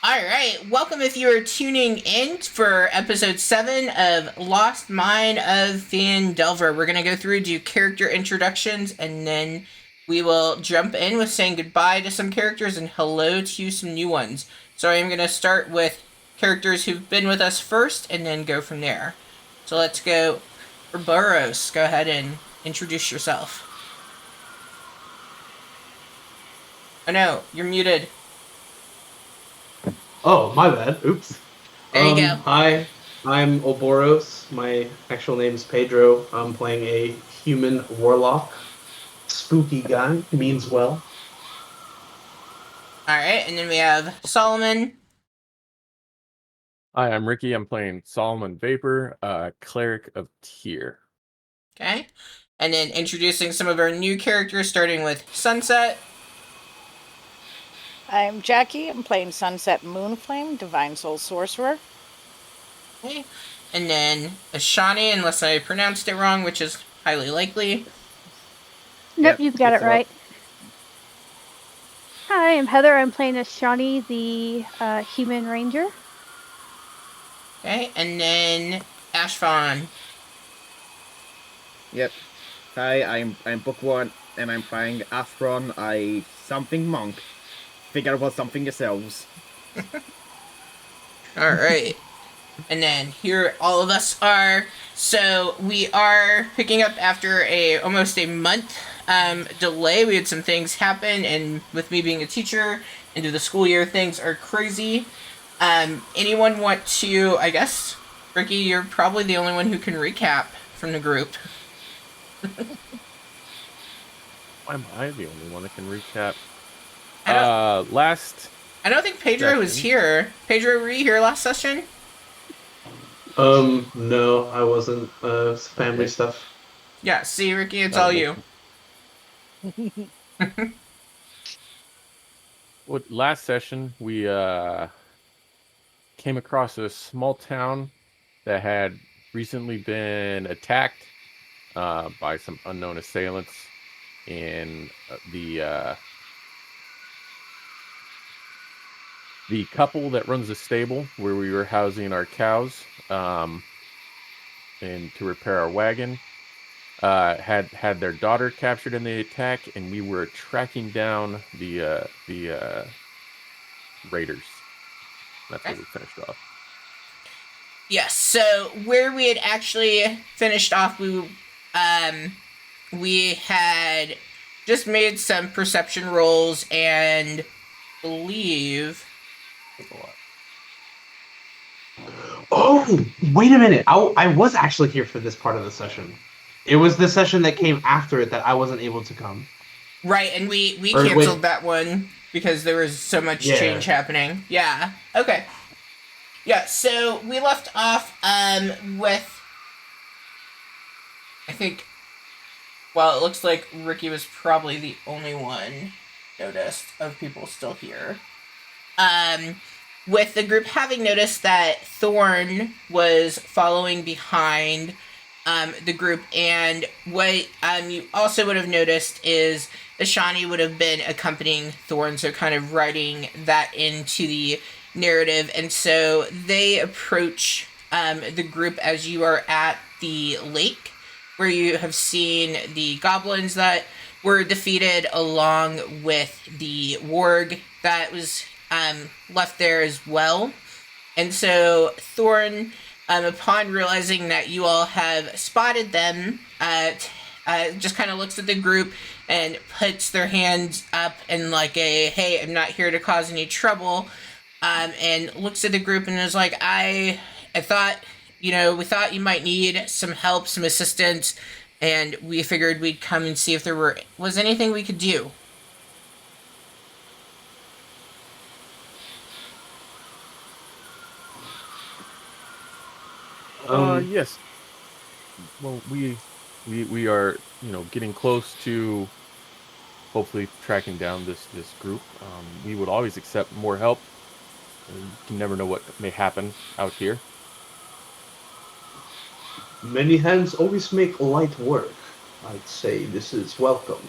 All right, welcome if you are tuning in for episode 7 of Lost Mine of Phandelver. We're going to go through, do character introductions, and then we will jump in with saying goodbye to some characters and hello to some new ones. So I'm going to start with characters who've been with us first and then go from there. So let's go for Burroughs. Go ahead and introduce yourself. Oh no, you're muted. Oh, my bad. Oops. There you go. Hi, I'm Oboros. My actual name is Pedro. I'm playing a human warlock. Spooky guy. Means well. Alright, and then we have Solomon. Hi, I'm Ricky. I'm playing Solomon Vapor, Cleric of Tyr. Okay. And then introducing some of our new characters, starting with Sunset. I'm Jackie. I'm playing Sunset Moonflame, Divine Soul Sorcerer. Okay. And then Ashani, unless I pronounced it wrong, which is highly likely. Nope, you've got it right. Hi, I'm Heather. I'm playing as Shawnee, the human ranger. Okay, and then Ashvon. Yep. Hi, I'm Book One, and I'm playing Athron, a something monk. Figure out what something yourselves. All right. And then here all of us are. So we are picking up after almost a month delay. We had some things happen, and with me being a teacher into the school year, things are crazy. Anyone want to? I guess Ricky, you're probably the only one who can recap from the group. Why am I the only one that can recap? I don't- Last I don't think Pedro was session. here. Pedro, were you here last session? No, I wasn't. It's family Okay. stuff. Yeah. See, Ricky, it's Not all an you. Well, last session we came across a small town that had recently been attacked by some unknown assailants, and the couple that runs the stable where we were housing our cows and to repair our wagon had their daughter captured in the attack, and we were tracking down the raiders. That's where we finished off. Yes. So where we had actually finished off, we had just made some perception rolls and believe. Oh, wait a minute. I was actually here for this part of the session. It was the session that came after it that I wasn't able to come. Right, and we Or canceled wait. that one because there was so much Yeah. change happening. Yeah. Okay. Yeah. So we left off with, I think. Well, it looks like Ricky was probably the only one noticed of people still here. With the group having noticed that Thorn was following behind the group, and what you also would have noticed is Ashani would have been accompanying Thorn, so kind of writing that into the narrative. And so they approach the group as you are at the lake, where you have seen the goblins that were defeated, along with the warg that was left there as well. And so Thorn, upon realizing that you all have spotted them, just kind of looks at the group and puts their hands up in like a, hey, I'm not here to cause any trouble, and looks at the group and is like, I thought, we thought you might need some help, some assistance, and we figured we'd come and see if there was anything we could do. Yes. Well, we are, getting close to hopefully tracking down this group. We would always accept more help. You can never know what may happen out here. Many hands always make light work. I'd say this is welcome.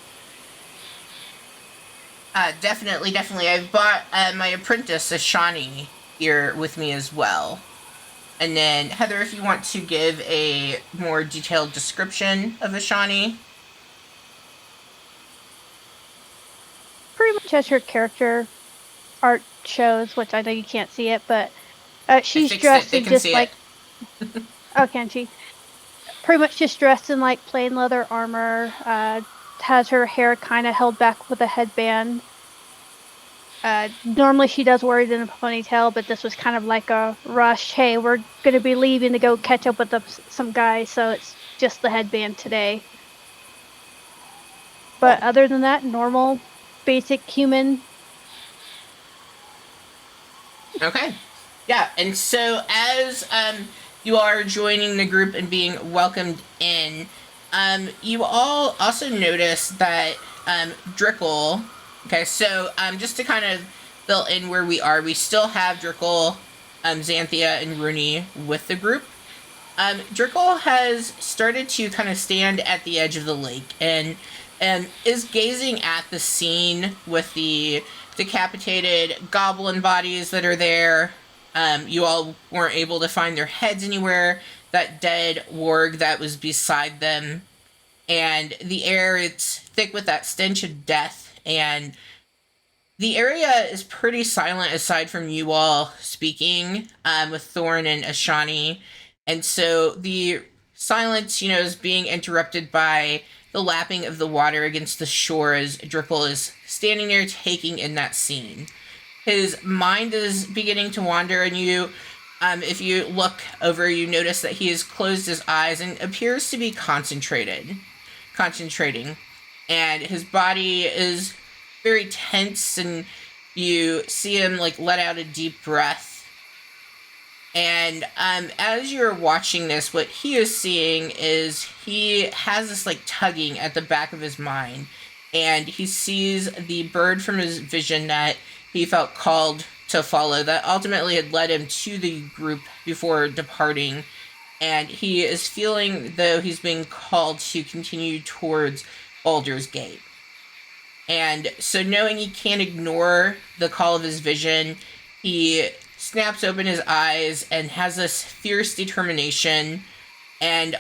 Definitely. I've bought my apprentice, Ashani, here with me as well. And then, Heather, if you want to give a more detailed description of Ashani. Pretty much as her character art shows, which I know you can't see it, but she's dressed in just like. Oh, can she? Pretty much just dressed in like plain leather armor. Has her hair kind of held back with a headband. Normally she does wear it in a ponytail, but this was kind of like a rush. Hey, we're going to be leaving to go catch up with some guys, so it's just the headband today. But other than that, normal, basic human. Okay. Yeah, and so as you are joining the group and being welcomed in, you all also notice that Drickle. Okay, so just to kind of fill in where we are, we still have Drickle, Xanthia, and Rooney with the group. Drickle has started to kind of stand at the edge of the lake and is gazing at the scene with the decapitated goblin bodies that are there. You all weren't able to find their heads anywhere. That dead warg that was beside them. And the air, it's thick with that stench of death. And the area is pretty silent aside from you all speaking with Thorn and Ashani. And so the silence, is being interrupted by the lapping of the water against the shore as Drickle is standing there taking in that scene. His mind is beginning to wander, and if you look over, you notice that he has closed his eyes and appears to be concentrating. And his body is very tense, and you see him let out a deep breath. And as you're watching this, what he is seeing is he has this tugging at the back of his mind, and he sees the bird from his vision that he felt called to follow that ultimately had led him to the group before departing. And he is feeling though he's being called to continue towards Baldur's Gate. And so knowing he can't ignore the call of his vision, he snaps open his eyes and has this fierce determination. And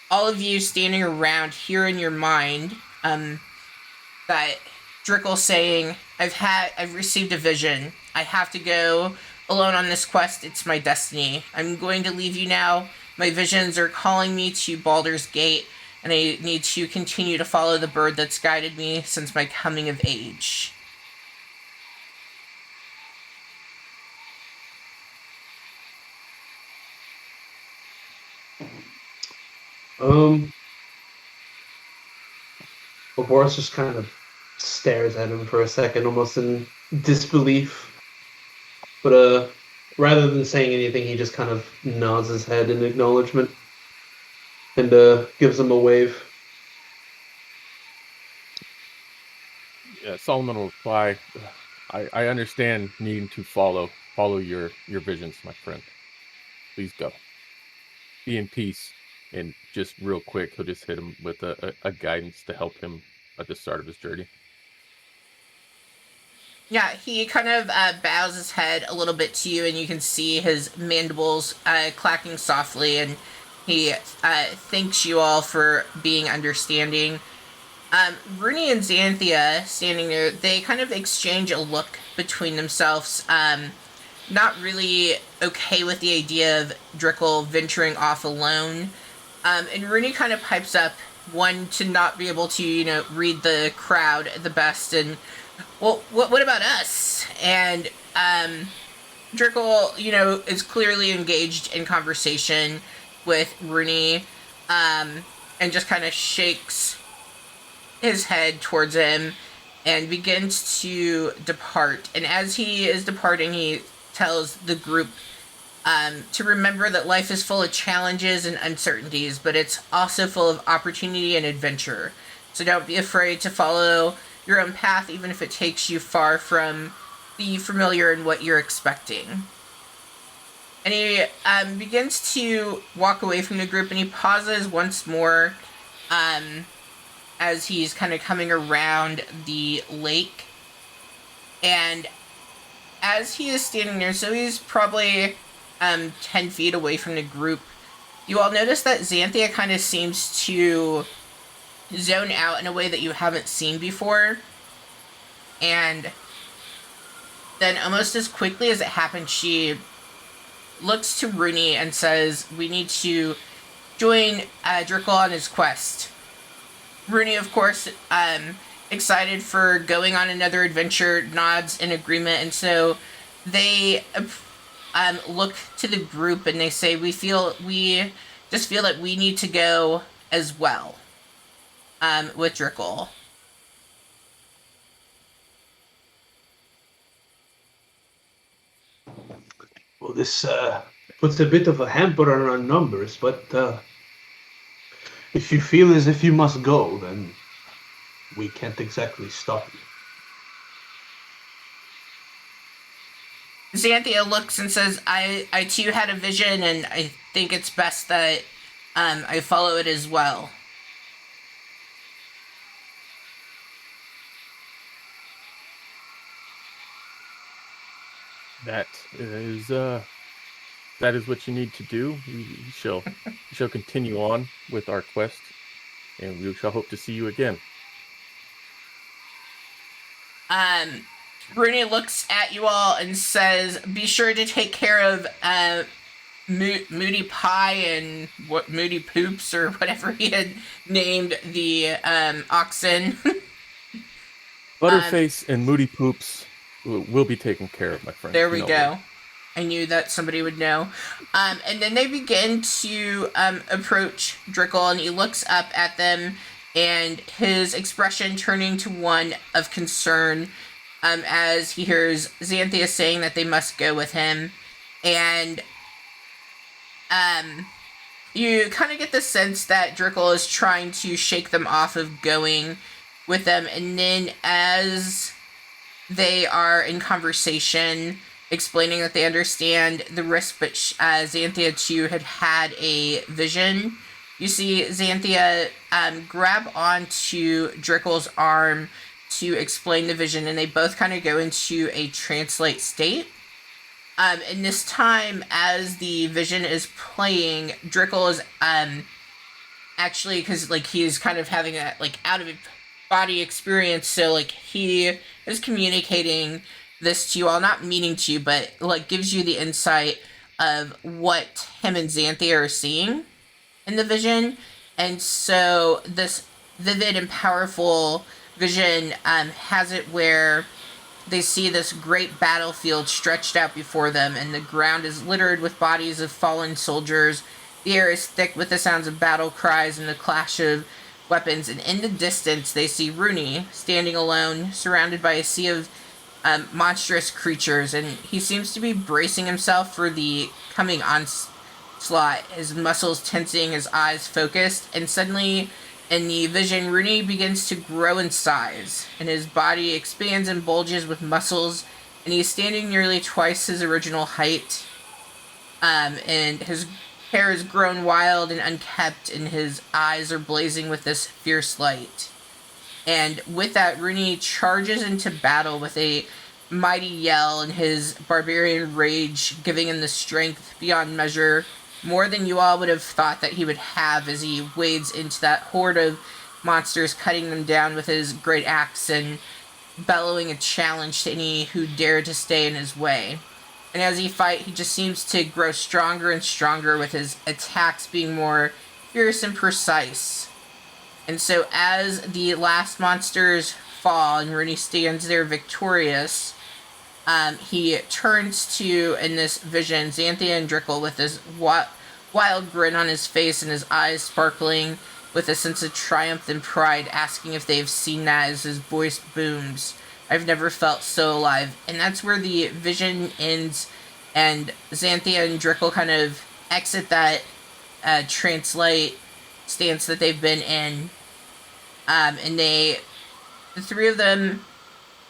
all of you standing around hear in your mind that Drickle saying, I've received a vision. I have to go alone on this quest. It's my destiny. I'm going to leave you now. My visions are calling me to Baldur's Gate, and I need to continue to follow the bird that's guided me since my coming of age. Boris just kind of stares at him for a second, almost in disbelief. But rather than saying anything, he just kind of nods his head in acknowledgement and gives him a wave. Yeah, Solomon will reply, I understand needing to follow your visions, my friend. Please go. Be in peace. And just real quick, he'll just hit him with a guidance to help him at the start of his journey. Yeah, he kind of bows his head a little bit to you, and you can see his mandibles clacking softly, and he thanks you all for being understanding. Rooney and Xanthia, standing there, they kind of exchange a look between themselves, not really okay with the idea of Drickle venturing off alone. And Rooney kind of pipes up, one, to not be able to, read the crowd the best, and, well, what about us? And Drickle, is clearly engaged in conversation with Rooney, and just kind of shakes his head towards him and begins to depart. And as he is departing, he tells the group to remember that life is full of challenges and uncertainties, but it's also full of opportunity and adventure. So don't be afraid to follow your own path, even if it takes you far from the familiar and what you're expecting. And he begins to walk away from the group, and he pauses once more as he's kind of coming around the lake. And as he is standing there, so he's probably 10 feet away from the group, you all notice that Xanthia kind of seems to zone out in a way that you haven't seen before. And then almost as quickly as it happened, she looks to Rooney and says, we need to join Drickle on his quest. Rooney, of course, excited for going on another adventure, nods in agreement, and so they look to the group and they say, we just feel that we need to go as well with Drickle. Well, this puts a bit of a hamper on our numbers, but if you feel as if you must go, then we can't exactly stop you. Xanthia looks and says, I too had a vision, and I think it's best that I follow it as well. That is what you need to do. We shall continue on with our quest, and we shall hope to see you again. Rooney looks at you all and says, "Be sure to take care of Moody Pie and what Moody Poops or whatever he had named the oxen." Butterface and Moody Poops will be taken care of, my friend. There we go. I knew that somebody would know. And then they begin to approach Drickle, and he looks up at them, and his expression turning to one of concern as he hears Xanthia saying that they must go with him. And you kind of get the sense that Drickle is trying to shake them off of going with them. And then as they are in conversation, explaining that they understand the risk, but Xanthia too had a vision. You see Xanthia grab onto Drickle's arm to explain the vision, and they both kind of go into a translate state. And this time, as the vision is playing, Drickle is actually, because like he's kind of having a like out of body experience, so like he is communicating this to you all, not meaning to, but like gives you the insight of what him and Xanthia are seeing in the vision. And so this vivid and powerful vision has it where they see this great battlefield stretched out before them, and the ground is littered with bodies of fallen soldiers. The air is thick with the sounds of battle cries and the clash of weapons, and in the distance they see Rooney standing alone, surrounded by a sea of monstrous creatures, and he seems to be bracing himself for the coming onslaught, his muscles tensing, his eyes focused, and suddenly in the vision, Rooney begins to grow in size, and his body expands and bulges with muscles, and he's standing nearly twice his original height, and his hair has grown wild and unkempt, and his eyes are blazing with this fierce light. And with that, Rooney charges into battle with a mighty yell, and his barbarian rage giving him the strength beyond measure, more than you all would have thought that he would have, as he wades into that horde of monsters, cutting them down with his great axe and bellowing a challenge to any who dared to stay in his way. And as he fights, he just seems to grow stronger and stronger, with his attacks being more fierce and precise. And so as the last monsters fall and Rooney stands there victorious, he turns to, in this vision, Xanthia and Drickle with this wild grin on his face and his eyes sparkling with a sense of triumph and pride, asking if they've seen that, as his voice booms. "I've never felt so alive." And that's where the vision ends, and Xanthia and Drickle kind of exit that translate stance that they've been in. And the three of them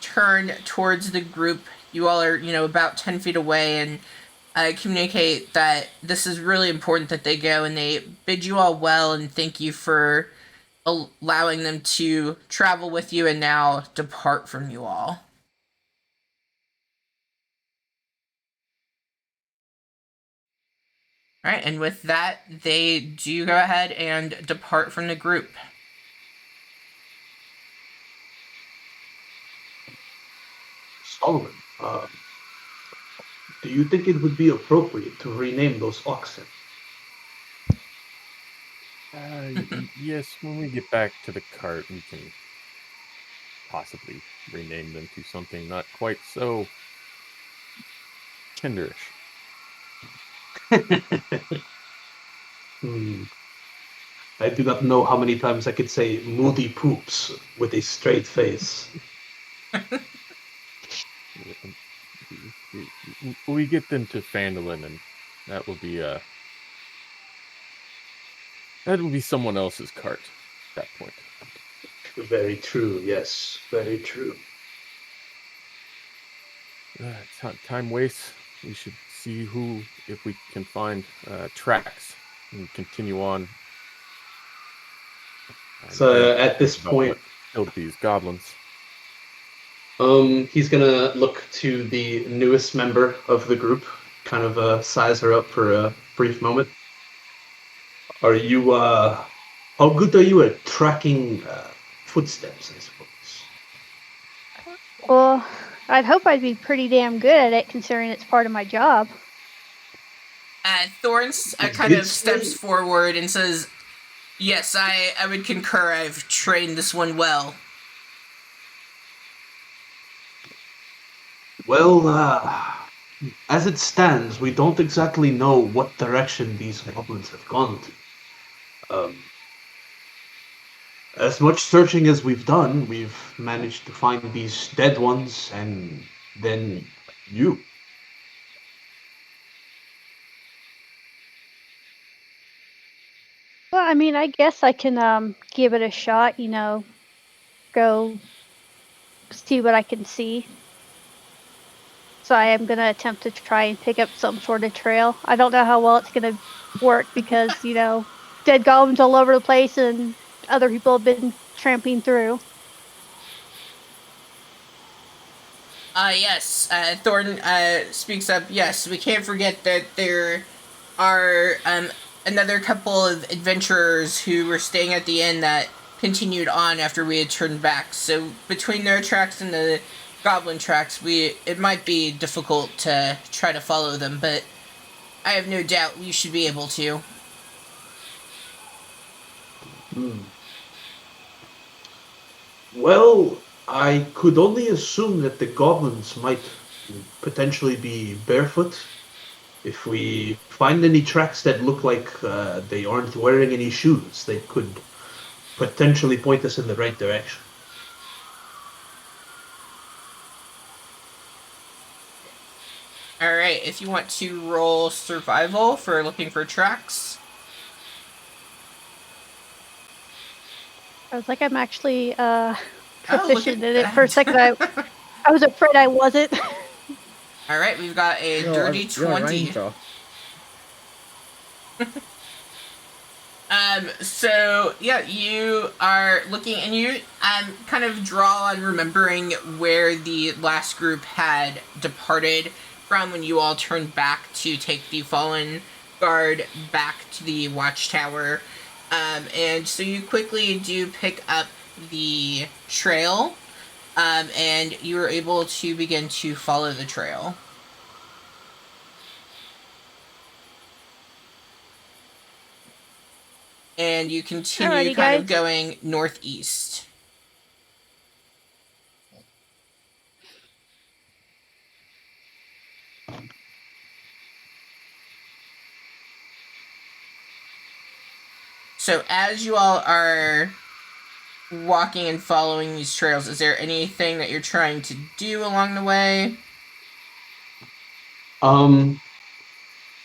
turn towards the group. You all are, about 10 feet away, and communicate that this is really important that they go, and they bid you all well and thank you for allowing them to travel with you and now depart from you all. All right, and with that, they do go ahead and depart from the group. Solomon, do you think it would be appropriate to rename those oxen? Yes, when we get back to the cart, we can possibly rename them to something not quite so tenderish. I do not know how many times I could say Moody Poops with a straight face. We get them to Phandelver, and that will be someone else's cart at that point. Very true, yes, very true. Time wastes. We should see if we can find tracks and continue on. So at this point, killed these goblins. He's gonna look to the newest member of the group, kind of size her up for a brief moment. Are you, how good are you at tracking footsteps, I suppose? Well, I'd hope I'd be pretty damn good at it, considering it's part of my job. Thorn kind of steps forward and says, "Yes, I would concur. I've trained this one well." Well, as it stands, we don't exactly know what direction these goblins have gone to. As much searching as we've done, we've managed to find these dead ones, and then you. Well, I mean, I guess I can give it a shot, go see what I can see. So I am going to attempt to try and pick up some sort of trail. I don't know how well it's going to work because, dead goblins all over the place and other people have been tramping through. Yes, Thornton speaks up. Yes, we can't forget that there are another couple of adventurers who were staying at the inn that continued on after we had turned back. So between their tracks and the goblin tracks, it might be difficult to try to follow them, but I have no doubt we should be able to. Well, I could only assume that the goblins might potentially be barefoot. If we find any tracks that look like they aren't wearing any shoes, they could potentially point us in the right direction. Alright, if you want to roll survival for looking for tracks. I was like, I'm actually proficient in it. For a second, I was afraid I wasn't. Alright, we've got a dirty 20. So yeah, you are looking and you kind of draw on remembering where the last group had departed from when you all turned back to take the fallen guard back to the watchtower. And so you quickly do pick up the trail, and you are able to begin to follow the trail. And you continue kind of going northeast. So as you all are walking and following these trails, is there anything that you're trying to do along the way?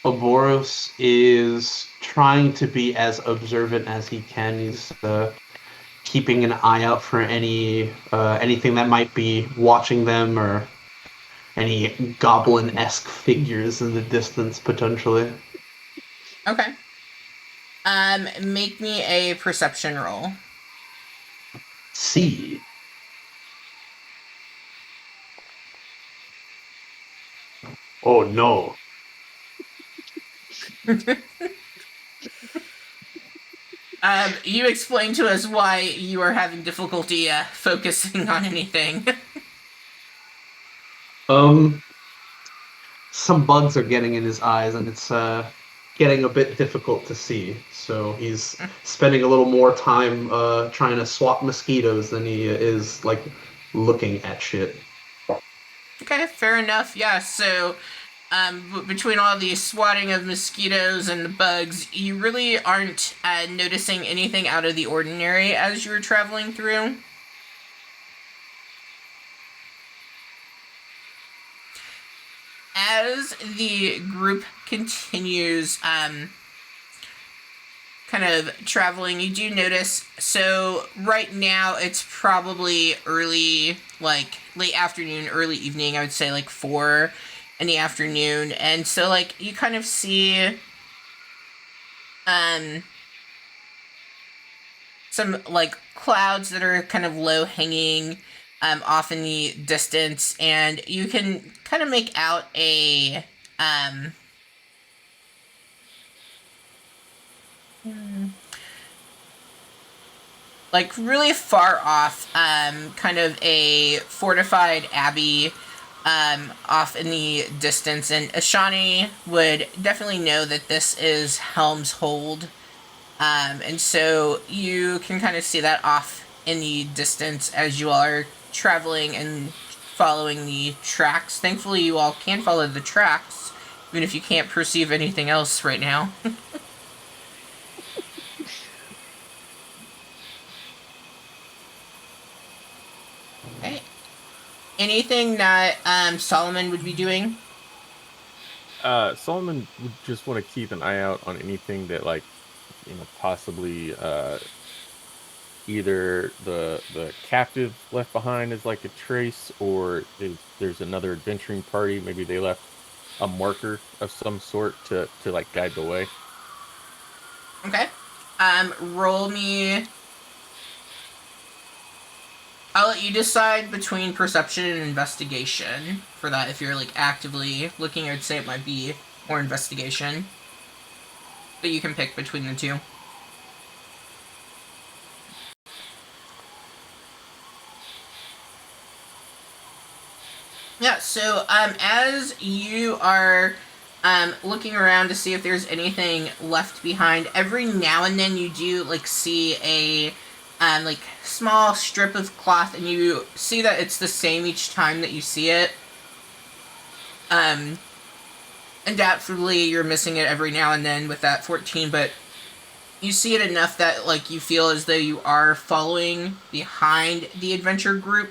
Oboros is trying to be as observant as he can. He's keeping an eye out for anything that might be watching them or any goblin-esque figures in the distance, potentially. Okay. Make me a perception roll. See. Oh no. You explain to us why you are having difficulty focusing on anything. Some bugs are getting in his eyes, and it's getting a bit difficult to see. So he's spending a little more time trying to swat mosquitoes than he is like looking at shit. Okay, fair enough. Yeah, so between all the swatting of mosquitoes and the bugs, you really aren't noticing anything out of the ordinary as you were traveling through. As the group continues kind of traveling, you do notice, so right now it's probably early, like late afternoon, early evening, I would say like 4 in the afternoon, and so like you kind of see some like clouds that are kind of low hanging, off in the distance, and you can kind of make out a like really far off, kind of a fortified abbey off in the distance, and Ashani would definitely know that this is Helm's Hold. And so you can kind of see that off in the distance as you all are traveling and following the tracks. Thankfully, you all can follow the tracks, even if you can't perceive anything else right now. Okay. Anything that Solomon would be doing? Solomon would just want to keep an eye out on anything that, like, possibly either the captive left behind is like a trace, or if there's another adventuring party, maybe they left a marker of some sort to like guide the way. Okay. Roll me. I'll let you decide between perception and investigation for that. If you're like actively looking, I'd say it might be more investigation. But you can pick between the two. Yeah, so as you are looking around to see if there's anything left behind, every now and then you do like see a like small strip of cloth, and you see that it's the same each time that you see it. Undoubtedly you're missing it every now and then with that 14, but you see it enough that like you feel as though you are following behind the adventure group.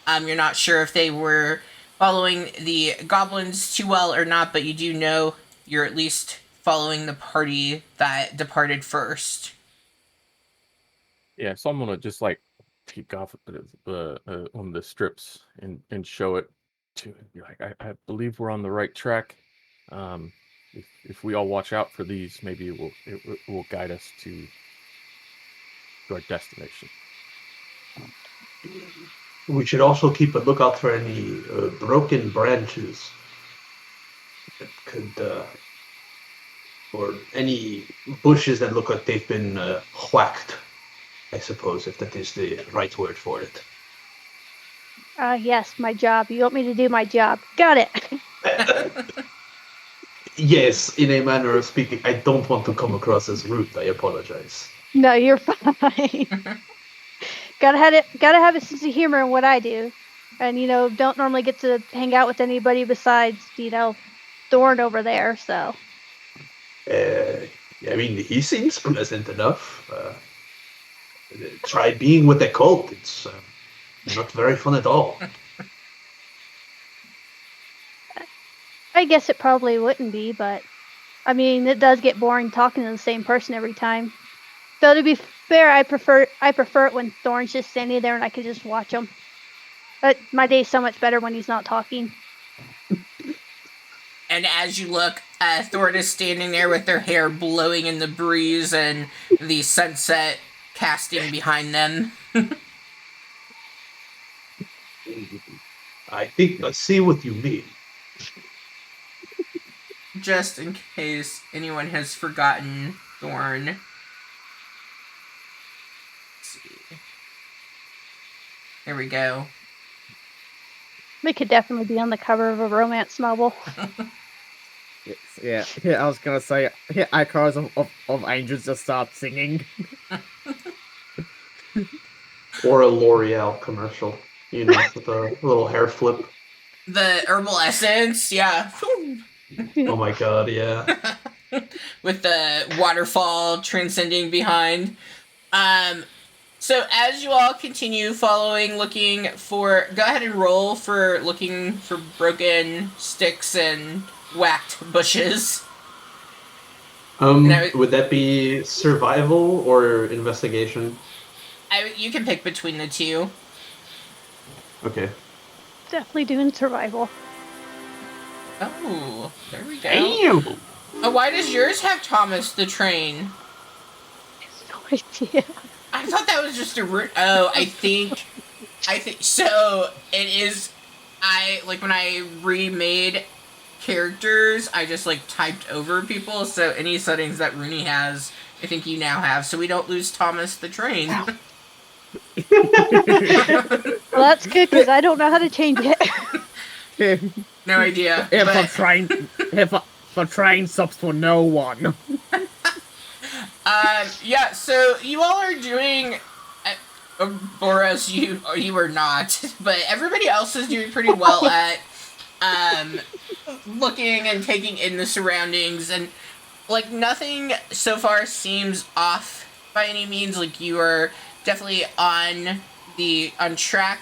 You're not sure if they were following the goblins too well or not, but you do know you're at least following the party that departed first. Yeah, so I'm gonna just like take off one of the strips and show it to him. Be like, I believe we're on the right track. If we all watch out for these, maybe it will guide us to our destination. We should also keep a lookout for any broken branches that could, or any bushes that look like they've been whacked, I suppose, if that is the right word for it. Yes, my job. You want me to do my job? Got it. Yes, in a manner of speaking. I don't want to come across as rude. I apologize. No, you're fine. Gotta have a sense of humor in what I do, and don't normally get to hang out with anybody besides Thorn over there. So. I mean, he seems pleasant enough. Try being with a cult. It's not very fun at all. I guess it probably wouldn't be, but I mean, it does get boring talking to the same person every time. Though to be fair, I prefer it when Thorn's just standing there and I can just watch him. But my day's so much better when he's not talking. And as you look, Thorn is standing there with their hair blowing in the breeze and the sunset casting behind them. I think I see what you mean. Just in case anyone has forgotten Thorn. Let's see. There we go. We could definitely be on the cover of a romance novel. Yeah, I was gonna say, icons of angels just start singing. Or a L'Oreal commercial, with a little hair flip. The herbal essence, yeah. Oh my god, yeah. With the waterfall transcending behind. So as you all continue following, looking for... Go ahead and roll for looking for broken sticks and whacked bushes. Would that be survival or investigation? You can pick between the two. Okay. Definitely doing survival. Oh, there we go. Damn! Oh, why does yours have Thomas the Train? No idea. I thought that was just a root. Oh, I think I think so. It is. When I remade characters, I just typed over people. So any settings that Rooney has, I think you now have. So we don't lose Thomas the train. Well, that's good because I don't know how to change it. No idea. For trying subs for no one. Yeah. So you all are doing. Boros, you are not, but everybody else is doing pretty well at looking and taking in the surroundings, and nothing so far seems off by any means. You are definitely on track.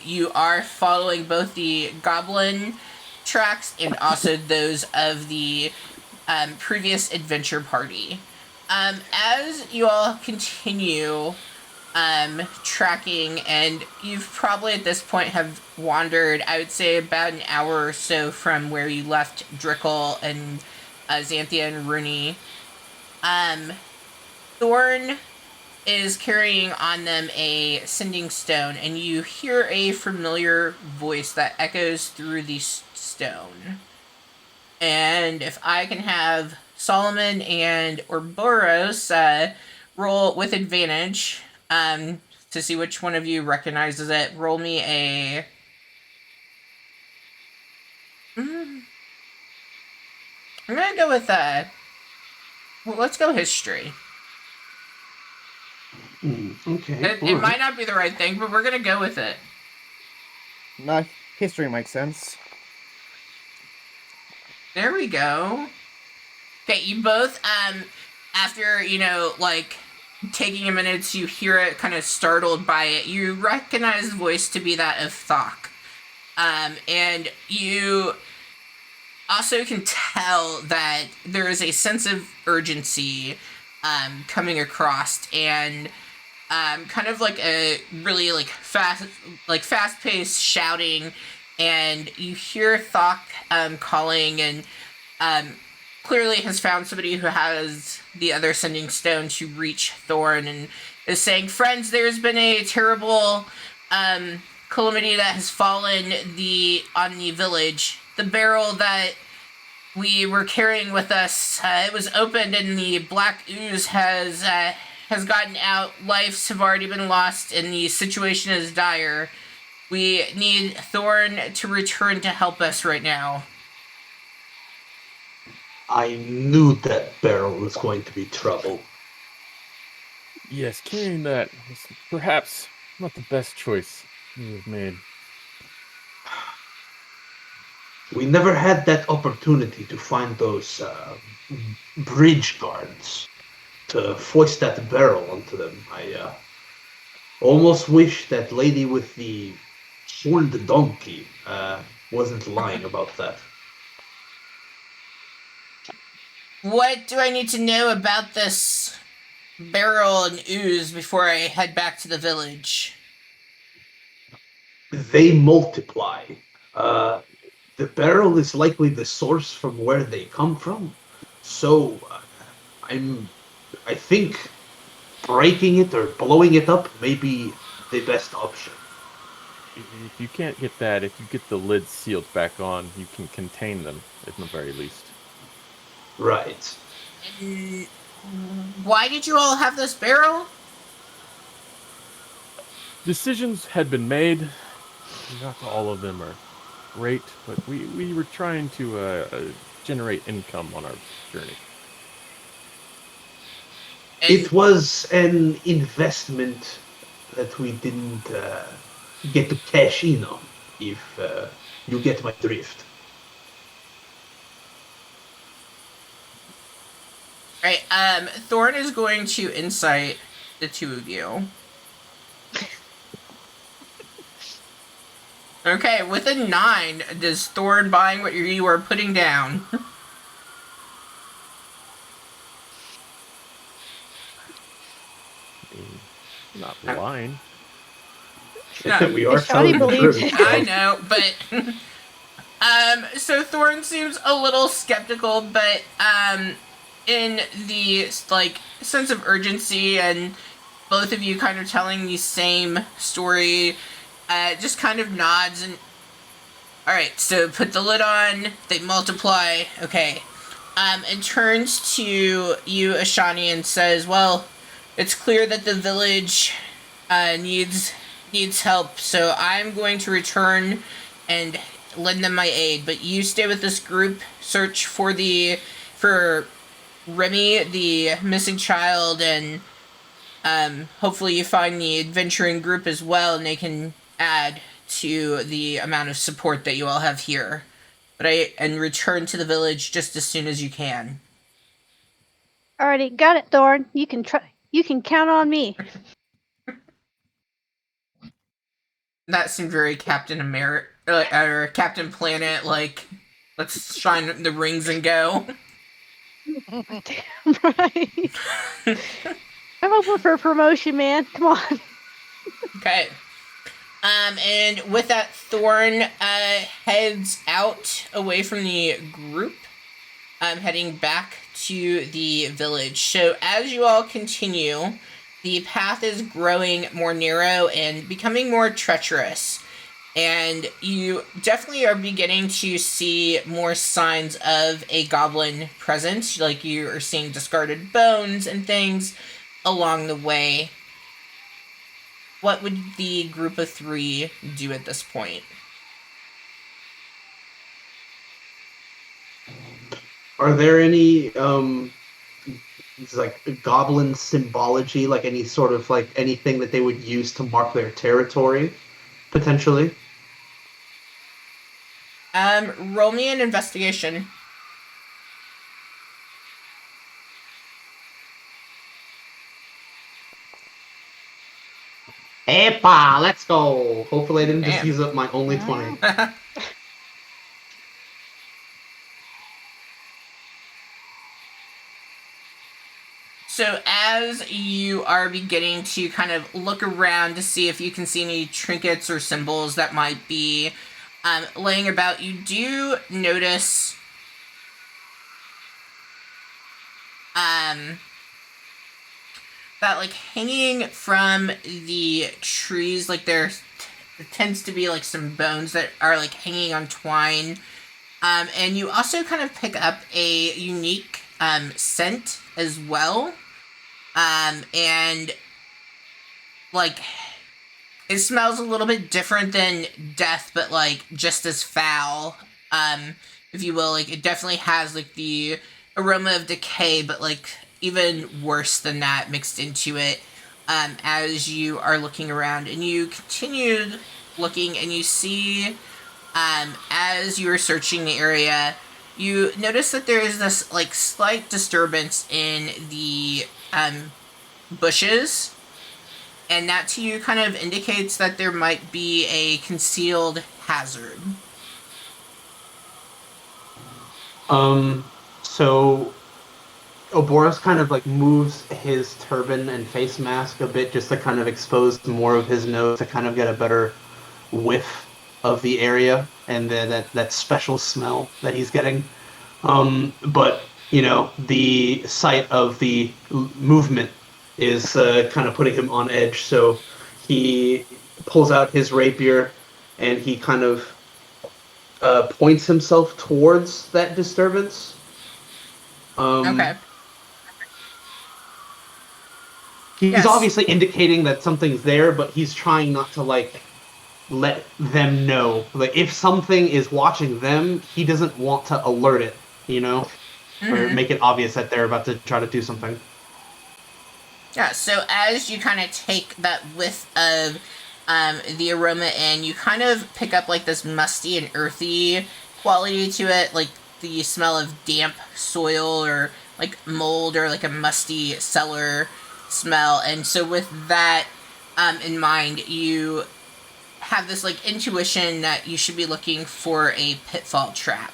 You are following both the goblin tracks and also those of the previous adventure party. As you all continue tracking, and you've probably at this point have wandered, I would say, about an hour or so from where you left Drickle and Xanthia and Rooney. Thorn is carrying on them a sending stone, and you hear a familiar voice that echoes through the stone. And if I can have Solomon and Ouroboros roll with advantage to see which one of you recognizes it, roll me a... I'm gonna go with well, let's go history. Okay. It might not be the right thing, but we're gonna go with it. No, history makes sense. There we go. Okay, you both, after, taking a minute to hear it, kind of startled by it, you recognize the voice to be that of Thok. And you also can tell that there is a sense of urgency coming across, and kind of a really fast-paced shouting, and you hear Thok calling, and clearly has found somebody who has the other sending stone to reach Thorn, and is saying, "Friends, there's been a terrible calamity that has fallen on the village. The barrel that we were carrying with us, it was opened, and the black ooze has gotten out. Lives have already been lost, and the situation is dire. We need Thorn to return to help us right now." I knew that barrel was going to be trouble. Yes, carrying that was perhaps not the best choice you have made. We never had that opportunity to find those bridge guards to foist that barrel onto them. I almost wish that lady with the horned donkey wasn't lying about that. What do I need to know about this barrel and ooze before I head back to the village? They multiply. The barrel is likely the source from where they come from. So, I think breaking it or blowing it up may be the best option. If you can't get that, if you get the lid sealed back on, you can contain them, at the very least. Right. And why did you all have this barrel? Decisions had been made. Not all of them are great, but we were trying to generate income on our journey. And It was an investment that we didn't get to cash in on, if you get my drift. right, Thorn is going to insight the two of you. Okay, with a 9, does Thorn buying what you are putting down? Not lying. No, We are Shawty telling the believes truth. it. I know, but so Thorn seems a little skeptical, but in the sense of urgency and both of you kind of telling the same story, just kind of nods and... Alright, so put the lid on, they multiply, okay. And turns to you, Ashani, and says, well, it's clear that the village needs help, so I'm going to return and lend them my aid. But you stay with this group, search for Remy, the missing child, and hopefully you find the adventuring group as well, and they can add to the amount of support that you all have here. And return to the village just as soon as you can. Alrighty, got it, Thorn. You can count on me. That seemed very Captain America or Captain Planet. Like, let's shine the rings and go. Damn right. I'm open for promotion, man. Come on. Okay. And with that, Thorn heads out away from the group, heading back to the village. So as you all continue, the path is growing more narrow and becoming more treacherous. And you definitely are beginning to see more signs of a goblin presence. Like, you are seeing discarded bones and things along the way. What would the group of 3 do at this point? Are there any like goblin symbology, like any sort of like anything that they would use to mark their territory, potentially? Roll me an investigation. Epa, let's go. Hopefully I didn't just use up my only 20. So as you are beginning to kind of look around to see if you can see any trinkets or symbols that might be laying about, you do notice that, like, hanging from the trees, like, there tends to be, like, some bones that are, like, hanging on twine. And you also kind of pick up a unique scent as well. And, like, it smells a little bit different than death, but, like, just as foul, if you will. Like, it definitely has, like, the aroma of decay, but, like, even worse than that mixed into it, as you are looking around. And you continue looking, and you see, as you are searching the area, you notice that there is this, like, slight disturbance in the bushes, and that to you kind of indicates that there might be a concealed hazard. So Oboros kind of like moves his turban and face mask a bit just to kind of expose more of his nose to kind of get a better whiff of the area and that special smell that he's getting. But, you know, the sight of the movement is kind of putting him on edge, so he pulls out his rapier and he kind of points himself towards that disturbance. Okay. He's obviously indicating that something's there, but he's trying not to, like, let them know. Like, if something is watching them, he doesn't want to alert it, you know? Or make it obvious that they're about to try to do something. Yeah, so as you kind of take that whiff of the aroma in, you kind of pick up, like, this musty and earthy quality to it, like the smell of damp soil or, like, mold or, like, a musty cellar smell. And so with that in mind, you have this, like, intuition that you should be looking for a pitfall trap.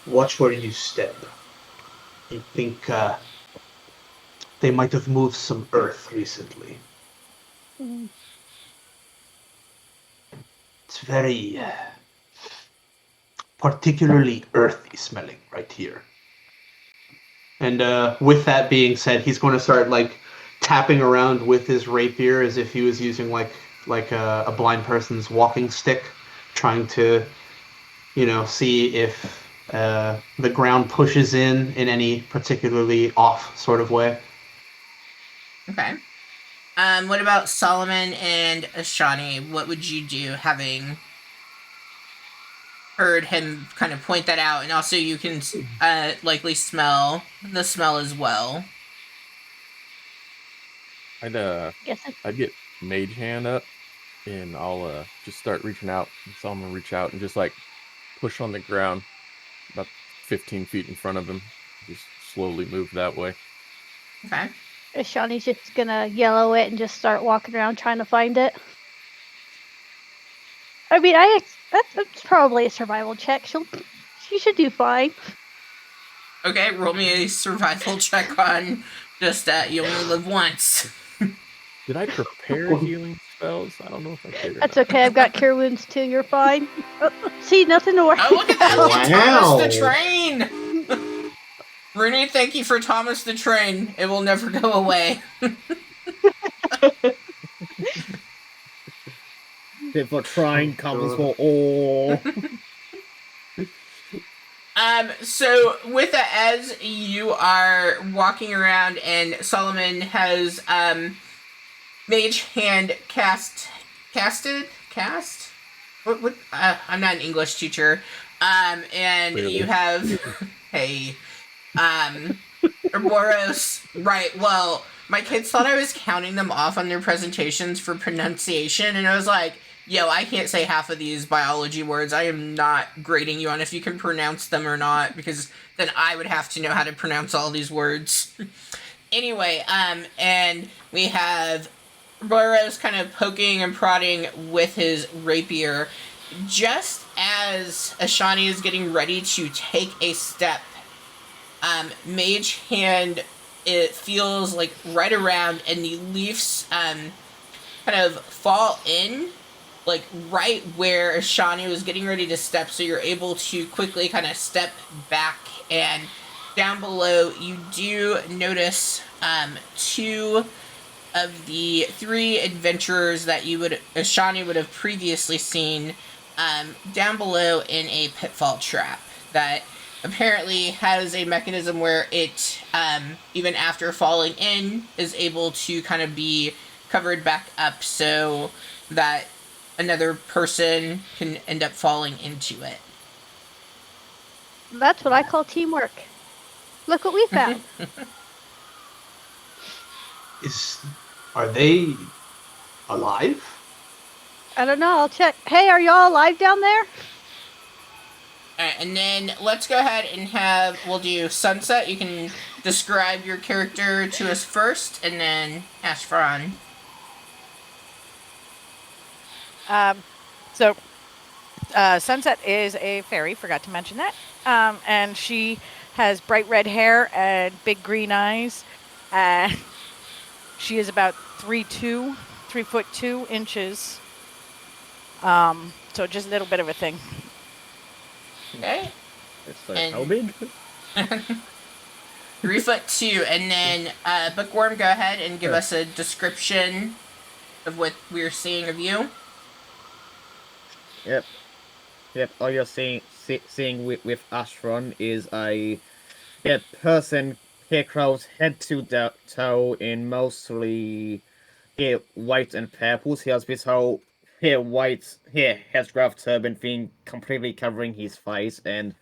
Watch where you step. I think they might have moved some earth recently. It's very particularly earthy smelling right here. And with that being said, he's going to start like tapping around with his rapier as if he was using like a blind person's walking stick, trying to see if the ground pushes in any particularly off sort of way. Okay. What about Solomon and Ashani? What would you do, having heard him kind of point that out, and also you can likely smell the smell as well? I'd get Mage Hand up, and I'll just start reaching out. So I'm gonna reach out and just like push on the ground about 15 feet in front of him. Just slowly move that way. Okay. Shawnee's just gonna yellow it and just start walking around trying to find it. I mean, that's probably a survival check. She should do fine. Okay, roll me a survival check on just you only live once. Did I prepare healing spells? I don't know if I did. That's okay. I've got cure wounds too. You're fine. See, nothing to worry. Oh, look at that! Wow. Thomas the Train. Rooney, thank you for Thomas the Train. It will never go away. For trying comes for all. So with that, as you are walking around and Solomon has Mage Hand cast? What I'm not an English teacher. And clearly. You have Ouroboros, right? Well, my kids thought I was counting them off on their presentations for pronunciation, and I was like, yo, I can't say half of these biology words. I am not grading you on if you can pronounce them or not, because then I would have to know how to pronounce all these words. Anyway, and we have Ouroboros kind of poking and prodding with his rapier. Just as Ashani is getting ready to take a step, Mage Hand, it feels like right around, and the leaves kind of fall in, like right where Ashani was getting ready to step, so you're able to quickly kind of step back, and down below you do notice two of the three adventurers that Ashani would have previously seen down below in a pitfall trap that apparently has a mechanism where it, even after falling in, is able to kind of be covered back up so that another person can end up falling into it. That's what I call teamwork. Look what we found. Are they alive? I don't know. I'll check. Hey, are y'all alive down there? Alright, and then let's go ahead and we'll do Sunset. You can describe your character to us first, and then Ashfron. Sunset is a fairy, forgot to mention that. And she has bright red hair and big green eyes. And she is about 3'2". So just a little bit of a thing. Okay. It's like, how big? 3'2", and then Bookworm, go ahead and give us a description of what we're seeing of you. Yep. All you're seeing with Ashron is a person hair curls head to toe in mostly white and purples. He has this whole white headscarf turban thing completely covering his face, and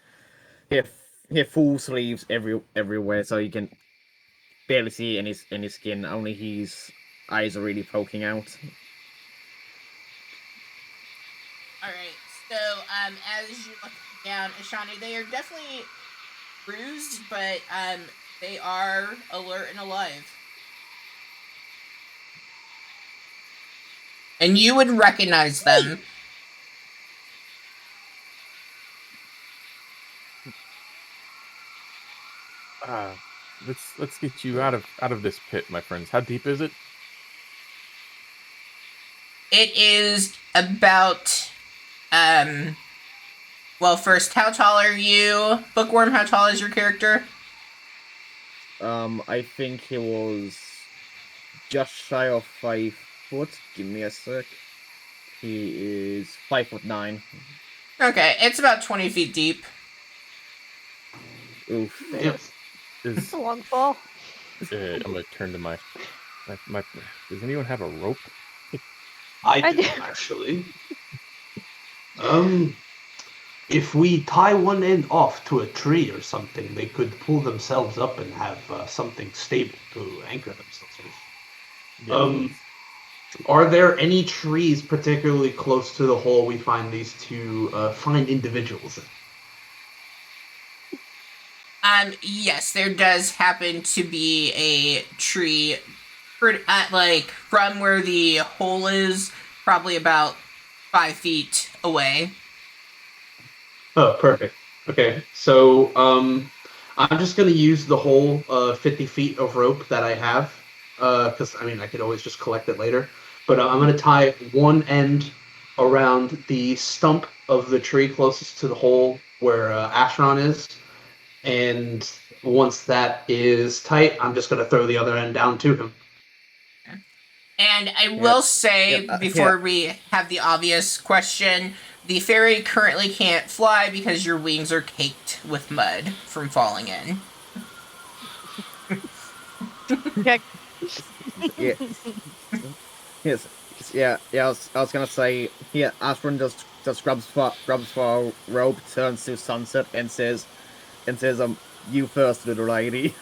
full sleeves everywhere, so you can barely see any skin. Only his eyes are really poking out. Alright, so as you look down, Ashani, they are definitely bruised, but they are alert and alive. And you would recognize them. Let's get you out of this pit, my friends. How deep is it? It is about well, first, how tall are you? Bookworm, how tall is your character? I think he was just shy of 5 foot. Give me a sec. He is 5'9". Okay, it's about 20 feet deep. Oof. Yes. It's a long fall. I'm gonna turn to my. Does anyone have a rope? I do. do, actually. If we tie one end off to a tree or something, they could pull themselves up and have something stable to anchor themselves with. Yeah. Are there any trees particularly close to the hole we find these two fine individuals in? Yes, there does happen to be a tree from where the hole is, probably about 5 feet away. Oh, perfect. Okay, so I'm just gonna use the whole 50 feet of rope that I have, because I mean I could always just collect it later. But I'm gonna tie one end around the stump of the tree closest to the hole where Ashron is, and once that is tight, I'm just gonna throw the other end down to him. And I will say, before we have the obvious question, the fairy currently can't fly because your wings are caked with mud from falling in. Okay. Yeah. Yes. Yeah. I was gonna say. Yeah. Ashburn just grabs for a rope, turns to Sunset, and says, "You first, little lady."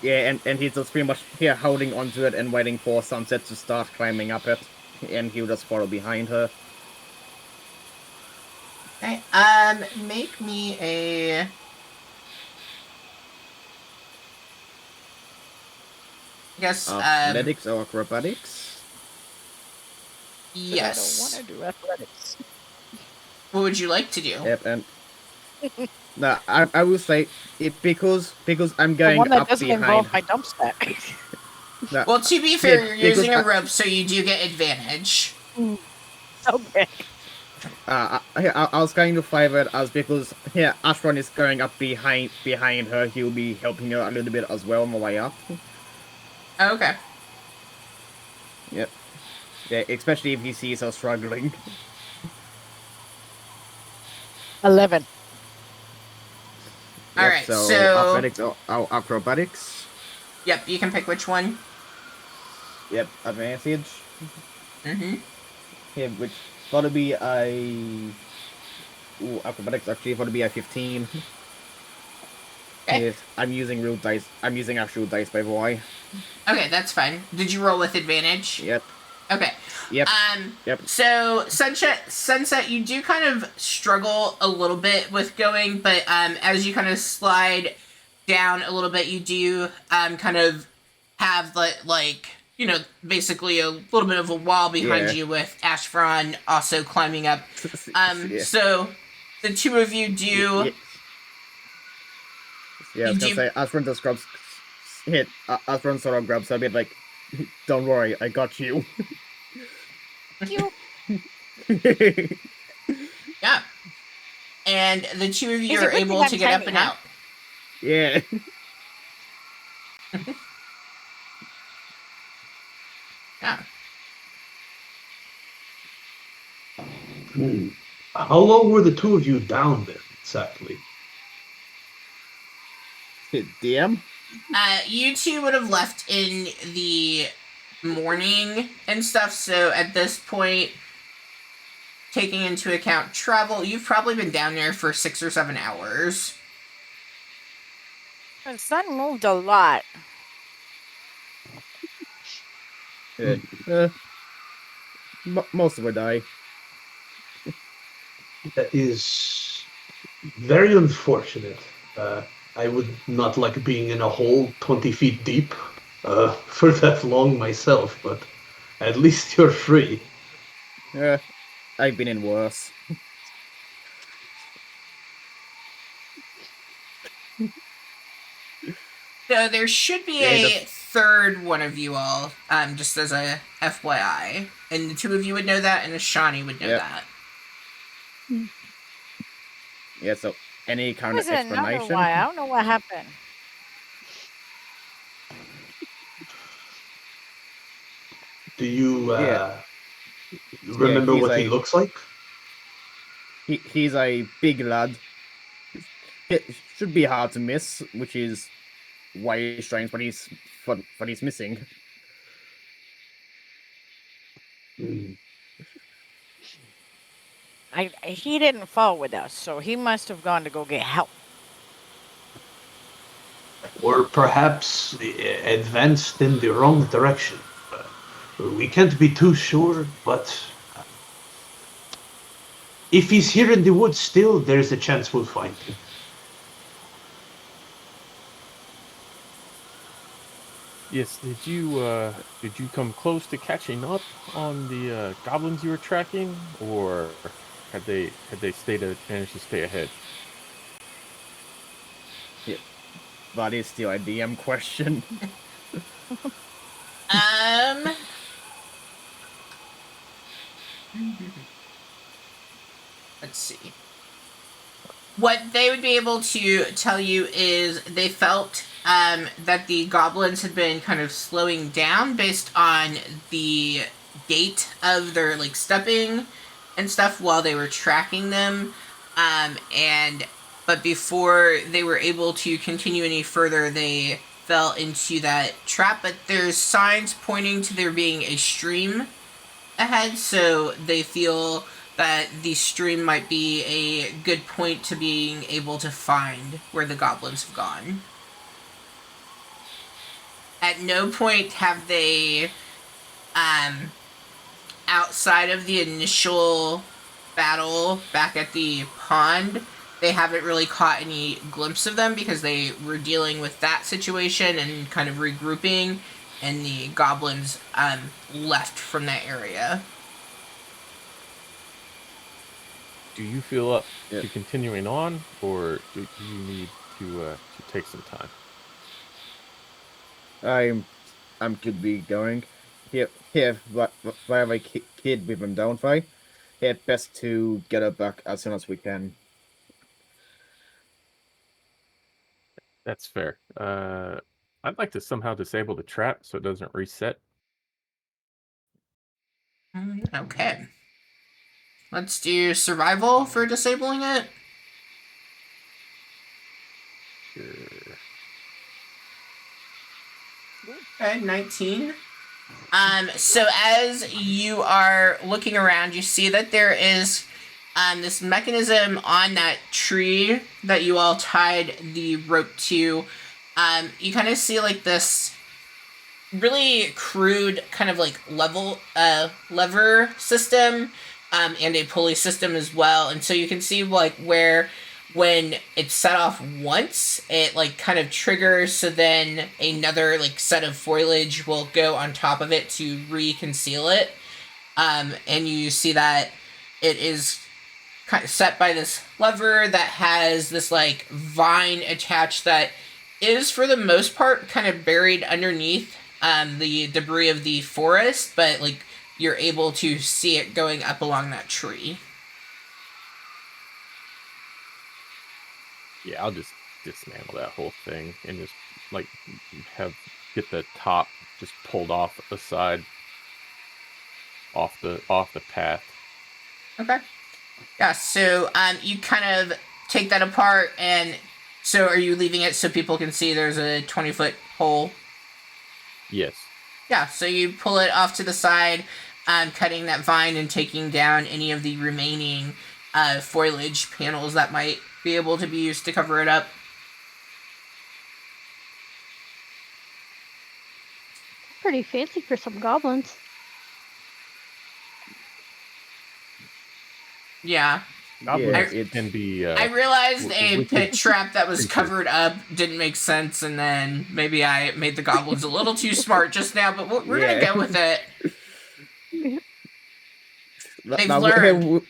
Yeah, and he's just pretty much here holding onto it and waiting for Sunset to start climbing up it, and he'll just follow behind her. Okay, make me a... I guess, Athletics or acrobatics? yes. I don't want to do athletics. What would you like to do? Yep, and no, I will say it because I'm going The one that up doesn't behind. involve my dump stack. No, Well, to be fair, yeah, you're using a rope, so you do get advantage. Okay. I was going to favor it as because Ashron is going up behind her. He'll be helping her a little bit as well on the way up. Okay. Yep. Yeah, especially if he sees her struggling. 11. All Yep, right, so so... athletics or acrobatics. Yep, you can pick which one. Yep, advantage. Mm-hmm. Yeah, which gotta be a acrobatics actually gotta be a 15. Okay. Yes, I'm using real dice. I'm using actual dice, by the way. Okay, that's fine. Did you roll with advantage? Yep. Okay. Yep. Yep. So Sunset, you do kind of struggle a little bit with going, but as you kind of slide down a little bit, you do kind of have basically a little bit of a wall behind you with Ashfron also climbing up. So the two of you do. Yeah, I was gonna say Ashfron just grabs. Ashfron sort of grabs a bit like, "Don't worry, I got you." You. Yeah. And the two of you are able to get up and out. Yeah. Yeah. How long were the two of you down there exactly? DM? You two would have left in the morning and stuff, so at this point, taking into account travel, you've probably been down there for 6 or 7 hours. The sun moved a lot. Yeah. Most of it die. That is very unfortunate. I would not like being in a hole 20 feet deep for that long myself, but at least you're free. I've been in worse. So there should be a third one of you all, just as a FYI. And the two of you would know that, and Ashani would know that. Yeah, so any kind Was of it another explanation? why? I don't know what happened. Do you Yeah. remember what he looks like? He's a big lad. It should be hard to miss, which is why he's strange, but he's missing. Hmm. He didn't fall with us, so he must have gone to go get help. Or perhaps advanced in the wrong direction. We can't be too sure, but if he's here in the woods still, there's a chance we'll find him. Yes, did you come close to catching up on the goblins you were tracking, or had they managed to stay ahead? Yeah, that is still a DM question. Let's see. What they would be able to tell you is they felt that the goblins had been kind of slowing down based on the gait of their like stepping and stuff while they were tracking them, but before they were able to continue any further, they fell into that trap. But there's signs pointing to there being a stream ahead, so they feel that the stream might be a good point to being able to find where the goblins have gone. At no point have they, outside of the initial battle back at the pond, they haven't really caught any glimpse of them because they were dealing with that situation and kind of regrouping, and the goblins left from that area. Do you feel up to continuing on, or do you need to take some time? I'm could be going. Here, why have a kid with him, don't I? Yeah, best to get her back as soon as we can. That's fair. I'd like to somehow disable the trap so it doesn't reset. Okay. Let's do survival for disabling it. Sure. Okay, 19. So as you are looking around, you see that there is this mechanism on that tree that you all tied the rope to. You kind of see like this really crude kind of like lever system, and a pulley system as well. And so you can see like where when it's set off once, it like kind of triggers, so then another like set of foliage will go on top of it to reconceal it. And you see that it is kind of set by this lever that has this like vine attached that is for the most part kind of buried underneath the debris of the forest, but like you're able to see it going up along that tree. Yeah, I'll just dismantle that whole thing and just like get the top just pulled off aside, off the path. Okay. Yeah, so you kind of take that apart, and so are you leaving it so people can see there's a 20-foot hole? Yes. Yeah, so you pull it off to the side, cutting that vine and taking down any of the remaining foliage panels that might be able to be used to cover it up. Pretty fancy for some goblins. Yeah. Goblins it can be. I realized a wicked pit trap that was creatures. covered up didn't make sense, and then maybe I made the goblins a little too smart just now, but we're gonna go with it. They've learned.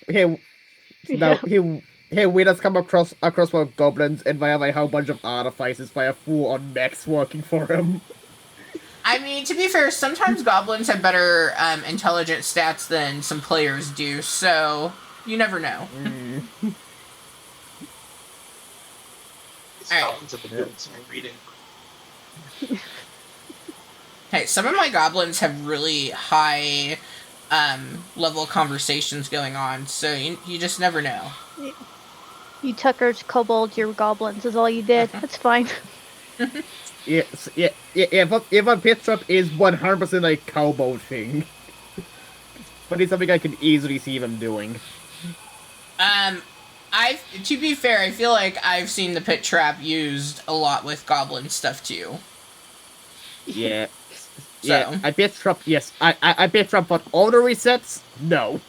Here we just come across more goblins, and we have a whole bunch of artificers by a full-on mechs working for him. I mean, to be fair, sometimes goblins have better intelligent stats than some players do, so you never know. Alright. Have been doing some reading. Hey, some of my goblins have really high level conversations going on, so you just never know. You Tucker's kobolds, your goblins is all you did. That's fine. Yeah. But pit trap is 100% a kobold thing, but it's something I can easily see them doing. To be fair, I feel like I've seen the pit trap used a lot with goblin stuff too. Yeah. So. Yeah, I pit trap, yes. I pit trap, but all the resets, no.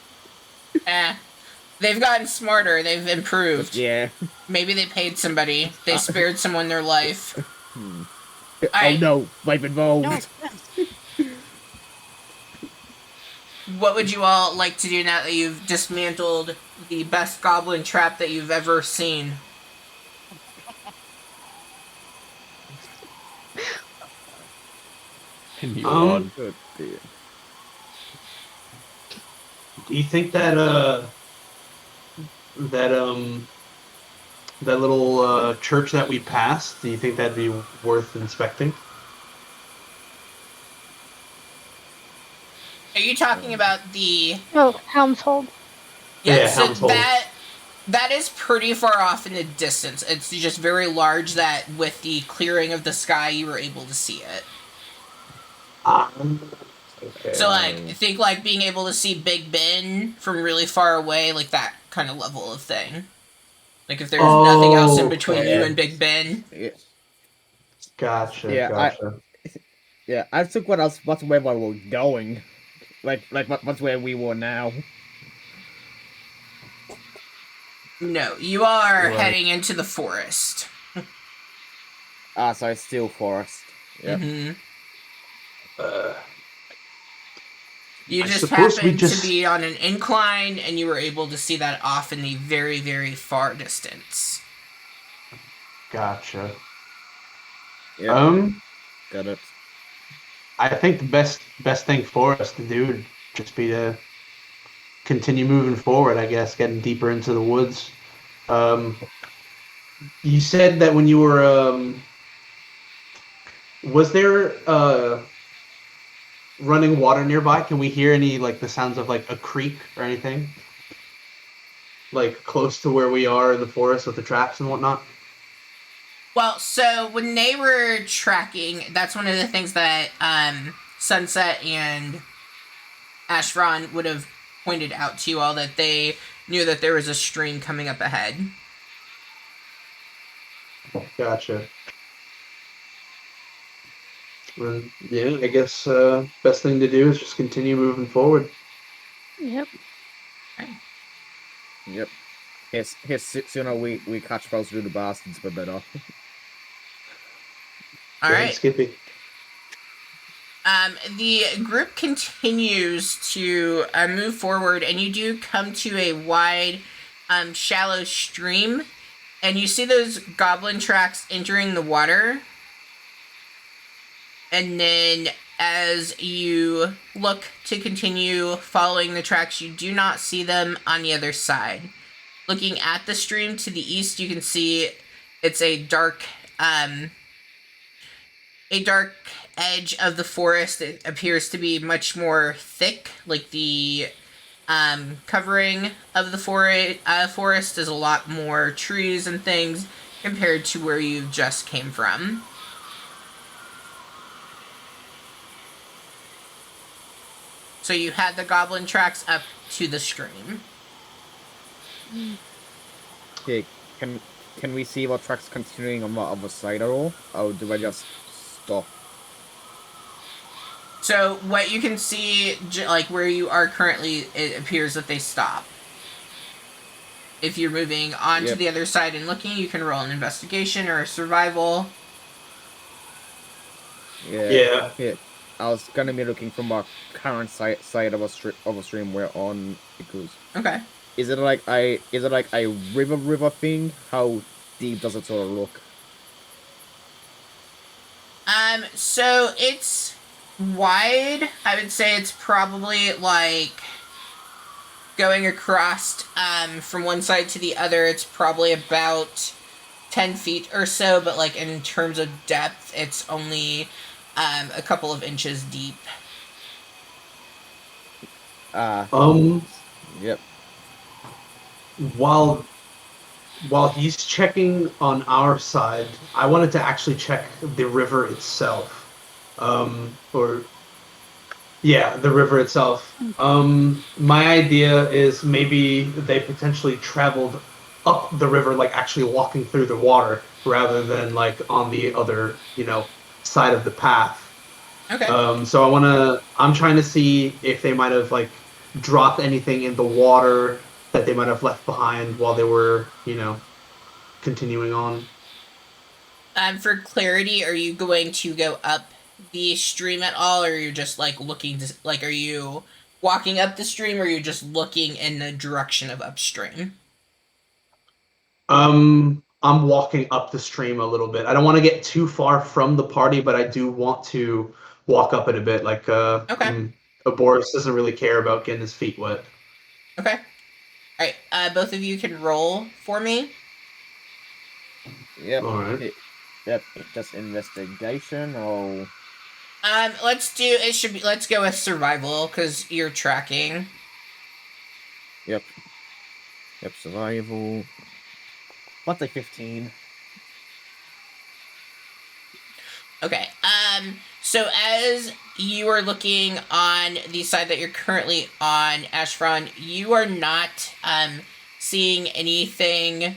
They've gotten smarter, they've improved. But yeah. Maybe they paid somebody. They spared someone their life. Oh no, life involved. No. What would you all like to do now that you've dismantled the best goblin trap that you've ever seen? Continue on. Good dear. Do you think that that little church that we passed, do you think that'd be worth inspecting? Are you talking about the... Oh, Helmshold. Yeah, so Helmshold. that is pretty far off in the distance. It's just very large that with the clearing of the sky, you were able to see it. Okay. So, like, think like being able to see Big Ben from really far away, like that kind of level of thing. Like if there's nothing else in between you and Big Ben. Yeah. Gotcha. I took what's where we were going. Like what's where we were now. No, you are Right. heading into the forest. So it's still forest. Yep. Mm-hmm. You I just suppose happened to be on an incline, and you were able to see that off in the very, very far distance. Gotcha. Yep. Got it. I think the best thing for us to do would just be to continue moving forward, I guess, getting deeper into the woods. You said that when you were was there running water nearby? Can we hear any like the sounds of like a creek or anything? Like close to where we are in the forest with the traps and whatnot? Well, so when they were tracking, that's one of the things that Sunset and Ashron would have pointed out to you all, that they knew that there was a stream coming up ahead. Gotcha. Well, yeah, I guess best thing to do is just continue moving forward. Yep. Yep. Yes, sooner we catch those little bastards, the better. All right. Skippy. The group continues to move forward, and you do come to a wide, shallow stream, and you see those goblin tracks entering the water. And then as you look to continue following the tracks, you do not see them on the other side. Looking at the stream to the east, you can see it's a dark edge of the forest. It appears to be much more thick, like the covering of the forest is a lot more trees and things compared to where you just came from. So you had the goblin tracks up to the stream. Okay, can we see what tracks continuing on the other side at all? Or do I just stop? So what you can see, like where you are currently, it appears that they stop. If you're moving on to the other side and looking, you can roll an investigation or a survival. Yeah. I was gonna be looking from our current side of a stream we're on, because Okay. Is it like a river thing? How deep does it sort of look? So it's wide. I would say it's probably like going across from one side to the other. It's probably about 10 feet or so, but like in terms of depth, it's only a couple of inches deep. Yep. While he's checking on our side, I wanted to actually check the river itself. The river itself. My idea is maybe they potentially traveled up the river, like actually walking through the water, rather than like on the other, side of the path. Okay. So I'm trying to see if they might have like dropped anything in the water that they might have left behind while they were, continuing on. For clarity, are you going to go up the stream at all, or are you just like looking to like are you walking up the stream, or are you just looking in the direction of upstream? I'm walking up the stream a little bit. I don't want to get too far from the party, but I do want to walk up it a bit. Like, Okay. Boris doesn't really care about getting his feet wet. Okay. All right. Both of you can roll for me. Yep. All right. Yep. Just investigation or. Let's go with survival because you're tracking. Yep. Yep. Survival. What's a 15? Okay. So as you are looking on the side that you're currently on, Ashfron, you are not seeing anything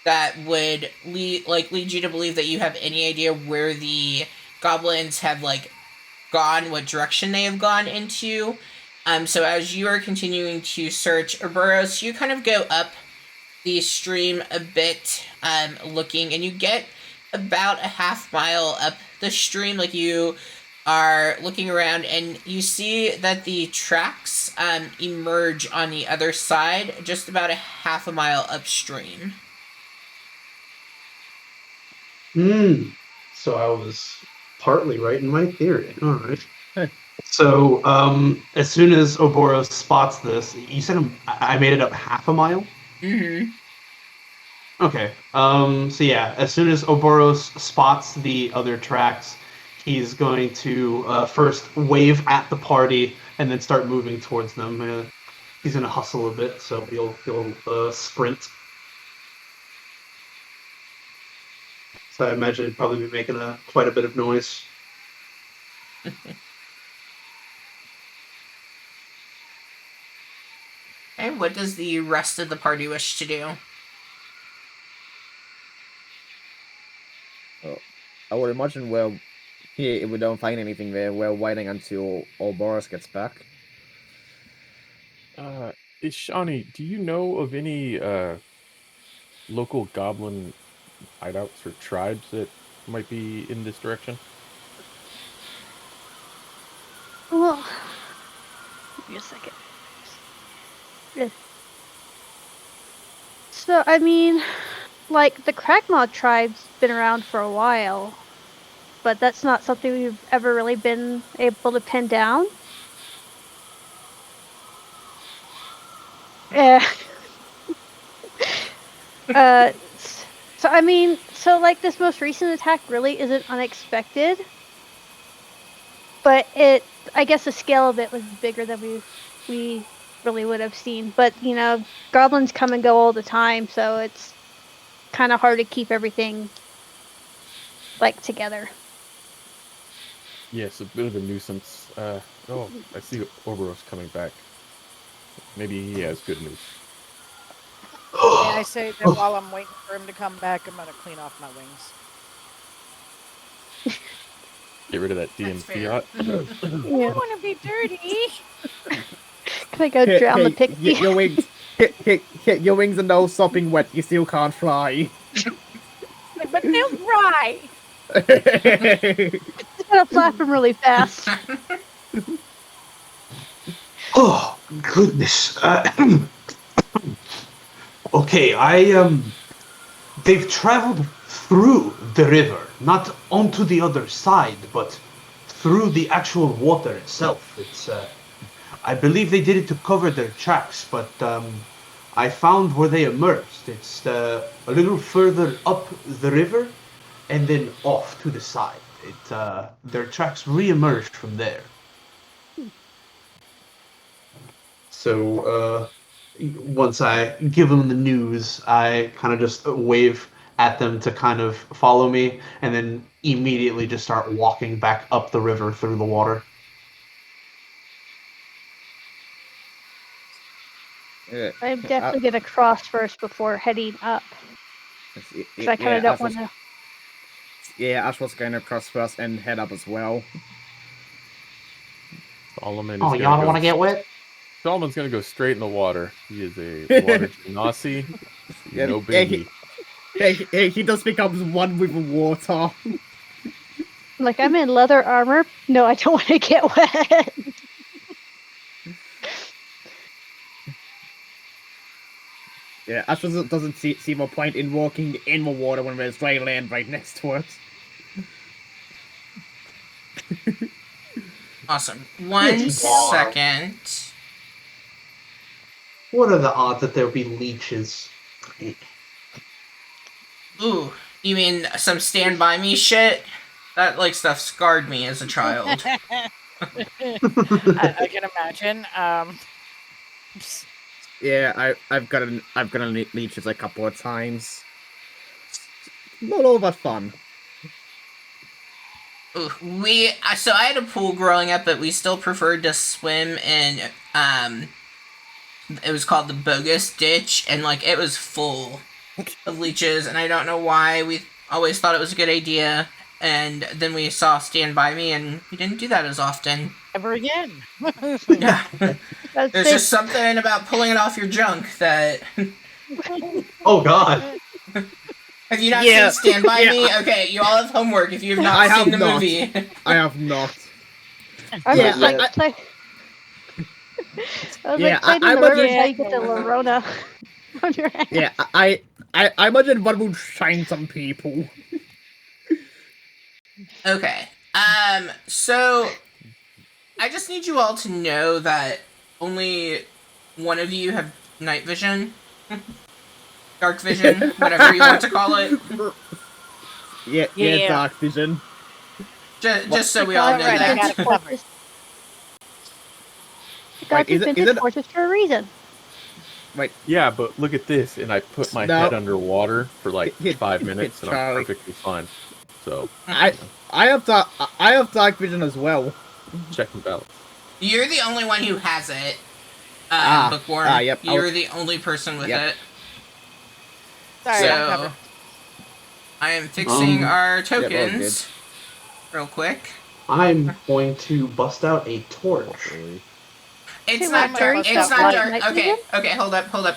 that would lead you to believe that you have any idea where the goblins have like gone, what direction they have gone into. So as you are continuing to search Ouroboros, you kind of go up the stream a bit, looking, and you get about a half mile up the stream. Like you are looking around, and you see that the tracks emerge on the other side, just about a half a mile upstream. So I was partly right in my theory. All right. So, as soon as Ouroboros spots this, you said I made it up half a mile? Mm-hmm. Okay. So yeah, as soon as Ouroboros spots the other tracks, he's going to first wave at the party and then start moving towards them. He's gonna hustle a bit, so he'll sprint. So I imagine he'd probably be making quite a bit of noise. And what does the rest of the party wish to do? I would imagine if we don't find anything there, we're waiting until Ouroboros gets back. Ishani, do you know of any local goblin hideouts or tribes that might be in this direction? Well, give me a second. So, I mean, like, the Kragmaw tribe's been around for a while, but that's not something we've ever really been able to pin down. Yeah. So I mean, like this most recent attack really isn't unexpected, but I guess the scale of it was bigger than we really would have seen. But goblins come and go all the time, so it's kind of hard to keep everything like together. Yes, a bit of a nuisance. I see Ouroboros coming back. Maybe he has good news. May I say that while I'm waiting for him to come back, I'm gonna clean off my wings. Get rid of that DMC yacht. I don't want to be dirty. Can I go drown the pixie? Your wings, your wings are no sopping wet. You still can't fly. But they'll fly. It's gonna flap them really fast. Oh goodness. Okay, they've traveled through the river, not onto the other side, but through the actual water itself. I believe they did it to cover their tracks, but I found where they emerged. It's a little further up the river, and then off to the side. Their tracks re-emerged from there. So once I give them the news, I kind of just wave at them to kind of follow me, and then immediately just start walking back up the river through the water. I'm definitely going to cross first before heading up. Because I kind of don't want to... Yeah, Ash was going to cross first and head up as well. Solomon y'all don't want to get wet? Solomon's going to go straight in the water. He is a water genasi. No biggie. He just becomes one with the water. Like, I'm in leather armor. No, I don't want to get wet. Yeah, Ash doesn't see more point in walking in the water when there's dry land right next to it. Awesome. 1 second. What are the odds that there'll be leeches? Ooh, you mean some Stand By Me shit? That, like, stuff scarred me as a child. I can imagine. Yeah, I've gotten leeches a couple of times. Not all that fun. Ooh, so I had a pool growing up, but we still preferred to swim in, it was called the Bogus Ditch, and, like, it was full of leeches, and I don't know why. We always thought it was a good idea, and then we saw Stand By Me, and we didn't do that as often. Ever again. Yeah. There's just something about pulling it off your junk that... Oh, God. Have you not seen Stand By Me? Okay, you all have homework if you have not seen the movie. I have not. I was like, play in the river is how you get the Lorona on your head. Yeah, I imagine one will shine some people. Okay. So I just need you all to know that only one of you have night vision. Dark vision, whatever you want to call it. Yeah, dark vision. Just so we all know that. I got it covered. God invented forces for a reason. Right. Yeah, but look at this, and I put my head underwater for like 5 minutes, and I'm perfectly fine. So I have dark vision as well. Check and balance. You're the only one who has it. Bookworm. Yep. You're the only person with it. Sorry, so I am fixing our tokens real quick. I'm going to bust out a torch. It's not dark. It's not dark. Okay, hold up.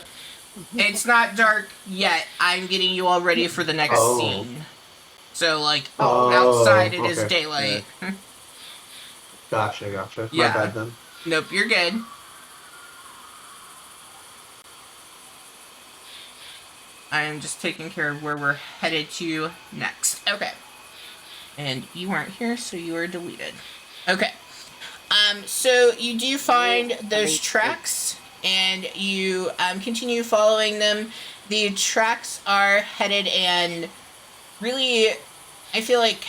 It's not dark yet. I'm getting you all ready for the next scene. So, like, outside it is daylight. Yeah. Gotcha. Yeah. My bad then. Nope, you're good. I am just taking care of where we're headed to next. Okay. And you weren't here, so you are deleted. Okay. So you do find those tracks, and you continue following them. The tracks are headed, and really, I feel like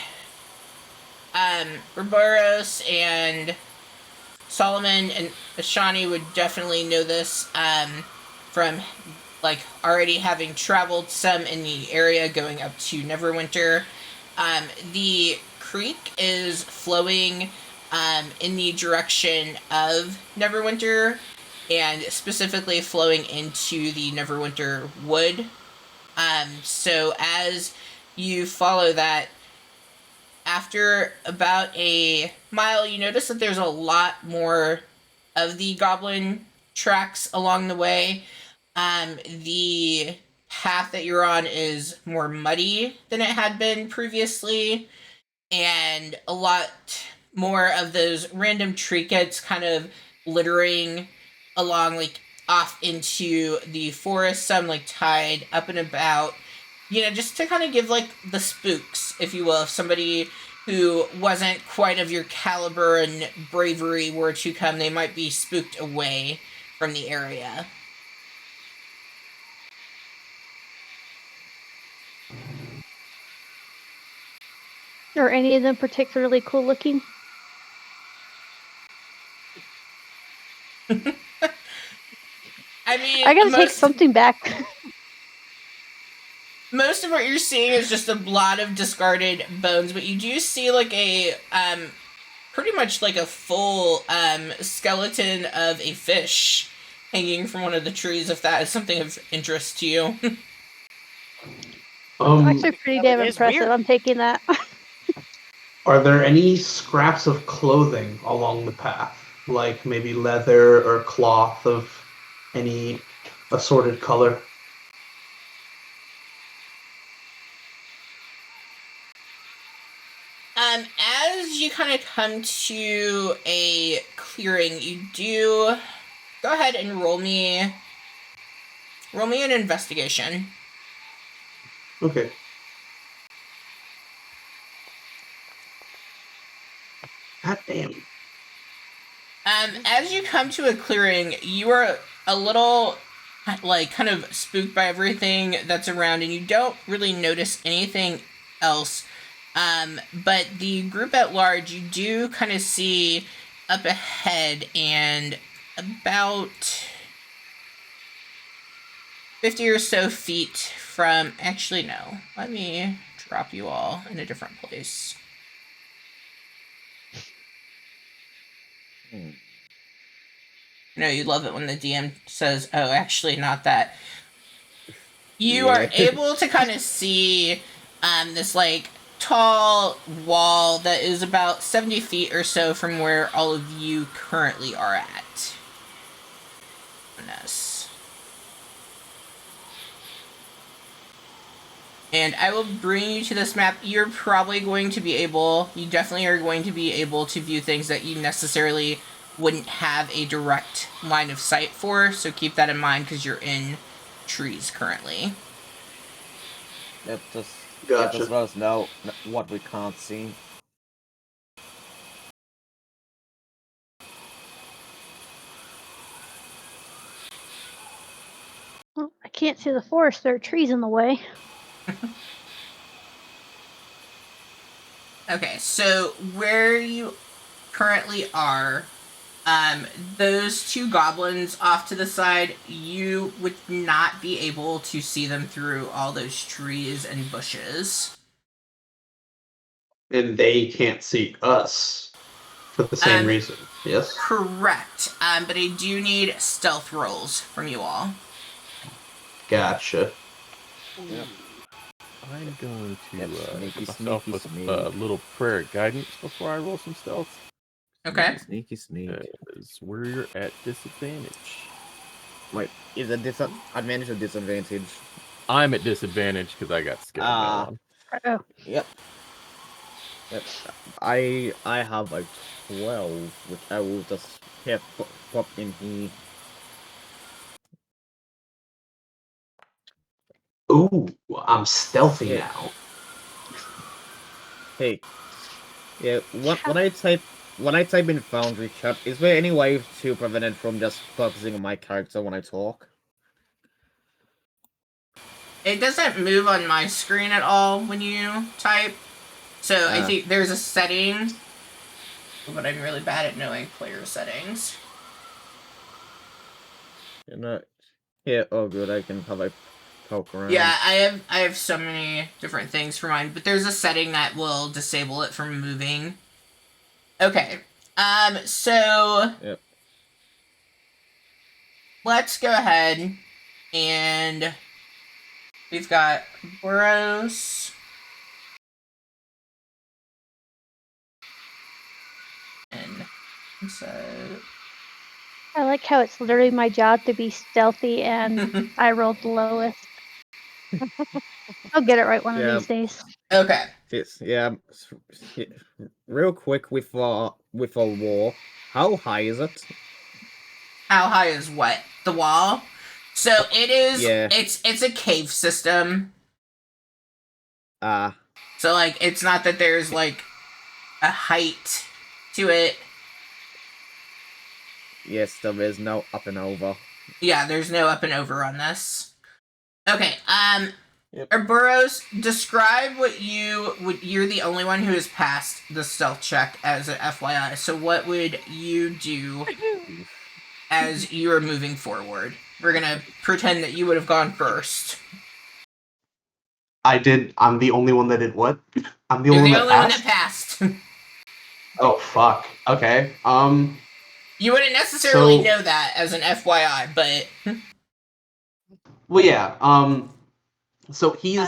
Roboros and Solomon and Ashani would definitely know this from like already having traveled some in the area going up to Neverwinter. The creek is flowing in the direction of Neverwinter, and specifically flowing into the Neverwinter wood. So as you follow that, after about a mile, you notice that there's a lot more of the goblin tracks along the way. The path that you're on is more muddy than it had been previously, and a lot more of those random trinkets kind of littering along, like, off into the forest, some, like, tied up and about, you know, just to kind of give, like, the spooks, if you will, if somebody who wasn't quite of your caliber and bravery were to come, they might be spooked away from the area. Are any of them particularly cool looking? I mean, I gotta take something back. Most of what you're seeing is just a lot of discarded bones, but you do see like a pretty much like a full skeleton of a fish hanging from one of the trees, if that is something of interest to you. Actually pretty damn impressive. Weird. I'm taking that. Are there any scraps of clothing along the path? Like maybe leather or cloth of any assorted color? As you kind of come to a clearing, you do go ahead and roll me an investigation. Okay. God damn. As you come to a clearing, you are a little like kind of spooked by everything that's around, and you don't really notice anything else. But the group at large, you do kind of see up ahead, and about 50 or so feet from. Actually, no. Let me drop you all in a different place. No, you love it when the DM says, "Oh, actually, not that." You are able to kind of see this like tall wall that is about 70 feet or so from where all of you currently are at. Goodness. And I will bring you to this map. You're probably going to be able, you definitely are going to be able to view things that you necessarily wouldn't have a direct line of sight for, so keep that in mind because you're in trees currently. It just let us know what we can't see. Well, I can't see the forest. There are trees in the way. Okay, so where you currently are, those two goblins off to the side, you would not be able to see them through all those trees and bushes. And they can't see us for the same reason, yes? Correct. But I do need stealth rolls from you all. Gotcha. Yep. I'm going to sneaky, hit myself with a little prayer of guidance before I roll some stealth. Okay. Sneaky. Is we're at disadvantage. Wait, is it advantage or disadvantage? I'm at disadvantage because I got scared. Oh. Yep. I have a 12, which I will just pop in here. Ooh, I'm stealthy now. Hey, yeah. When I type in Foundry chat, is there any way to prevent it from just focusing on my character when I talk? It doesn't move on my screen at all when you type. So I think there's a setting, but I'm really bad at knowing player settings. You know, yeah. Oh, good. I can have a poke around. Yeah, I have so many different things for mine, but there's a setting that will disable it from moving. Okay. So Yep. Let's go ahead and we've got Boros. And so I like how it's literally my job to be stealthy and I rolled the lowest. I'll get it right one of these days. Okay. Real quick with a wall. How high is it? How high is what? The wall? So it is. Yeah. It's a cave system. So like it's not that there's like a height to it. Yes, there is no up and over. Yeah, there's no up and over on this. Okay. Yep. Burroughs, describe what you're the only one who has passed the stealth check as an FYI. So what would you do as you are moving forward? We're gonna pretend that you would have gone first. I'm the only one that did what? I'm the You're only the one only one that passed? passed. Oh, fuck. Okay. You wouldn't necessarily So- know that as an FYI, but Well, yeah. So he's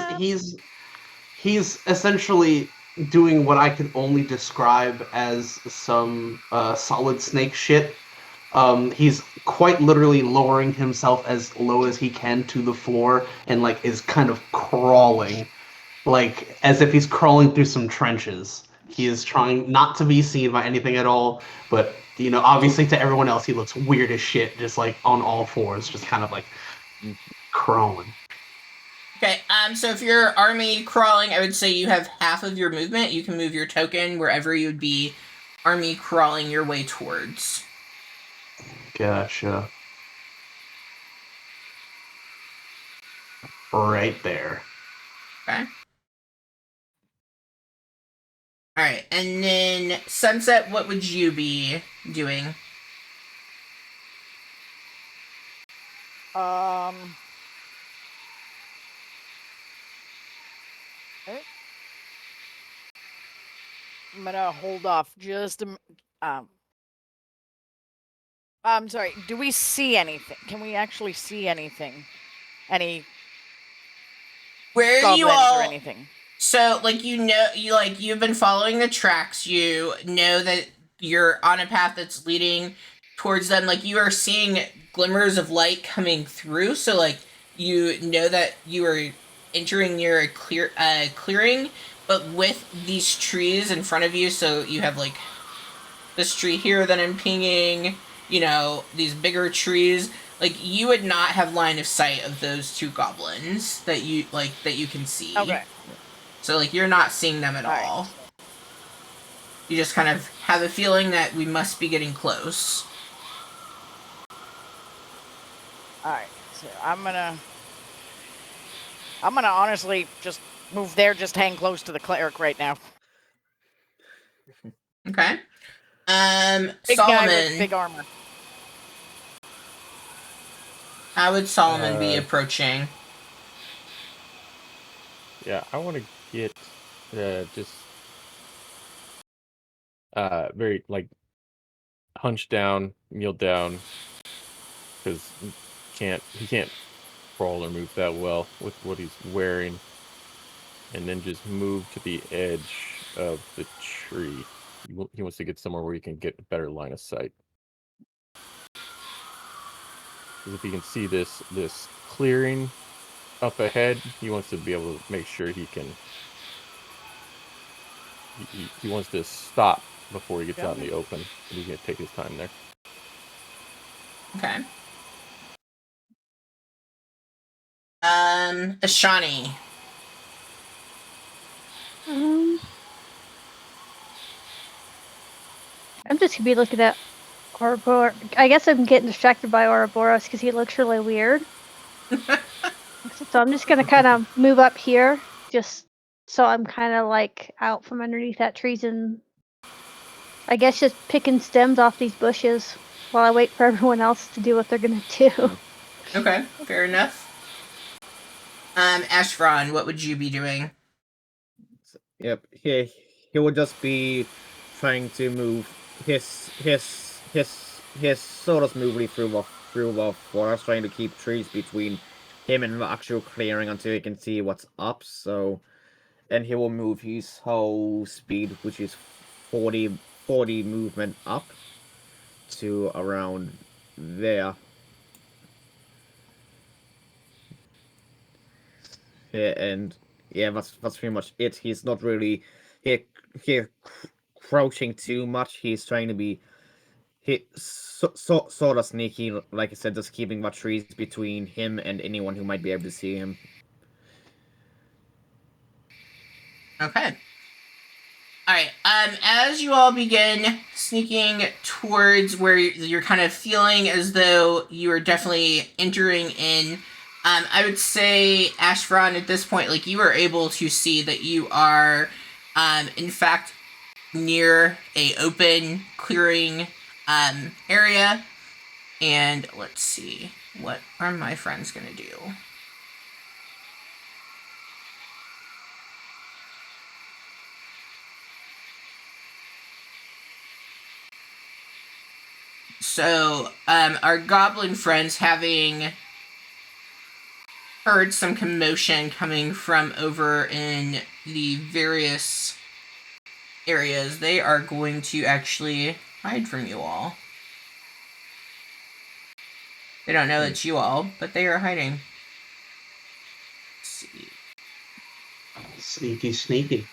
essentially doing what I could only describe as some solid snake shit. He's quite literally lowering himself as low as he can to the floor and like is kind of crawling, like as if he's crawling through some trenches. He is trying not to be seen by anything at all, but obviously to everyone else he looks weird as shit, just like on all fours, just kind of like crawling. okay. So if you're army crawling, I would say you have half of your movement. You can move your token wherever you would be army crawling your way towards. Gotcha. Right there. Okay. All right, and then Sunset, what would you be doing? I'm gonna hold off just I'm sorry, do we see anything? Can we actually see anything? Any Where goblins you all or anything? So you've been following the tracks. You know that you're on a path that's leading towards them. Like you are seeing glimmers of light coming through. So like you know that you are entering near a clearing, but with these trees in front of you. So you have like this tree here that I'm pinging. These bigger trees. Like you would not have line of sight of those two goblins that you can see. Okay. So, like, you're not seeing them at all. You just kind of have a feeling that we must be getting close. Alright, so I'm gonna honestly just move there, just hang close to the cleric right now. Okay. Big Solomon. guy with big armor. How would Solomon be approaching? Yeah, I want to get just very like hunched down, kneel down, because he can't crawl or move that well with what he's wearing, and then just move to the edge of the tree. He wants to get somewhere where he can get a better line of sight. Because if he can see this clearing up ahead, he wants to be able to make sure he can. He wants to stop before he gets out in the open. He's going to take his time there. Okay. Ashani. I'm just gonna be looking at Ouroboros. I guess I'm getting distracted by Ouroboros because he looks really weird. So I'm just gonna kind of move up here, just so I'm kind of like out from underneath that trees, and I guess just picking stems off these bushes while I wait for everyone else to do what they're gonna do. Okay, fair enough. Ashron, what would you be doing? Yep, he would just be trying to move his sort of smoothly through the forest, trying to keep trees between him and the actual clearing until he can see what's up. So, and he will move his whole speed, which is 40 movement up to around there. Yeah, and yeah, that's pretty much it. He's not really he crouching too much. He's trying to be sort of sneaky, like I said, just keeping the trees between him and anyone who might be able to see him. Okay. Alright, as you all begin sneaking towards where you're kind of feeling as though you are definitely entering in, I would say, Ashfron, at this point, like, you are able to see that you are, in fact, near a open clearing area. And let's see, what are my friends gonna do? So, our goblin friends, having heard some commotion coming from over in the various areas, they are going to actually hide from you all. They don't know it's you all, but they are hiding. Let's see. Sneaky, sneaky.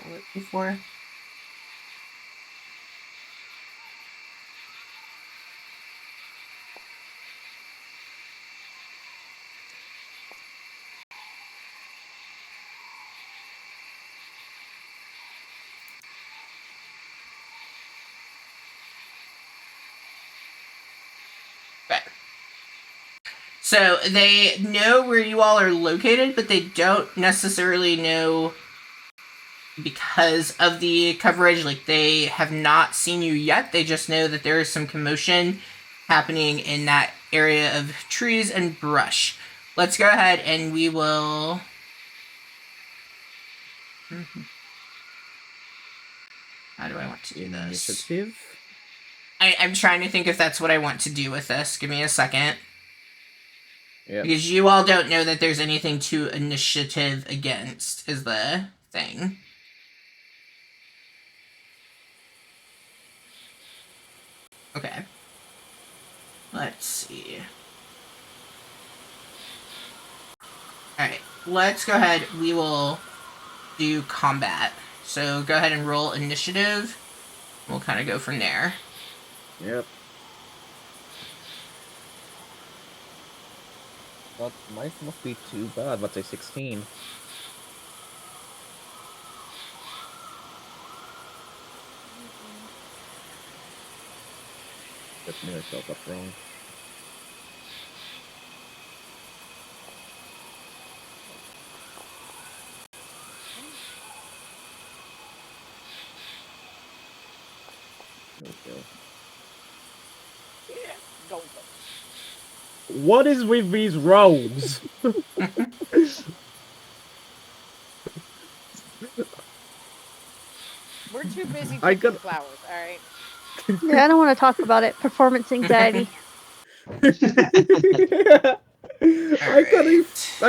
Roll it before. Okay. So they know where you all are located, but they don't necessarily know because of the coverage. Like, they have not seen you yet. They just know that there is some commotion happening in that area of trees and brush. Let's go ahead and we will... How do I want to do this? Initiative? I'm trying to think if that's what I want to do with this. Give me a second. Yeah. Because you all don't know that there's anything to initiative against, is the thing. Okay. Let's see. Alright, let's go ahead. We will do combat. So go ahead and roll initiative. We'll kind of go from there. Yep. But mine must be too bad, but say 16. Let me spelled that wrong. Okay. Yeah, go. What is with these rolls? We're too busy I picking got- flowers, alright? Yeah, I don't want to talk about it. Performance anxiety. I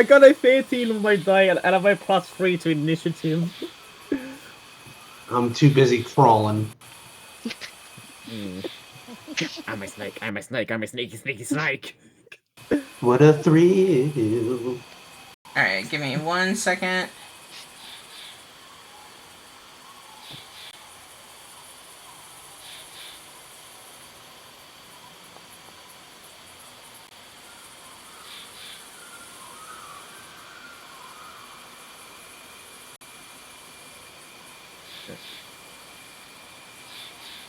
got a 13 on my die and I have a +3 to initiative. I'm too busy crawling. I'm a snake, I'm a snake, I'm a sneaky, sneaky snake. What a thrill. Alright, give me 1 second.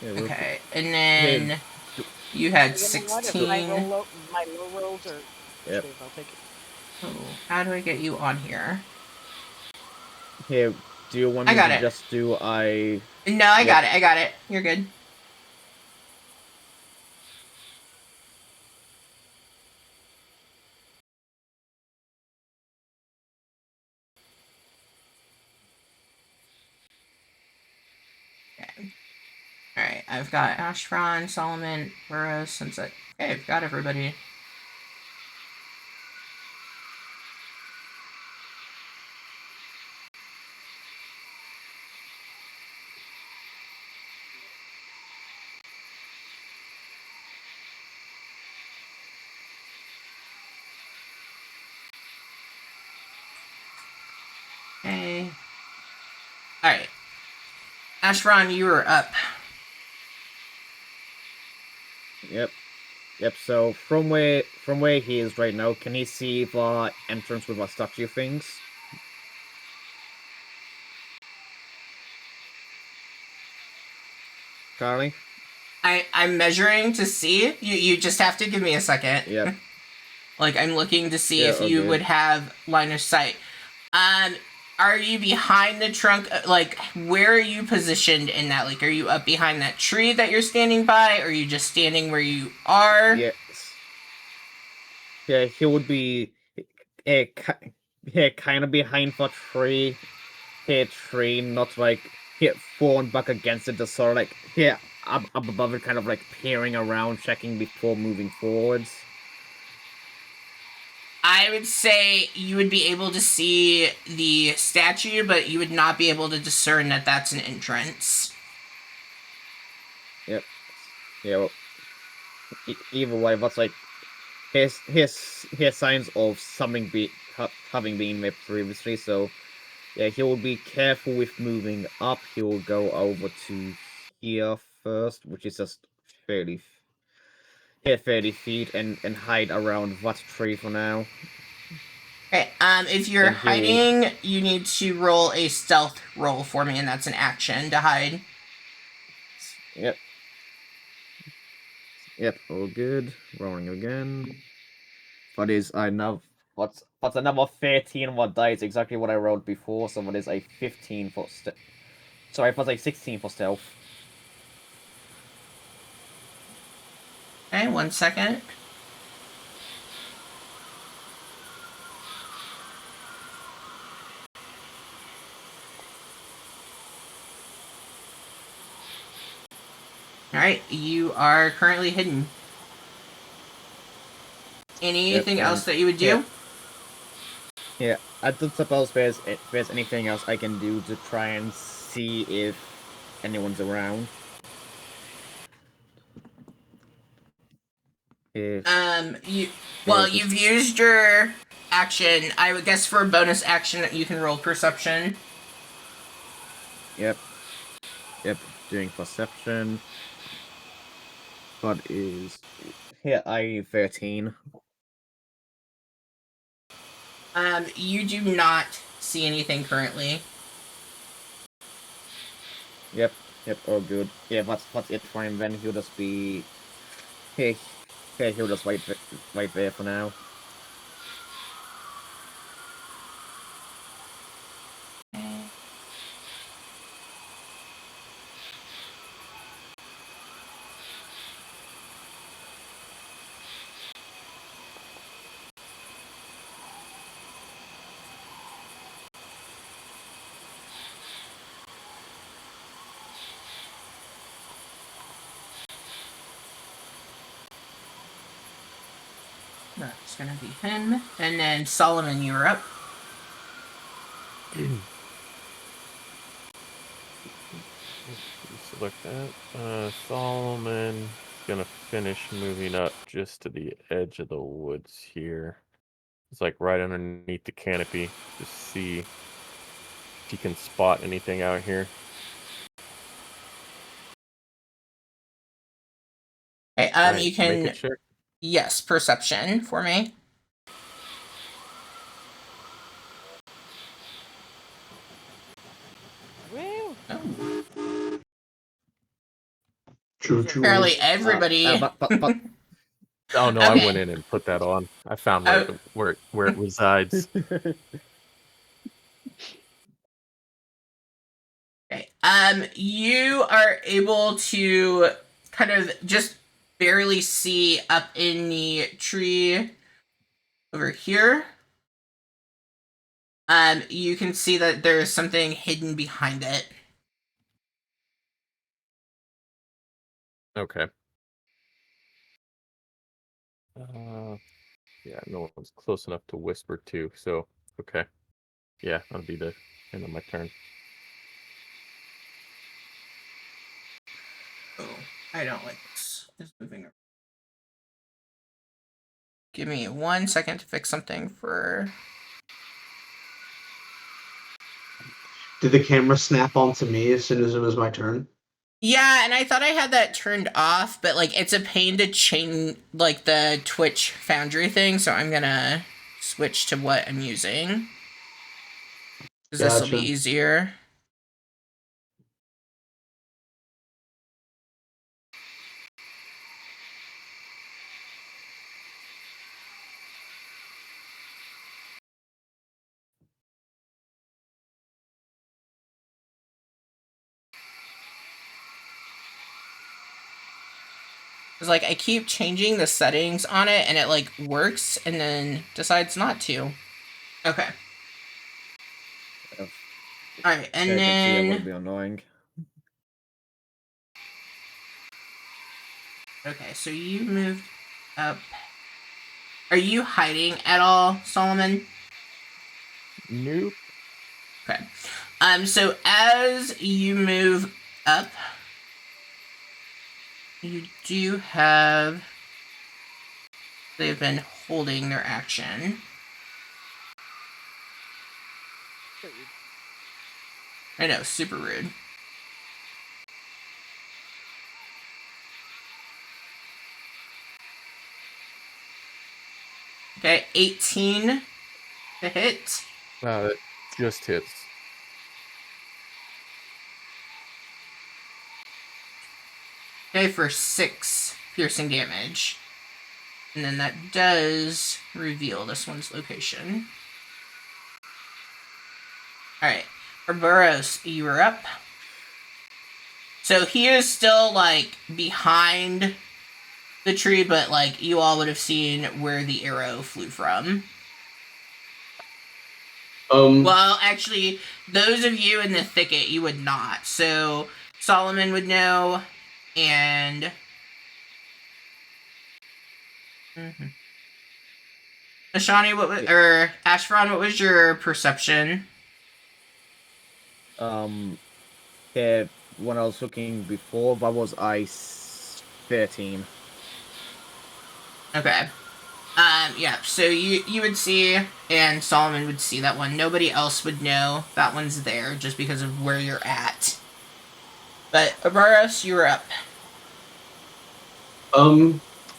Yeah, Okay, and then you had 16. My low rolls are... Yep. I'll take it. Oh, how do I get you on here? Here, do you want me to just do I... No, I got it. You're good. Okay. Alright, I've got Ashfron, Solomon, Burroughs, Sunset. Okay, I've got everybody. Okay. Alright. Ashfron, you are up. Yep. Yep, so from where he is right now, can he see the entrance with the statue things? Charlie? I'm measuring to see. You just have to give me a second. Yep. Like, I'm looking to see Yeah, if you okay. would have line of sight. Are you behind the trunk? Like, where are you positioned in that? Like, are you up behind that tree that you're standing by? Or are you just standing where you are? Yes. Yeah, he would be kind of behind the tree, not like thrown back against it, just sort of like up above it, kind of like peering around, checking before moving forwards. I would say you would be able to see the statue, but you would not be able to discern that that's an entrance. Yep. Yeah. Well, either way, that's like his signs of something having been there previously. So yeah, he will be careful with moving up. He will go over to here first, which is just 30 feet, and hide around that tree for now. Okay, if you're hiding, you need to roll a stealth roll for me, and that's an action to hide. Yep. Yep, all good. Rolling again. That is enough. What's another 13 what dice? Exactly what I rolled before, so that is a 15 for sorry, that's a 16 for stealth. Okay, 1 second. Alright, you are currently hidden. Anything else that you would do? Yeah, I don't suppose there's anything else I can do to try and see if anyone's around. You've used your action. I would guess for a bonus action that you can roll perception. Yep, doing perception. What is here? I 13. You do not see anything currently. Yep, all good. Yeah, that's it for him. Then he'll just be he'll just wait there for now. That's gonna be him. And then Solomon, you're up. Select that. Solomon gonna finish moving up just to the edge of the woods here. It's like right underneath the canopy. Just see if you can spot anything out here. Okay, you can make a check. Yes, perception for me. Woo! Oh. True. Apparently everybody. Oh no, Okay. I went in and put that on. I found where it resides. Okay. You are able to kind of just barely see up in the tree over here. You can see that there's something hidden behind it. Okay. Yeah, no one's close enough to whisper to, so okay. Yeah, that'll be the end of my turn. Oh, I don't like this. It's moving around. Give me 1 second to fix something for... Did the camera snap onto me as soon as it was my turn? Yeah, and I thought I had that turned off, but like it's a pain to change like the Twitch Foundry thing, so I'm gonna switch to what I'm using. Because this will be easier. It's like I keep changing the settings on it, and it like works, and then decides not to. Okay. All right, and I can see it then would be annoying. okay, so you moved up. Are you hiding at all, Solomon? Nope. Okay. So as you move up, you do have. They've been holding their action. I know, super rude. Okay, 18 to hit. That just hits. Okay, for 6 piercing damage. And then that does reveal this one's location. Alright, Ouroboros, you are up. So he is still, like, behind the tree, but, like, you all would have seen where the arrow flew from. Well, actually, those of you in the thicket, you would not. So Solomon would know, and Ashani, or Ashfron, what was your perception? Yeah, when I was looking before, that was 13. Okay. Yeah, so you would see, and Solomon would see that one. Nobody else would know that one's there just because of where you're at. But Ouroboros, you were up.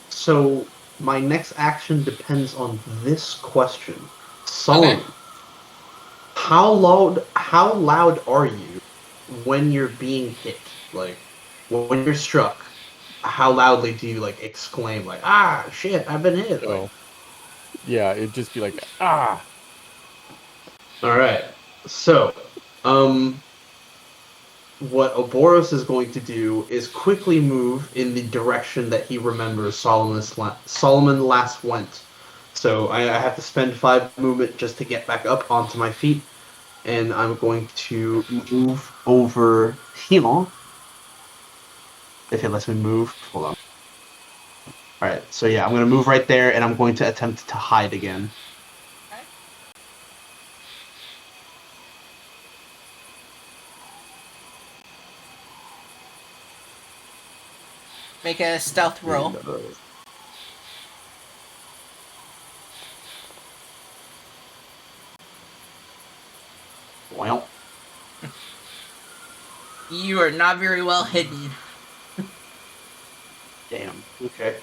So my next action depends on this question. Solomon, Okay. how loud are you when you're being hit? Like, when you're struck, how loudly do you, like, exclaim, like, ah, shit, I've been hit? So, Like, yeah, it'd just be like, ah! alright. So, what Ouroboros is going to do is quickly move in the direction that he remembers Solomon last went. So I have to spend 5 movement just to get back up onto my feet, and I'm going to move over here. If it lets me move, hold on. All right, so yeah, I'm going to move right there, and I'm going to attempt to hide again. Okay. Make a stealth roll. Well, You are not very well hidden. damn. Okay.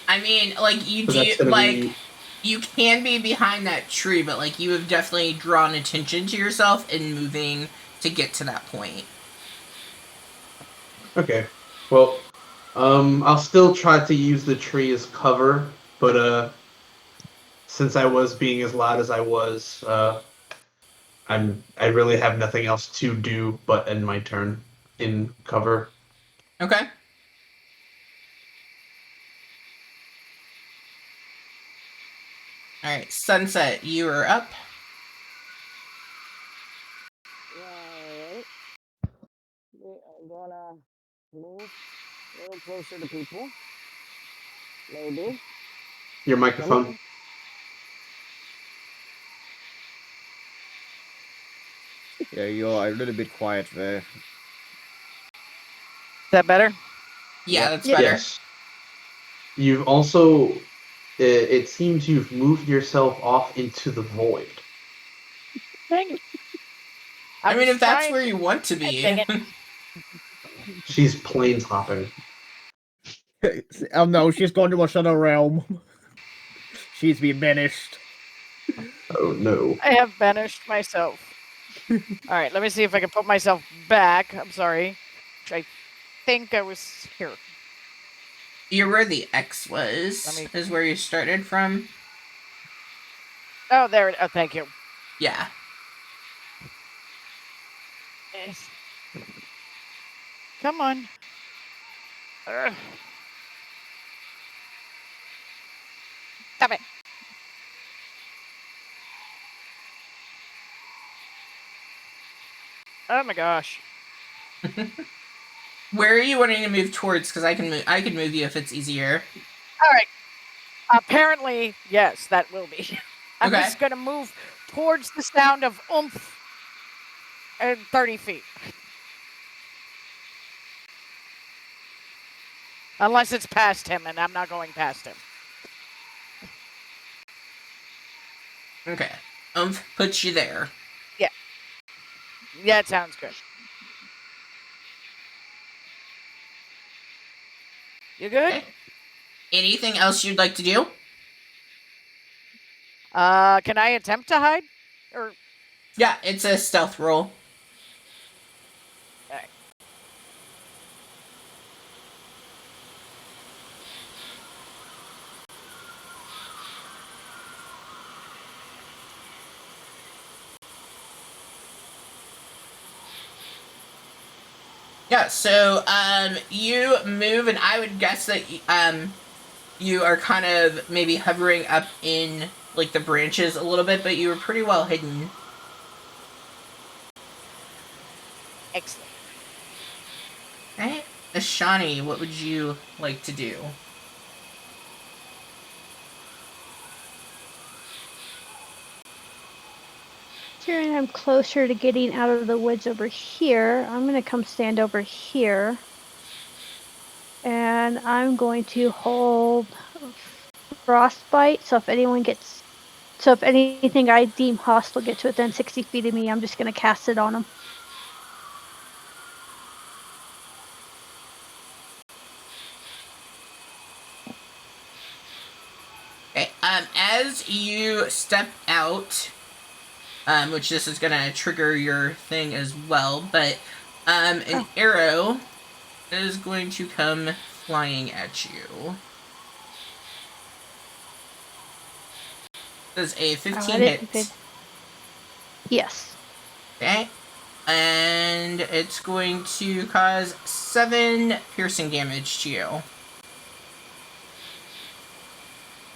I mean, like, you So do, that's gonna like, be... you can be behind that tree, but, like, you have definitely drawn attention to yourself in moving to get to that point. Okay. Well, I'll still try to use the tree as cover, but since I was being as loud as I was, I really have nothing else to do but end my turn in cover. Okay. Alright, Sunset, you are up. Alright. We are gonna move a little closer to people. Maybe. Your microphone. Yeah, you're a little bit quiet there. Is that better? Yeah, that's Yeah. better. Yes. You've also... It seems you've moved yourself off into the void. Dang it. I mean, if that's trying where to- you want to be. Dang it. She's planes hopping. Oh no, she's gone to a shadow realm. She's been banished. Oh no. I have banished myself. Alright, let me see if I can put myself back. I'm sorry. I think I was here. You're where the X was, is where you started from. Oh, there it. Oh, thank you. Yeah. Come on. Ugh. Stop it. Oh my gosh. Where are you wanting to move towards? Because I can move you if it's easier. All right. Apparently, yes, that will be. I'm Okay. just gonna move towards the sound of oomph and 30 feet. Unless it's past him, and I'm not going past him. Okay. Puts you there. Yeah. Yeah, it sounds good. You good? Okay. Anything else you'd like to do? Can I attempt to hide? Or Yeah, it's a stealth roll. all right. Yeah, so you move, and I would guess that you are kind of maybe hovering up in like the branches a little bit, but you were pretty well hidden. Excellent. Okay, Ashani, what would you like to do? Considering I'm closer to getting out of the woods over here, I'm going to come stand over here. And I'm going to hold frostbite, so if anything I deem hostile gets within 60 feet of me, I'm just going to cast it on them. Okay, as you step out, which this is gonna trigger your thing as well, but an arrow is going to come flying at you. Does a 15 hit? Yes. Okay. And it's going to cause 7 piercing damage to you.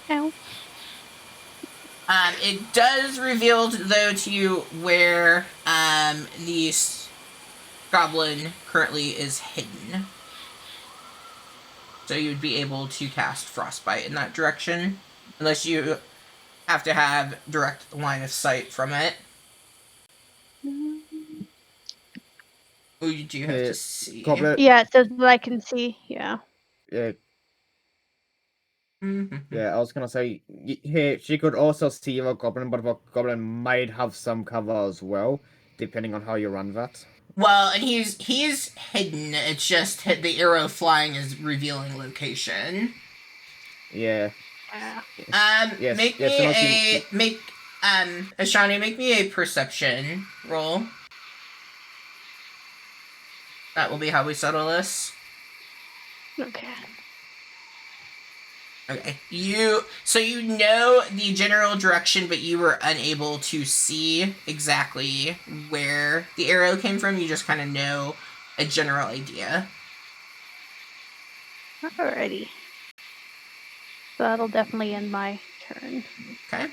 Ow. It does reveal, though, to you where the goblin currently is hidden. So you'd be able to cast Frostbite in that direction, unless you have to have direct line of sight from it. Oh, you do have to see. Goblin, Yeah, it says that I can see. Yeah. yeah, Mm-hmm. yeah. I was gonna say here she could also see a goblin, but the goblin might have some cover as well, depending on how you run that. Well, and he's hidden. It's just the arrow flying is revealing location. Yeah. Yes. Make yes, me Ashani, make me a perception roll. That will be how we settle this. Okay. Okay. So you know the general direction, but you were unable to see exactly where the arrow came from. You just kind of know a general idea. Alrighty. So that'll definitely end my turn. Okay.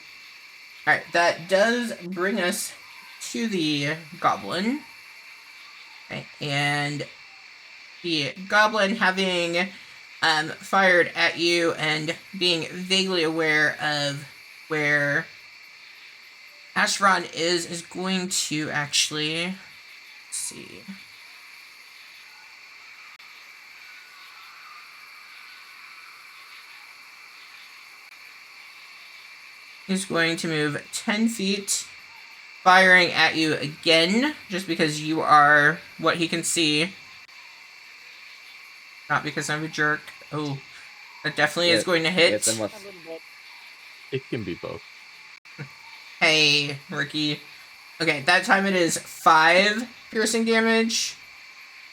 Alright, that does bring us to the goblin. Okay, and the goblin, having fired at you and being vaguely aware of where Ashron is going to actually, let's see. He's going to move 10 feet, firing at you again, just because you are what he can see. Not because I'm a jerk. Oh, that definitely is going to hit. Yes, A little bit. It can be both. Hey, Ricky. Okay, that time it is 5 piercing damage.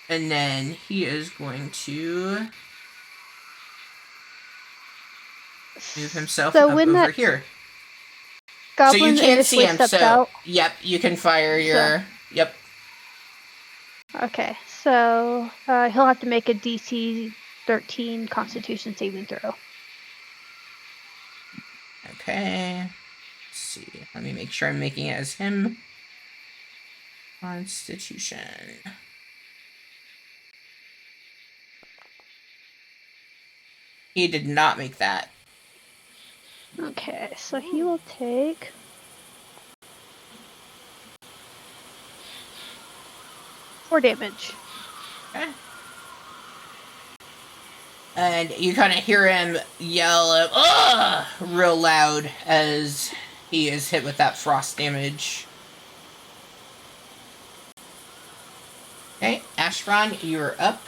And then he is going to move himself So up when over that here. goblin So you can't see initially him, steps so out. yep, you can fire your yep. Okay, so he'll have to make a DC 13 Constitution saving throw. Okay. Let's see. Let me make sure I'm making it as him. Constitution. He did not make that. Okay, so he will take 4 damage. Okay. And you kind of hear him yell, "Ugh!" real loud as he is hit with that frost damage. Okay, Ashron, you're up.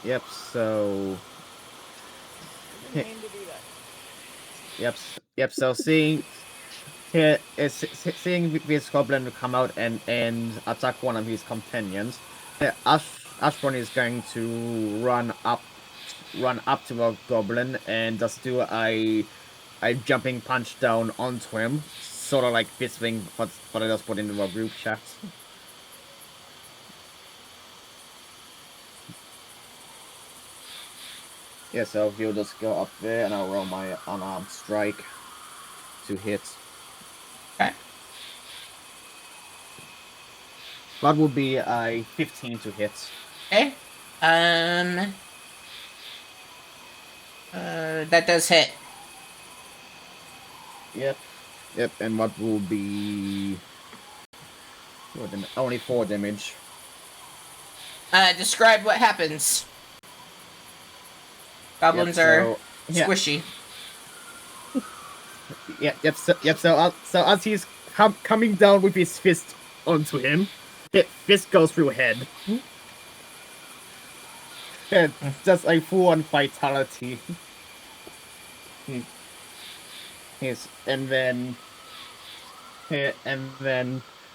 Yep, so... Didn't mean to do that. Yep, so seeing this goblin come out and attack one of his companions, Ashburn is going to run up to a goblin and just do a jumping punch down onto him, sort of like this thing, but I just put into a group chat. Yeah, so he'll just go up there and I'll roll my unarmed strike to hit. Okay. That would be a 15 to hit. Okay. That does hit. Yep, and what will be only 4 damage. Describe what happens. Goblins are squishy. So as he's coming down with his fist onto him, fist goes through head. And just a full-on vitality. Yes, and then,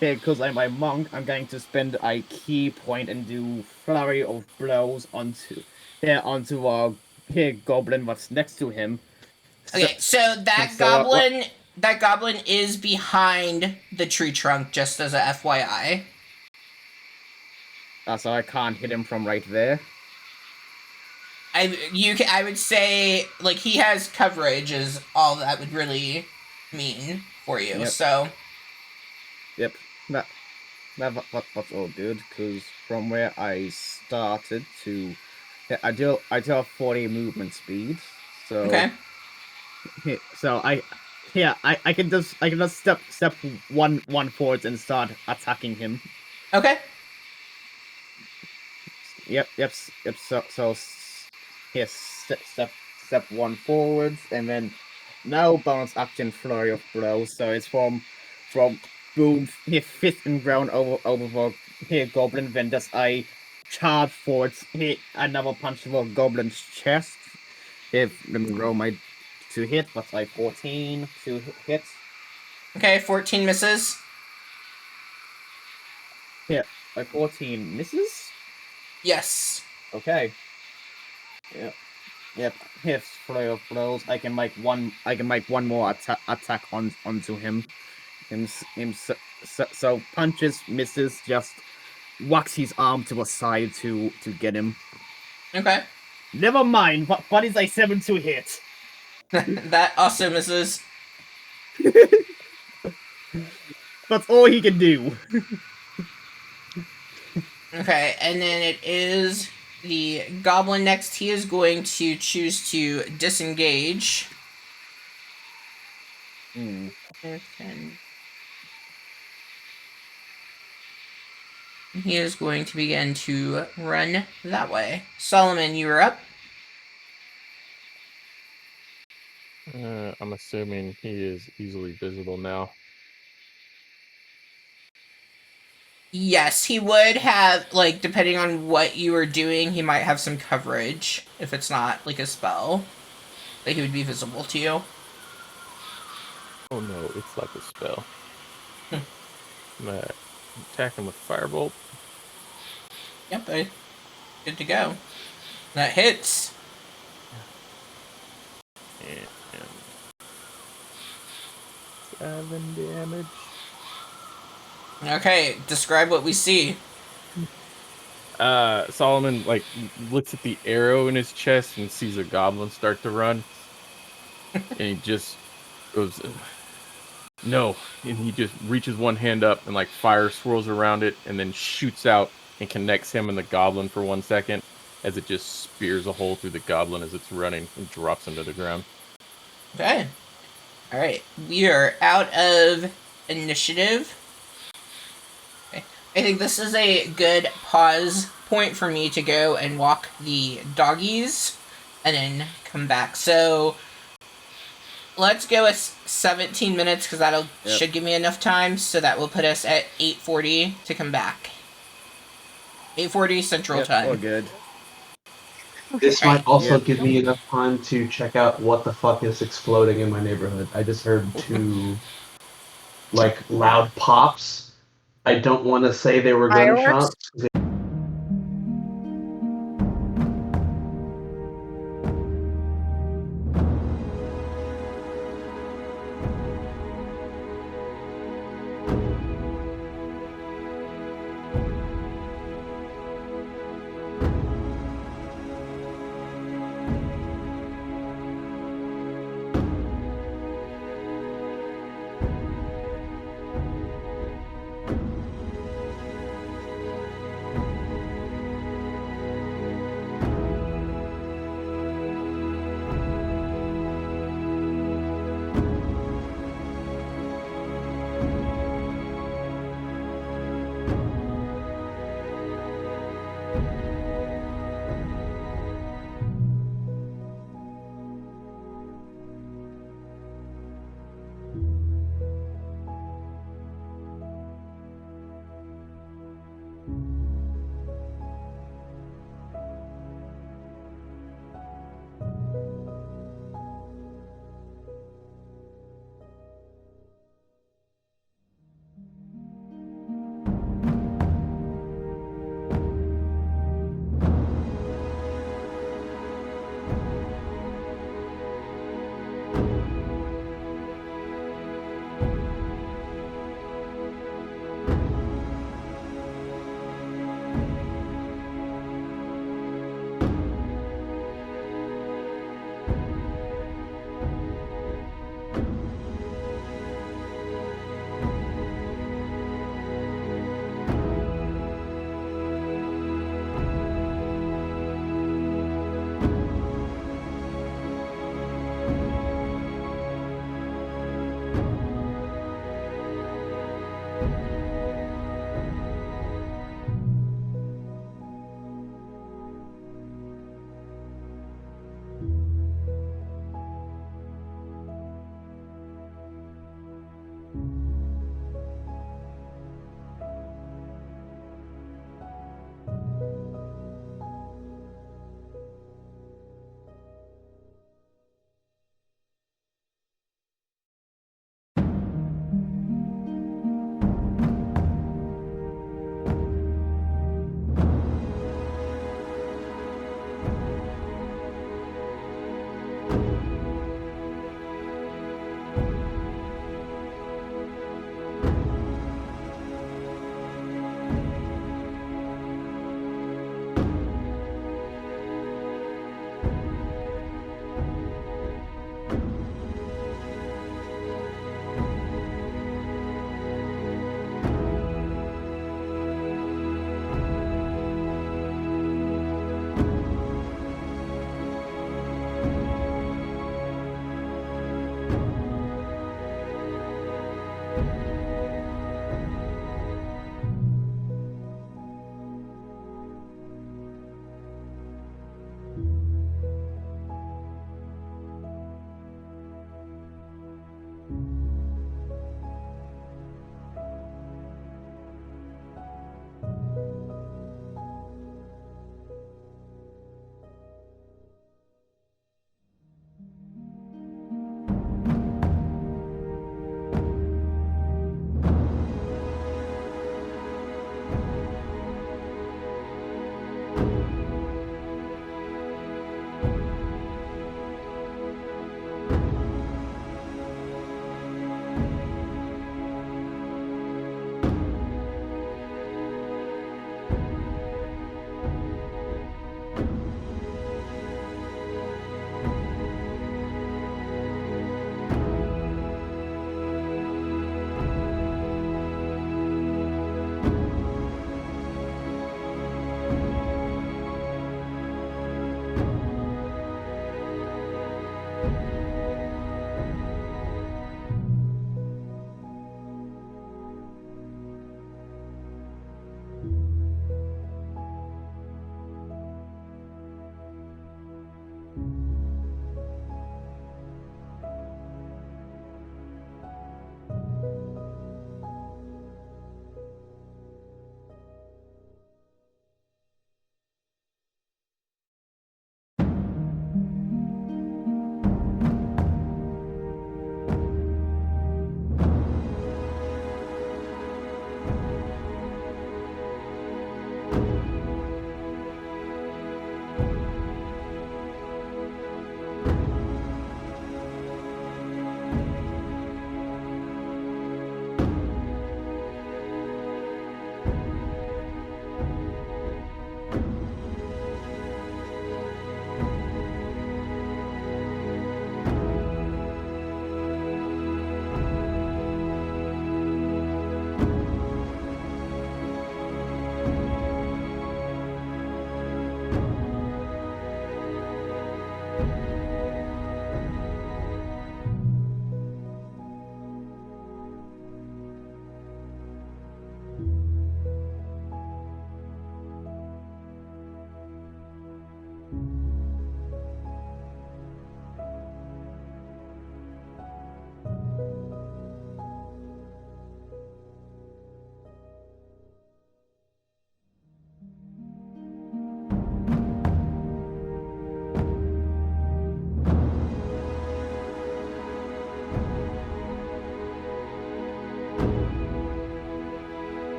because I'm a monk, I'm going to spend a key point and do flurry of blows onto our goblin that's next to him. Okay, so that goblin is behind the tree trunk, just as a FYI. So I can't hit him from right there. I would say, like, he has coverage is all that would really mean for you. Yep. So. Yep. That's all good, because from where I started to, I do have 40 movement speed, so Okay. So I can just step one forwards and start attacking him. Okay. Yep. So yes, step 1 forwards, and then now bonus action flurry of blows. So it's from boom, fist and ground over here goblin. Then does I charge forwards, hit another punch to a goblin's chest. Let me roll my to hit. What's like 14 to hit? Okay, 14 misses. Yeah, like 14 misses. Yes. Okay. Yep. Hits flurry of blows. I can make one more attack onto him. So punches, misses, just whacks his arm to a side to get him. Okay. Never mind. What is a 7 to hit? That also misses. That's all he can do. Okay, and then it is the goblin next. He is going to choose to disengage. He is going to begin to run that way. Solomon, you are up. I'm assuming he is easily visible now. Yes, he would have, like, depending on what you were doing, he might have some coverage if it's not, like, a spell. But he would be visible to you. Oh no, it's like a spell. I'm gonna attack him with Firebolt. Yep, good to go. That hits. And 7 damage. Okay, describe what we see. Solomon, like, looks at the arrow in his chest and sees a goblin start to run. And he just goes, no. And he just reaches one hand up and like fire swirls around it and then shoots out and connects him and the goblin for 1 second as it just spears a hole through the goblin as it's running and drops him to the ground. Okay. All right. We are out of initiative. Okay. I think this is a good pause point for me to go and walk the doggies and then come back. So let's go with 17 minutes because that'll should give me enough time. So that will put us at 8:40 to come back. 8:40 Central Time. All good. This might also give me enough time to check out what the fuck is exploding in my neighborhood. I just heard 2 like loud pops. I don't want to say they were Fireworks? gunshots.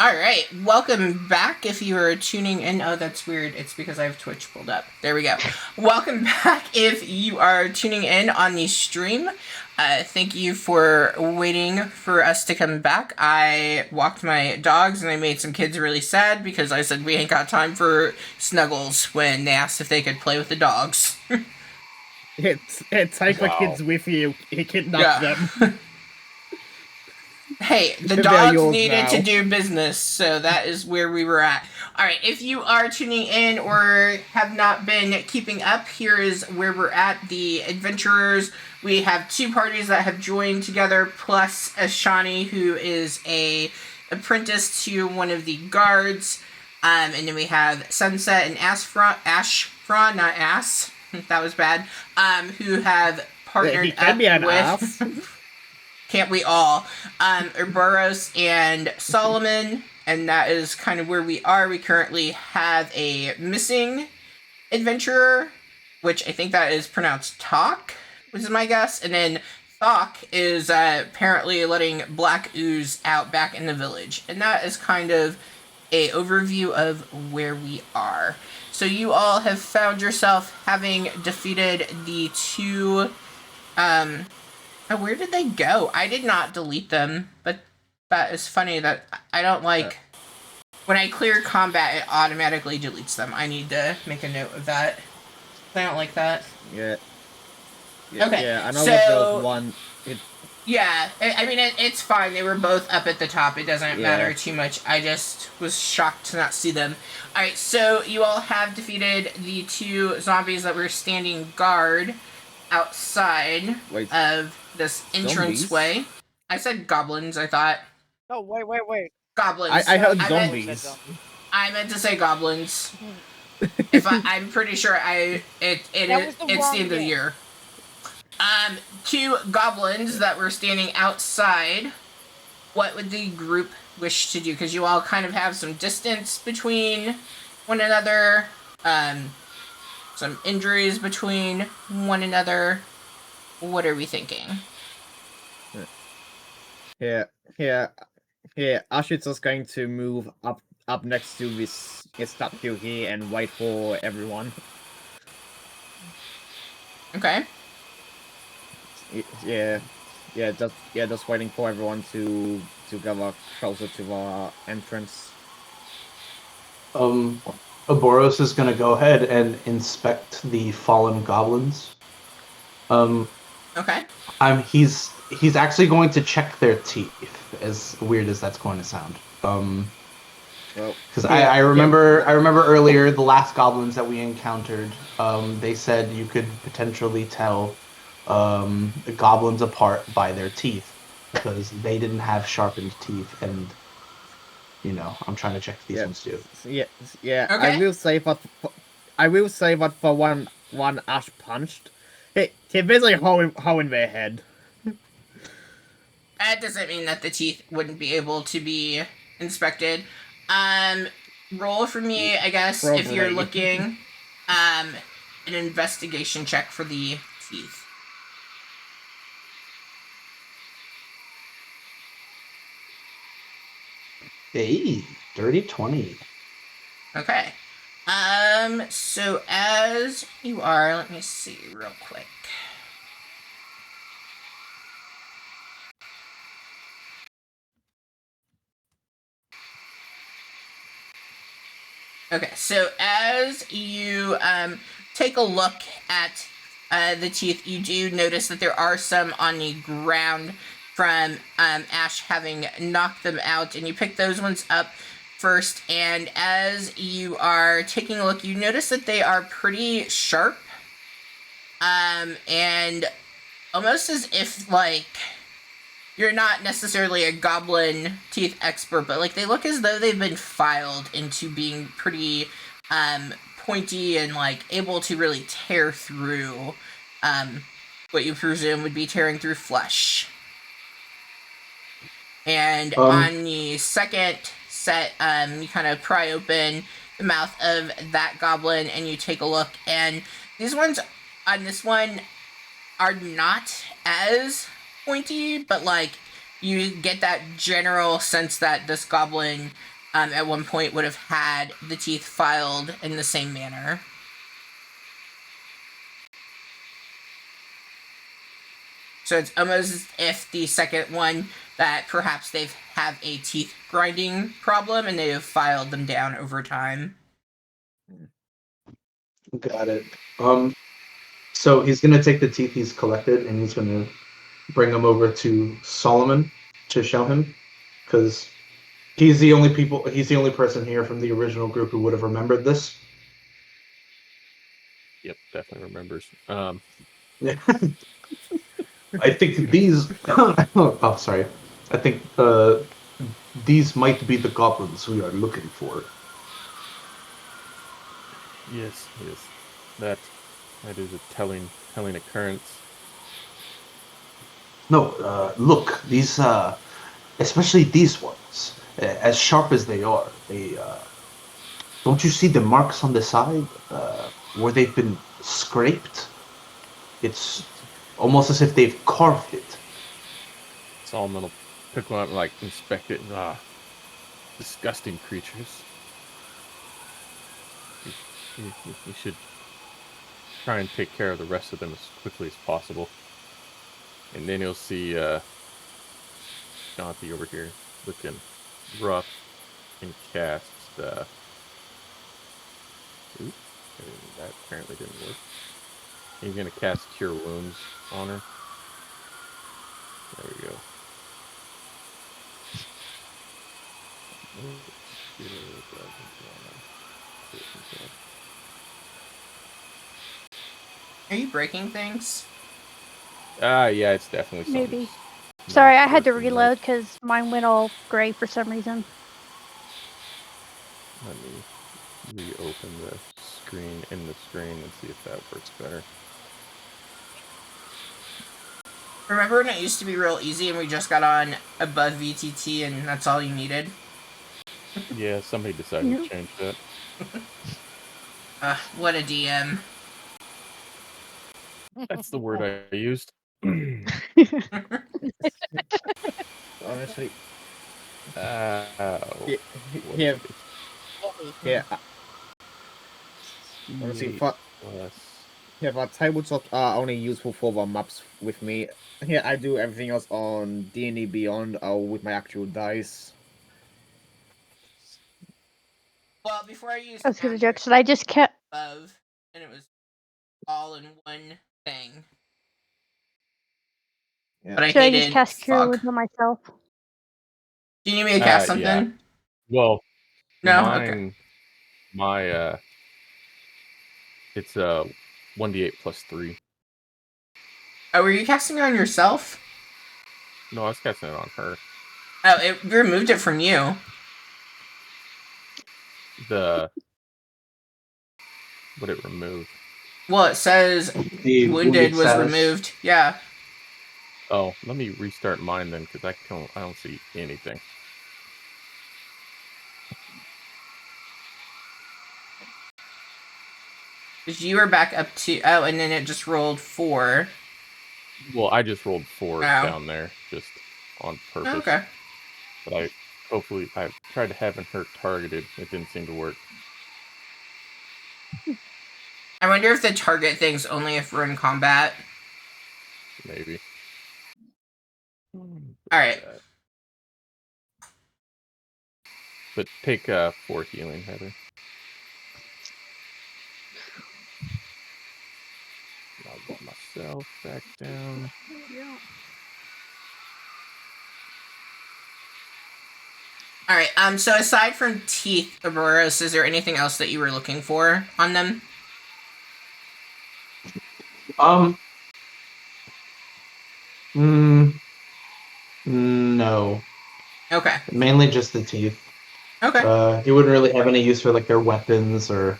All right, welcome back. If you are tuning in, oh, that's weird. It's because I have Twitch pulled up. There we go. Welcome back. If you are tuning in on the stream, thank you for waiting for us to come back. I walked my dogs and I made some kids really sad because I said we ain't got time for snuggles when they asked if they could play with the dogs. Take the kids with you. You kidnap them. Hey, the dogs needed to do business, so that is where we were at. All right, if you are tuning in or have not been keeping up, here is where we're at. The adventurers, we have 2 parties that have joined together, plus Ashani, who is a apprentice to one of the guards. And then we have Sunset and Ashfron, not Ass, that was bad, who have partnered up with... Can't we all? Ouroboros and Solomon, and that is kind of where we are. We currently have a missing adventurer, which I think that is pronounced Talk, which is my guess. And then Thok is apparently letting black ooze out back in the village. And that is kind of a overview of where we are. So you all have found yourself having defeated the 2... Oh, where did they go? I did not delete them, but that is funny that I don't like... When I clear combat, it automatically deletes them. I need to make a note of that. I don't like that. Yeah. Okay, yeah, I know that there was one... Yeah, I mean, it's fine. They were both up at the top. It doesn't matter too much. I just was shocked to not see them. Alright, so you all have defeated the 2 zombies that were standing guard outside of this entranceway. I said goblins, I thought. Oh, wait. Goblins. I heard zombies. I meant to say goblins. I'm pretty sure it's the end of the year. 2 goblins that were standing outside. What would the group wish to do? Because you all kind of have some distance between one another. Some injuries between one another. What are we thinking? Yeah. Ashit's just going to move up next to this statue here and wait for everyone. Okay. Just waiting for everyone to gather closer to the entrance. Ouroboros is going to go ahead and inspect the fallen goblins. Okay. He's actually going to check their teeth, as weird as that's going to sound. Because I remember earlier the last goblins that we encountered, they said you could potentially tell the goblins apart by their teeth because they didn't have sharpened teeth, and I'm trying to check these ones too. Yeah. Okay. I will say that for one Ash punched, he basically hole in their head. That doesn't mean that the teeth wouldn't be able to be inspected. Roll for me, I guess, if you're looking. An investigation check for the teeth. Hey, dirty 20. Okay. So as you are, let me see real quick. Okay, so as you take a look at the teeth, you do notice that there are some on the ground from Ash having knocked them out, and you pick those ones up first, and as you are taking a look, you notice that they are pretty sharp, and almost as if, like, you're not necessarily a goblin teeth expert, but, like, they look as though they've been filed into being pretty pointy and, like, able to really tear through what you presume would be tearing through flesh. And on the second set, you kind of pry open the mouth of that goblin and you take a look, and these ones on this one are not as pointy, but like you get that general sense that this goblin at one point would have had the teeth filed in the same manner. So it's almost as if the second one, that perhaps they have a teeth grinding problem and they have filed them down over time. Got it. So he's gonna take the teeth he's collected and he's gonna bring them over to Solomon to show him, because he's the only person here from the original group who would have remembered this. Yep, definitely remembers. Yeah. I think these. Oh, sorry. I think these might be the goblins we are looking for. Yes, that is a telling occurrence. No, look, these, especially these ones, as sharp as they are, they. Don't you see the marks on the side where they've been scraped? It's almost as if they've carved it. Solomon will pick one up and inspect it. And, disgusting creatures. We should try and take care of the rest of them as quickly as possible. And then you'll see Jonathan over here looking rough and casts. Oops, that apparently didn't work. He's gonna cast Cure Wounds on her. There we go. Are you breaking things? Yeah, it's definitely something. Maybe. Sorry, I had to reload because mine went all gray for some reason. Let me reopen the screen and see if that works better. Remember when it used to be real easy and we just got on above VTT and that's all you needed? Yeah, somebody decided to change that. What a DM. That's the word I used. Honestly. Yeah. Honestly, but tabletops are only useful for the maps with me. Yeah, I do everything else on D&D Beyond or with my actual dice. Well, before I used That's a joke. So I just kept above, and it was all in one thing. Yeah. But I should I hated just cast Cure fog. Wounds on myself? Do you need me to cast something? Yeah. Well, no. Mine, okay. It's 1d8 plus 3. Oh, were you casting it on yourself? No, I was casting it on her. Oh, it removed it from you. What it removed? Well, it says The wounded was status. removed. Yeah. Oh, let me restart mine then, because I don't see anything. Because you were back up to... Oh, and then it just rolled 4. Well, I just rolled 4 down there, just on purpose. Oh, okay. But I tried to have her targeted. It didn't seem to work. I wonder if the target thing's only if we're in combat. Maybe. Alright. But take 4 healing, Heather. I'll get myself back down. Yeah. Alright, so aside from teeth, Auroras, is there anything else that you were looking for on them? No. Okay. Mainly just the teeth. Okay. He wouldn't really have any use for their weapons, or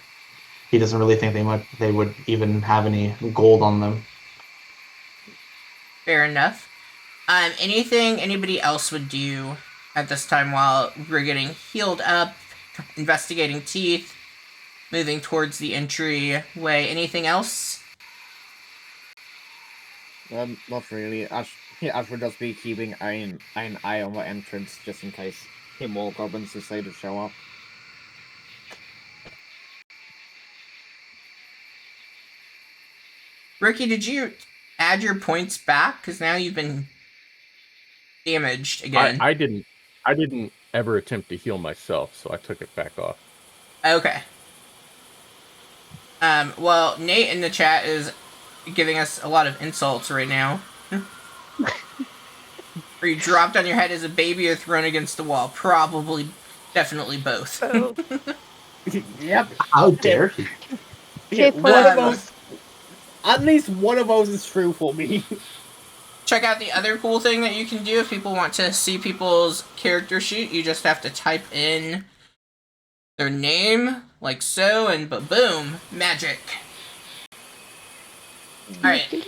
he doesn't really think they would even have any gold on them. Fair enough. Anything anybody else would do at this time while we're getting healed up, investigating teeth, moving towards the entryway? Anything else? Not really. Ash would just be keeping an eye on the entrance just in case more goblins decide to show up. Ricky, did you add your points back? Because now you've been damaged again. I didn't ever attempt to heal myself, so I took it back off. Okay. Well, Nate in the chat is giving us a lot of insults right now. Or you dropped on your head as a baby or thrown against the wall? Probably, definitely both. Oh. Yep. How dare he? Yeah, Okay, one of those. At least one of those is true for me. Check out the other cool thing that you can do if people want to see people's character sheet. You just have to type in their name, like so, and boom, magic. Alright.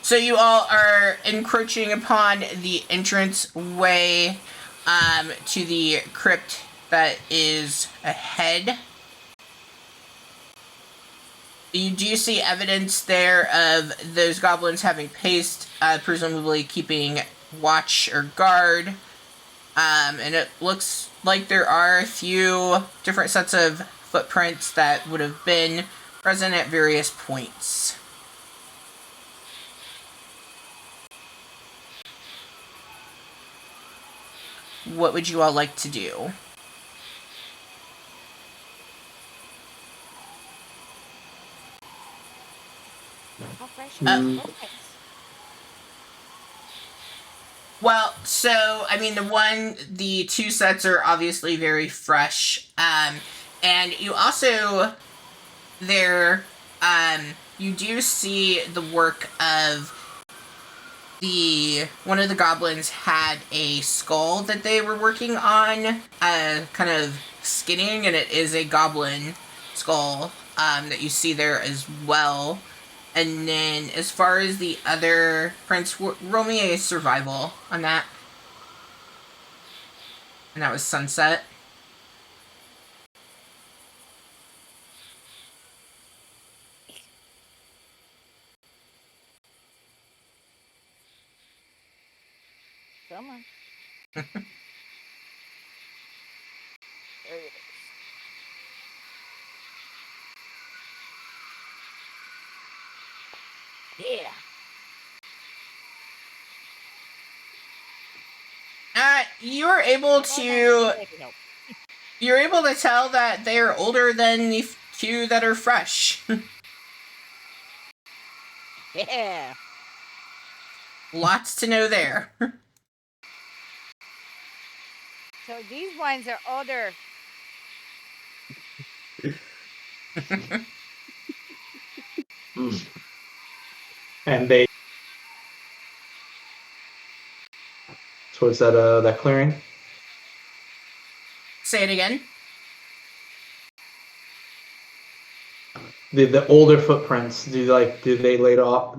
So you all are encroaching upon the entrance way to the crypt that is ahead. You do see evidence there of those goblins having paced, presumably keeping watch or guard. And it looks like there are a few different sets of footprints that would have been present at various points. What would you all like to do? How fresh Well, so, I mean, the two sets are obviously very fresh. And you also, you do see the work of one of the goblins had a skull that they were working on, kind of skinning, and it is a goblin skull, that you see there as well. And then, as far as the other prints, roll me a survival on that. And that was Sunset. Come on. There it is. Yeah. You're able to tell that they're older than the few that are fresh. Yeah. Lots to know there. So these ones are older. And they towards that clearing. Say it again. The older footprints, do they lead off?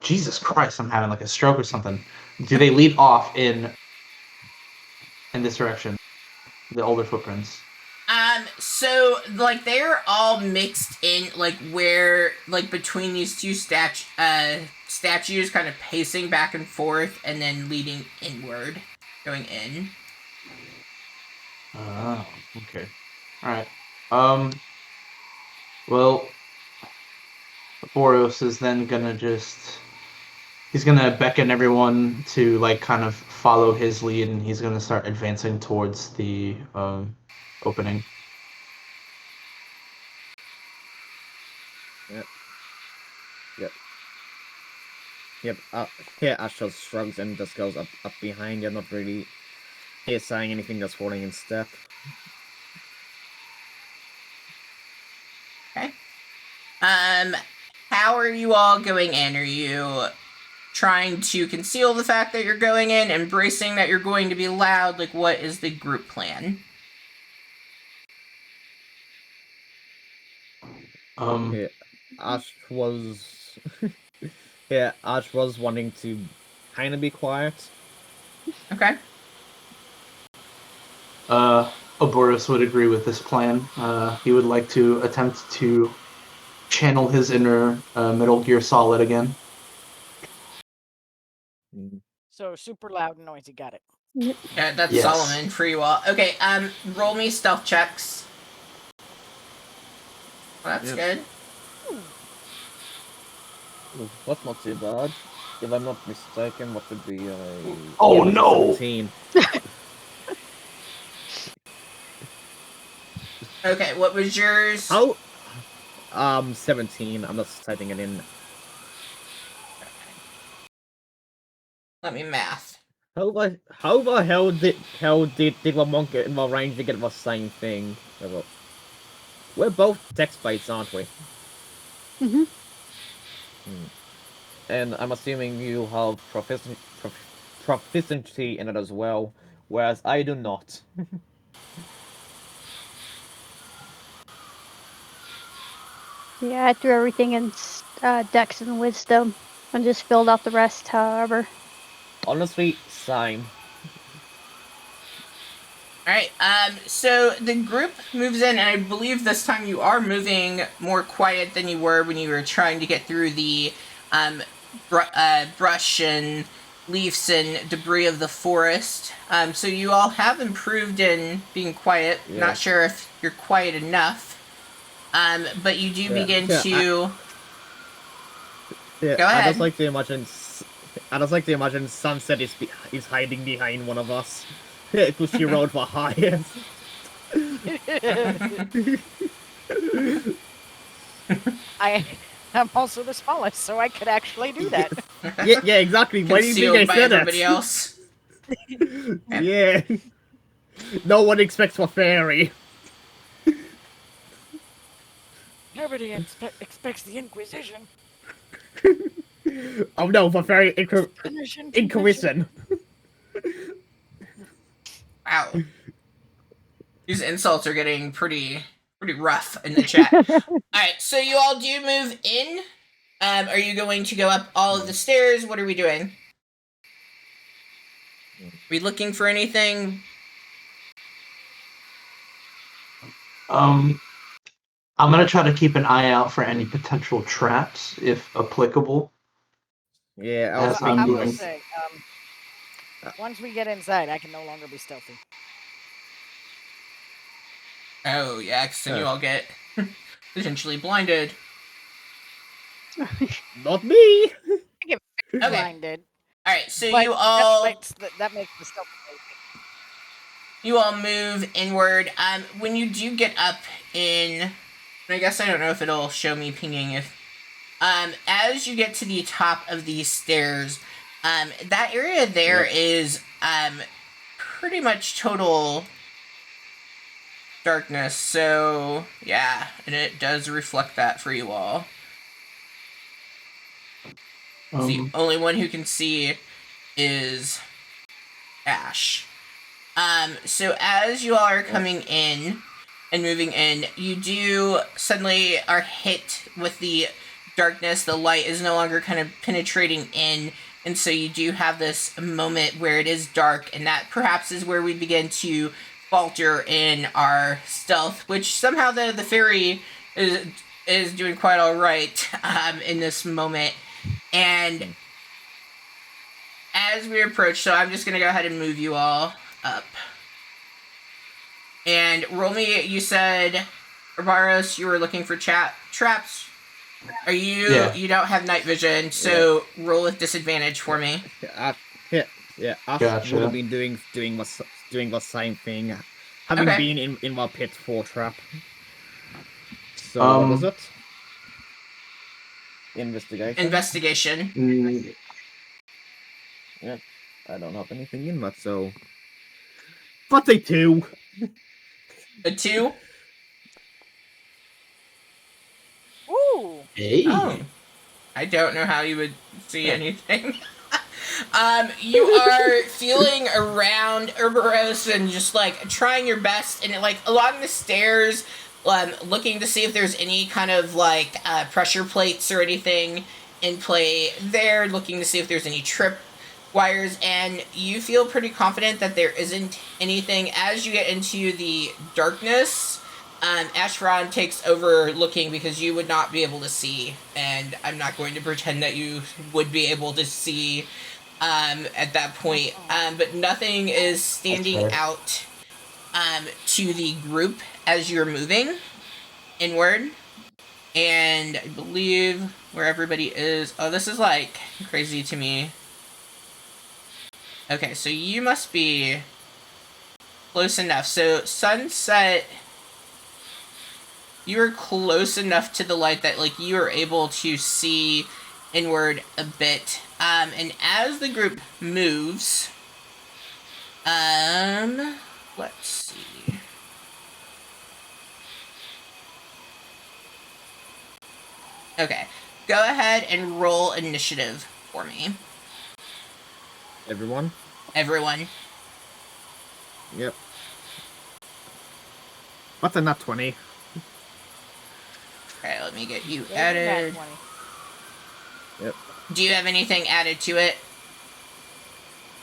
Jesus Christ, I'm having like a stroke or something. Do they lead off in this direction? The older footprints. So, like, they're all mixed in, like, where, like, between these two statues kind of pacing back and forth and then leading inward, going in. Oh, okay. Alright. Well, Boros is then gonna he's gonna beckon everyone to, like, kind of follow his lead, and he's gonna start advancing towards the opening. Yep. Here Astral shrugs and just goes up behind. You're not really here saying anything, just falling in step. Okay. How are you all going in? Are you trying to conceal the fact that you're going in, embracing that you're going to be loud? Like, what is the group plan? Yeah, Ash was yeah, Ash was wanting to kind of be quiet. Okay. Oboros would agree with this plan. He would like to attempt to channel his inner Metal Gear Solid again. So super loud and noisy. Got it. Yeah, that's Yes. Solomon for you all. Okay, roll me stealth checks. Well, that's good. Ooh, that's not too bad. If I'm not mistaken, what would be a... Oh, that's a no! 17. Okay, what was yours? How? 17. I'm not typing it in. Let me math. How the hell did Lamont get in my range to get the same thing? We're both text bytes, aren't we? Mhm. And I'm assuming you have proficiency in it as well, whereas I do not. Yeah, I threw everything in Dex and Wisdom and just filled out the rest, however. Honestly, same. Alright, so the group moves in, and I believe this time you are moving more quiet than you were when you were trying to get through the brush and leaves and debris of the forest. So you all have improved in being quiet. Yeah. Not sure if you're quiet enough. But you do begin to... Yeah, Go ahead. I just like to imagine Sunset is hiding behind one of us. Because she rolled for highest. I am also the smallest, so I could actually do that. Yeah, exactly. Why do you think I by said everybody that? else. Yeah. No one expects a fairy. Nobody expects the Inquisition. Oh no, for fairy Inquisition. Wow. These insults are getting pretty rough in the chat. Alright, so you all do move in. Are you going to go up all of the stairs? What are we doing? Are we looking for anything? I'm gonna try to keep an eye out for any potential traps, if applicable. Yeah, I will say, once we get inside, I can no longer be stealthy. Oh, yeah, because then you all get potentially blinded. Not me! I get blinded. Alright, so you all... That makes the stealthy. You all move inward. When you do get up in... I guess I don't know if it'll show me pinging if... as you get to the top of these stairs, that area there is pretty much total darkness. So yeah, and it does reflect that for you all. The only one who can see is Ash. So as you all are coming in and moving in, you do suddenly are hit with the darkness. The light is no longer kind of penetrating in, and so you do have this moment where it is dark, and that perhaps is where we begin to falter in our stealth, which somehow the fairy is doing quite all right in this moment. And as we approach, so I'm just going to go ahead and move you all up. And roll me, you said, Barbaros, you were looking for traps. Are you... Yeah. You don't have night vision, so roll with disadvantage for me. Yeah, Ash would have been doing the same thing. Having been in my pit for trap. So what was it? Investigation. Yeah, I don't have anything in that, so... But a 2! A 2? Ooh! Hey! Oh. I don't know how you would see anything. You are feeling around Ouroboros and just, like, trying your best, and, like, along the stairs, looking to see if there's any kind of, like, pressure plates or anything in play there, looking to see if there's any trip wires, and you feel pretty confident that there isn't anything. As you get into the darkness, Ashron takes over looking because you would not be able to see, and I'm not going to pretend that you would be able to see at that point. But nothing is standing out to the group as you're moving inward. And I believe where everybody is... Oh, this is, like, crazy to me. Okay, so you must be close enough. So, sunset... You're close enough to the light that, like, you are able to see inward a bit. And as the group moves... let's see... Okay, go ahead and roll initiative for me. Everyone? Everyone. Yep. What's a nat 20? Okay, let me get you added. Yep. Do you have anything added to it?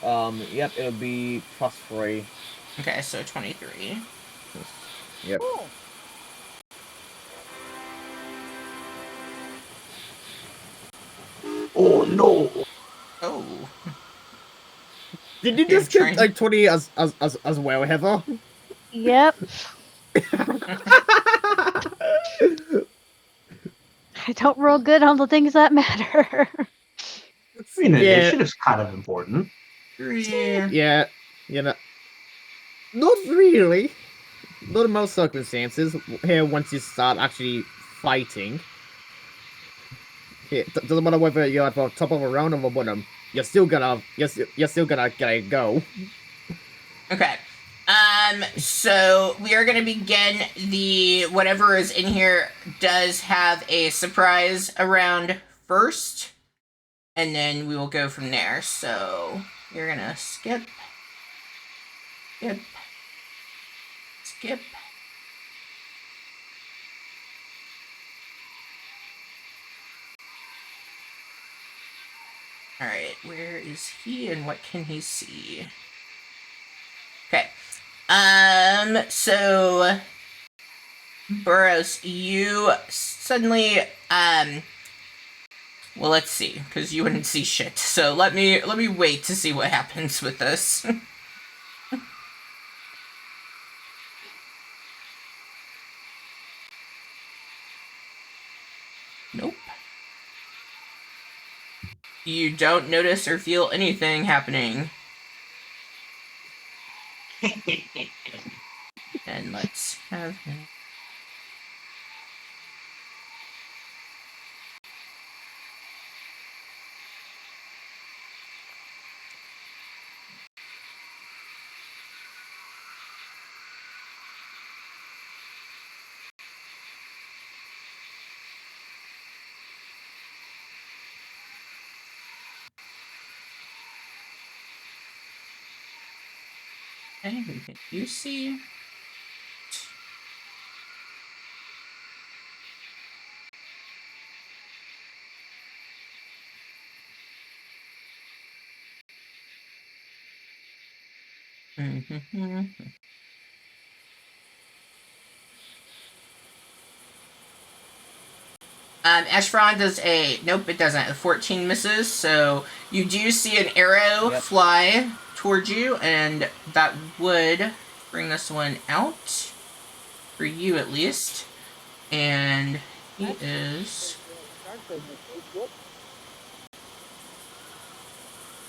Yep, it'll be +3. Okay, so 23. Yep. Oh. Oh no! Oh. Did you You're just get trying- like 20 as well, Heather? Yep. I don't roll good on the things that matter. I mean, Yeah. initiative's kind of important. Yeah, you know, not really. Not in most circumstances. Here, once you start actually fighting, doesn't matter whether you're at the top of a round or the bottom. You're still gonna get go. Okay. So we are going to begin the... Whatever is in here does have a surprise around first. And then we will go from there. So you're going to skip. Skip. Skip. Alright, where is he and what can he see? Okay. So Burroughs, you suddenly well, let's see, because you wouldn't see shit. So let me wait to see what happens with this. Nope. You don't notice or feel anything happening. And let's have him. Okay, who can you see? Ashfron does a... Nope, it doesn't. A 14 misses, so you do see an arrow fly towards you, and that would bring this one out. For you, at least. And he is...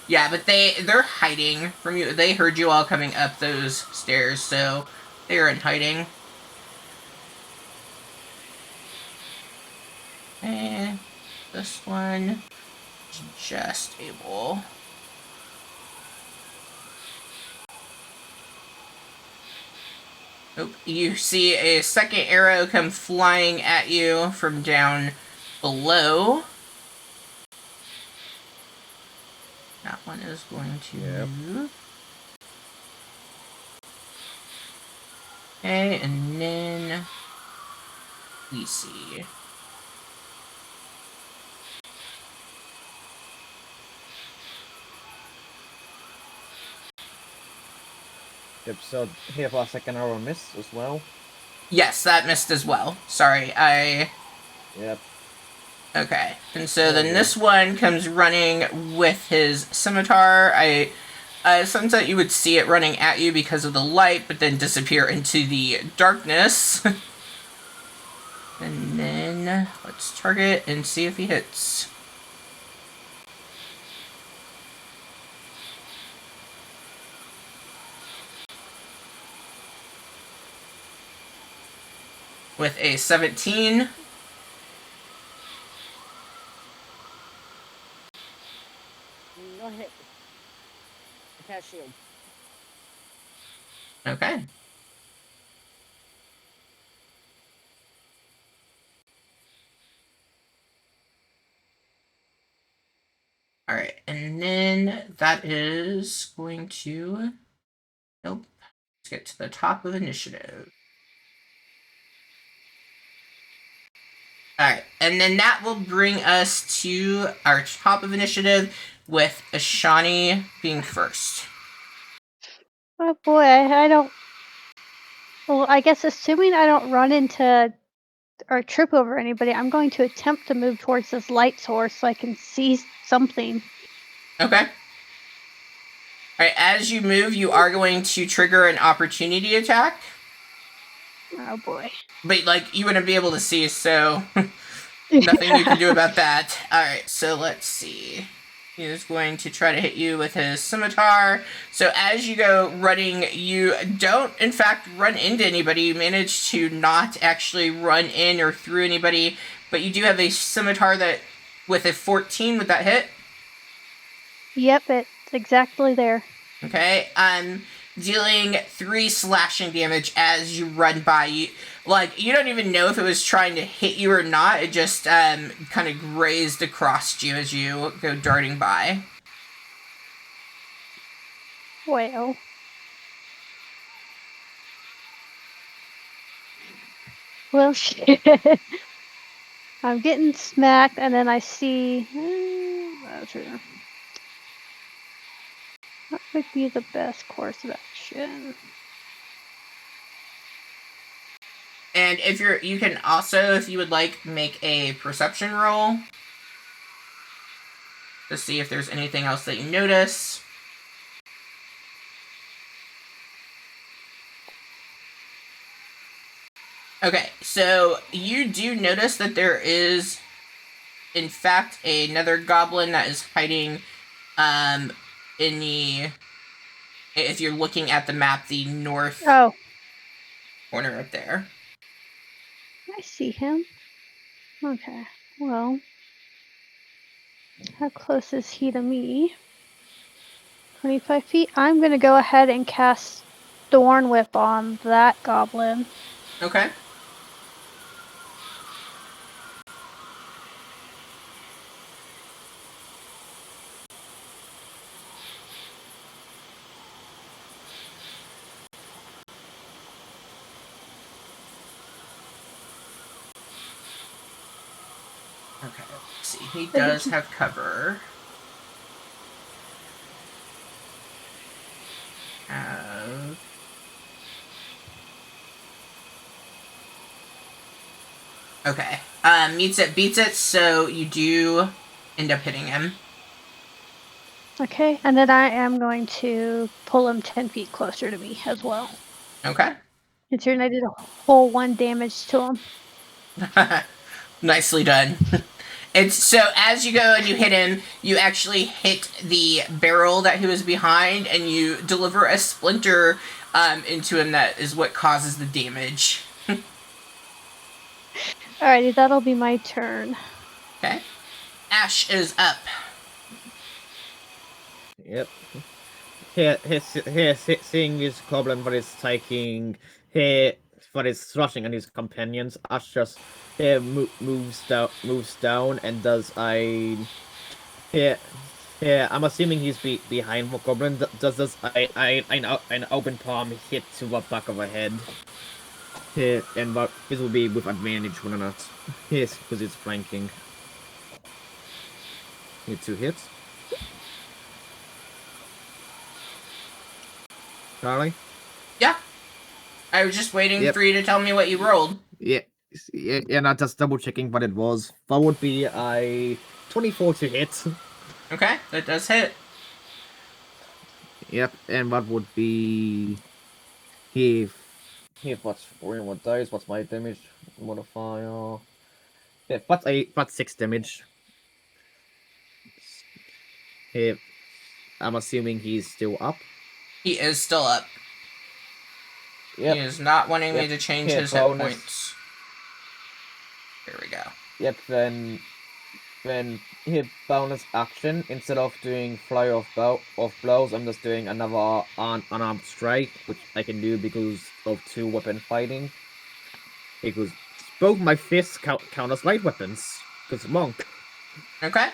Yeah, but they're hiding from you. They heard you all coming up those stairs, so they're in hiding. And this one is just able... Nope. You see a second arrow come flying at you from down below. That one is going to move. Okay, and then we see... Yep, so here for a second arrow miss as well. Yes, that missed as well. Sorry, I... Yep. Okay, and so then this one comes running with his scimitar. Sunset, you would see it running at you because of the light, but then disappear into the darkness. And then let's target and see if he hits. With a 17. No hit. I cast shield. Okay. Alright, and then that is going to... Nope. Let's get to the top of initiative. Alright, and then that will bring us to our top of initiative with Ashani being first. Oh boy, I don't... Well, I guess assuming I don't run into or trip over anybody, I'm going to attempt to move towards this light source so I can see something. Okay. Alright, as you move, you are going to trigger an opportunity attack. Oh boy. But, like, you wouldn't be able to see, so nothing you can do about that. Alright, so let's see. He is going to try to hit you with his scimitar. So as you go running, you don't, in fact, run into anybody. You manage to not actually run in or through anybody, but you do have a scimitar that, with a 14, would that hit? Yep, it's exactly there. Okay, dealing 3 slashing damage as you run by. You don't even know if it was trying to hit you or not. It just kind of grazed across you as you go darting by. Well. Well, shit. I'm getting smacked, and then I see... That would be the best course of action. And if you can also, if you would like, make a perception roll to see if there's anything else that you notice. Okay, so you do notice that there is, in fact, another goblin that is hiding in the... If you're looking at the map, the north corner up there. I see him. Okay, well, how close is he to me? 25 feet. I'm going to go ahead and cast Thorn Whip on that goblin. Okay. Okay, let's see. He does have cover. Okay. Meets it, beats it, so you do end up hitting him. Okay, and then I am going to pull him 10 feet closer to me as well. Okay. Considering I did a whole 1 damage to him. Nicely done. It's so as you go and you hit him, you actually hit the barrel that he was behind, and you deliver a splinter into him. That is what causes the damage. Alrighty, that'll be my turn. Okay. Ash is up. Yep. Seeing this goblin what is taking what is thrashing on his companions, Ash just moves down and does I'm assuming he's behind the goblin. Does an open palm hit to the back of the head? And this will be with advantage or not. Yes, because it's flanking. Need 2 hits. Charlie? Yeah. I was just waiting for you to tell me what you rolled. Yeah. Yeah, not just double checking what it was. That would be a 24 to hit. Okay, that does hit. Yep, and what would be he what's what dice? What's my damage modifier? Yeah, that's 6 damage. He, I'm assuming he's still up. He is still up. Yep. He is not wanting me Yep. to change Hit his hit bonus. points. Here we go. Yep, then hit bonus action, instead of doing flurry of blows, I'm just doing another unarmed strike, which I can do because of 2-weapon fighting. Because both my fists count as light weapons. Because monk. Okay.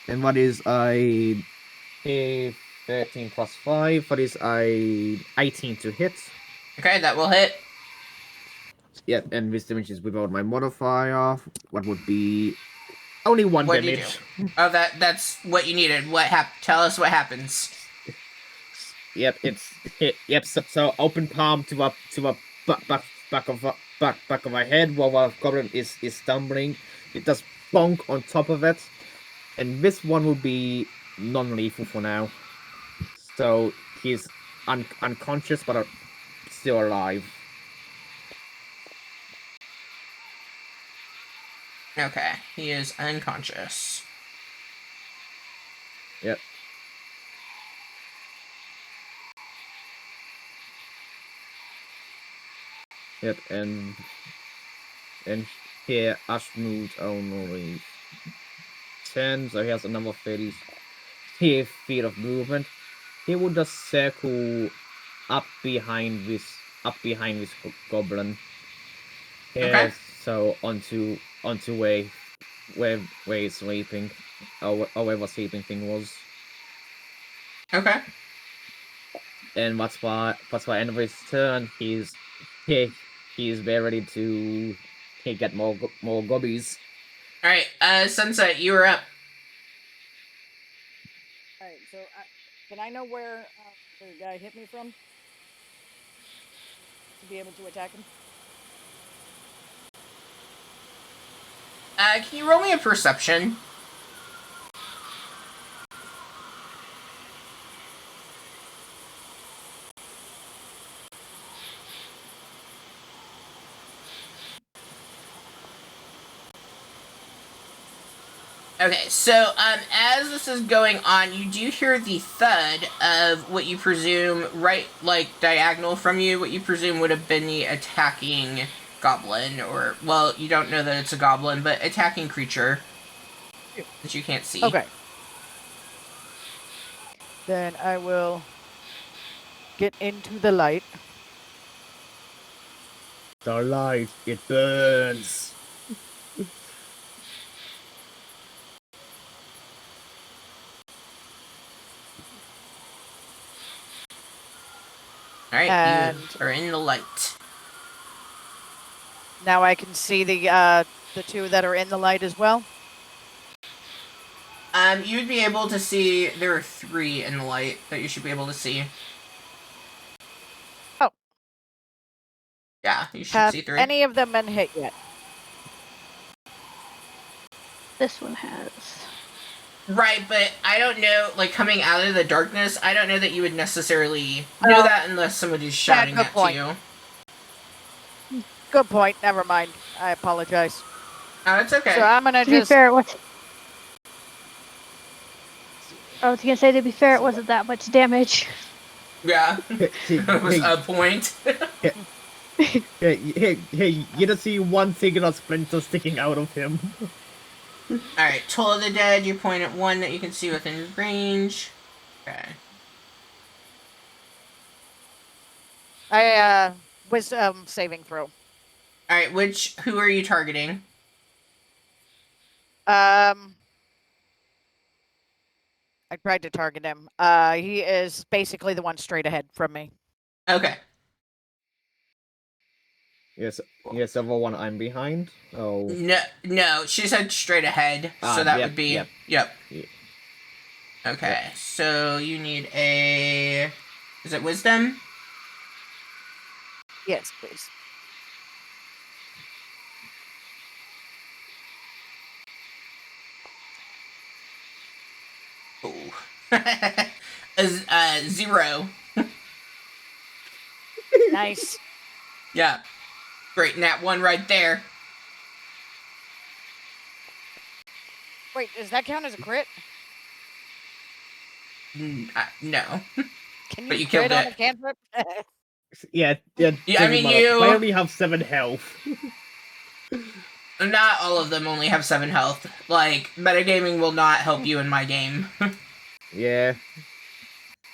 And what is a 13 plus 5? What is a 18 to hit? Okay, that will hit. Yep, and this damage is without my modifier. What would be only 1 What damage? did you do? Oh, that's what you needed. Tell us what happens. Yep, yep. So open palm to a back of my head while the goblin is stumbling. It does bonk on top of it, and this one will be non-lethal for now. So he's unconscious but still alive. Okay, he is unconscious. Yep. Yep, and here Ash moved only 10, so he has another 30 feet of movement. He will just circle up behind this goblin. Okay. So onto where he's sleeping, or where the sleeping thing was. Okay. And that's why end of his turn, he's very ready to get more gobbies. All right, Sunset, you are up. Alright, so can I know where the guy hit me from? To be able to attack him? Can you roll me a perception? Okay, so as this is going on, you do hear the thud of what you presume, right, like, diagonal from you, what you presume would have been the attacking goblin, or, well, you don't know that it's a goblin, but attacking creature that you can't see. Okay. Then I will get into the light. The light, it burns. Alright, And you are in the light. now I can see the two that are in the light as well. You'd be able to see, there are 3 in the light that you should be able to see. Oh. Yeah, you should Have see 3. any of them been hit yet? This one has. Right, but I don't know, like, coming out of the darkness, I don't know that you would necessarily know that unless somebody's shouting that to you. Good point. Never mind. I apologize. Oh, it's okay. So I'm gonna To be just. fair, I was gonna say, to be fair, it wasn't that much damage. Yeah, it was a point. Hey, you just see one thing of splinter sticking out of him. Alright, Toll of the Dead, you point at one that you can see within range. Okay. Wisdom saving throw. Alright, who are you targeting? I tried to target him. He is basically the one straight ahead from me. Okay. Yes, the one I'm behind. Oh. No, she said straight ahead, so that would be... Yep. Yeah. Okay, so you need a... Is it Wisdom? Yes, please. Oh. 0. Nice. Yeah. Great, nat 1 right there. Wait, does that count as a crit? No. Can But you you killed crit on it. a cantrip? Yeah, Yeah, I pretty mean, much. you- I only have 7 health. Not all of them only have 7 health. Like, metagaming will not help you in my game. Yeah.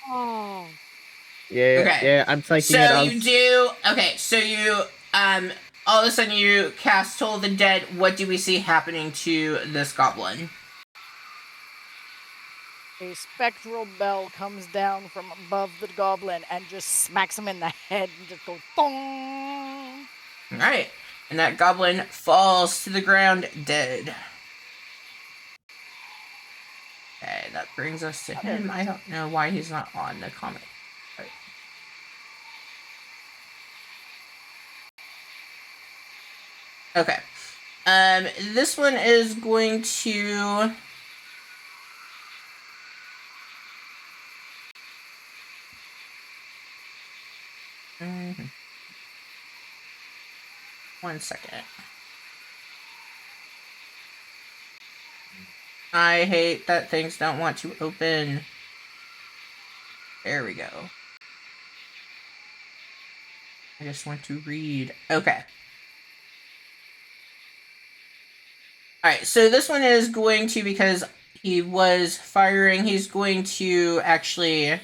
Oh. Yeah, Okay. yeah, I'm taking it So as... you do... Okay, so you, all of a sudden you cast Toll of the Dead. What do we see happening to this goblin? A spectral bell comes down from above the goblin and just smacks him in the head and just goes thong. Alright. And that goblin falls to the ground dead. Okay, that brings us to him. I don't know why he's not on the comic. Right. Okay. This one is going to... One second. I hate that things don't want to open. There we go. I just want to read. Okay. Alright, so this one is going to, because he was firing, he's going to actually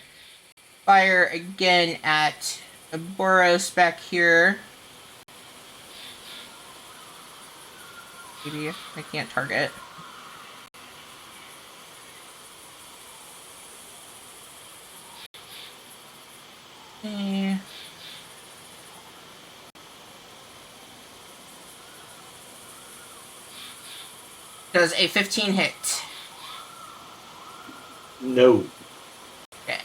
fire again at Boros back here. Maybe I can't target. Does a 15 hit? No. Okay.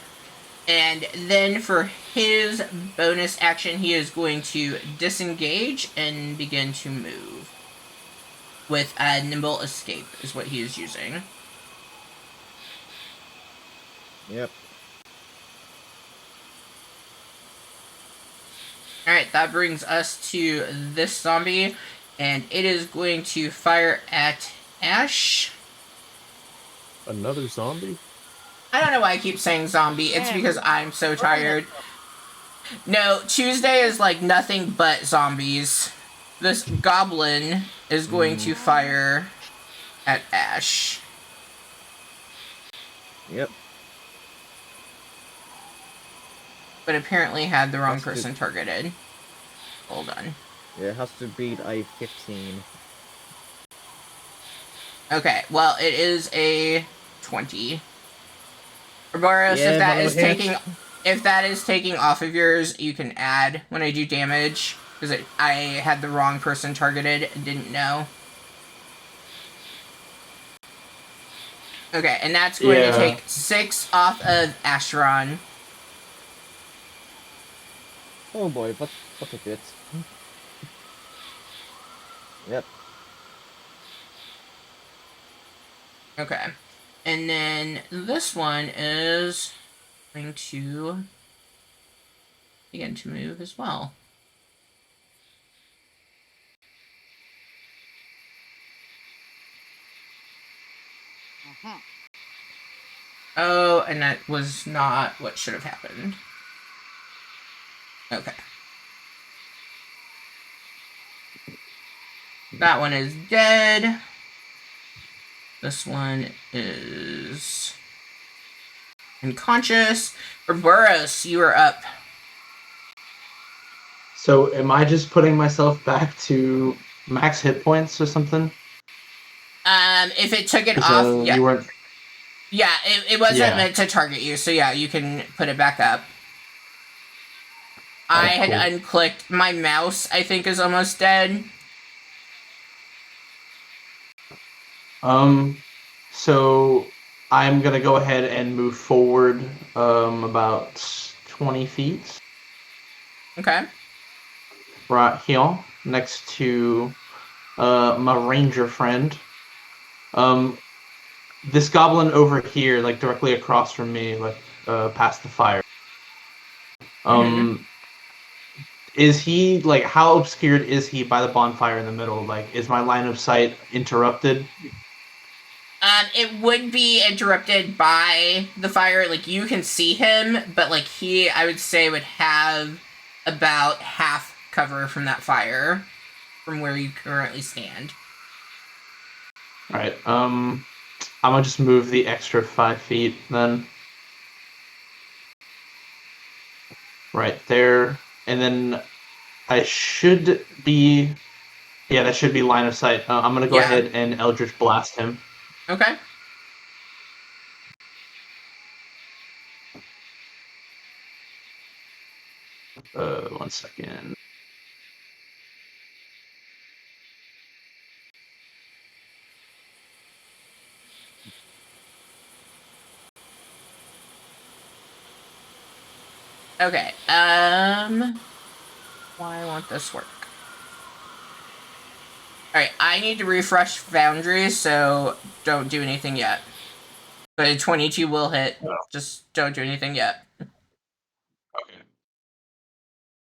And then for his bonus action, he is going to disengage and begin to move. With a nimble escape is what he is using. Yep. Alright, that brings us to this zombie. And it is going to fire at Ash. Another zombie? I don't know why I keep saying zombie. It's because I'm so tired. No, Tuesday is like nothing but zombies. This goblin is going to fire at Ash. Yep. But apparently had the wrong person targeted. Hold on. Yeah, it has to beat a 15. Okay, well, it is a 20. Boros, Yeah, if that is taking off of yours, you can add when I do damage. Because I had the wrong person targeted and didn't know. Okay, and that's going to take 6 off of Asheron. Oh boy, what a bit. Yep. Okay. And then this one is going to begin to move as well. Oh, and that was not what should have happened. Okay. That one is dead. This one is unconscious. Boros, you are up. So am I just putting myself back to max hit points or something? If it took it off, yeah. You weren't... Yeah, it wasn't meant to target you, so yeah, you can put it back up. I had unclicked. My mouse, I think, is almost dead. So I'm gonna go ahead and move forward about 20 feet. Okay. Right here, next to my ranger friend. this goblin over here, like directly across from me, like past the fire. Is he like how obscured is he by the bonfire in the middle? Like, is my line of sight interrupted? It would be interrupted by the fire. Like, you can see him, but like he, I would say, would have about half cover from that fire from where you currently stand. All right. I'm gonna just move the extra 5 feet then. Right there, and then I should be. Yeah, that should be line of sight. I'm gonna go ahead and Eldritch Blast him. Okay. One second. Okay. Why won't this work? Alright, I need to refresh Foundry, so don't do anything yet. But a 22 will hit. Oh. Just don't do anything yet. Okay.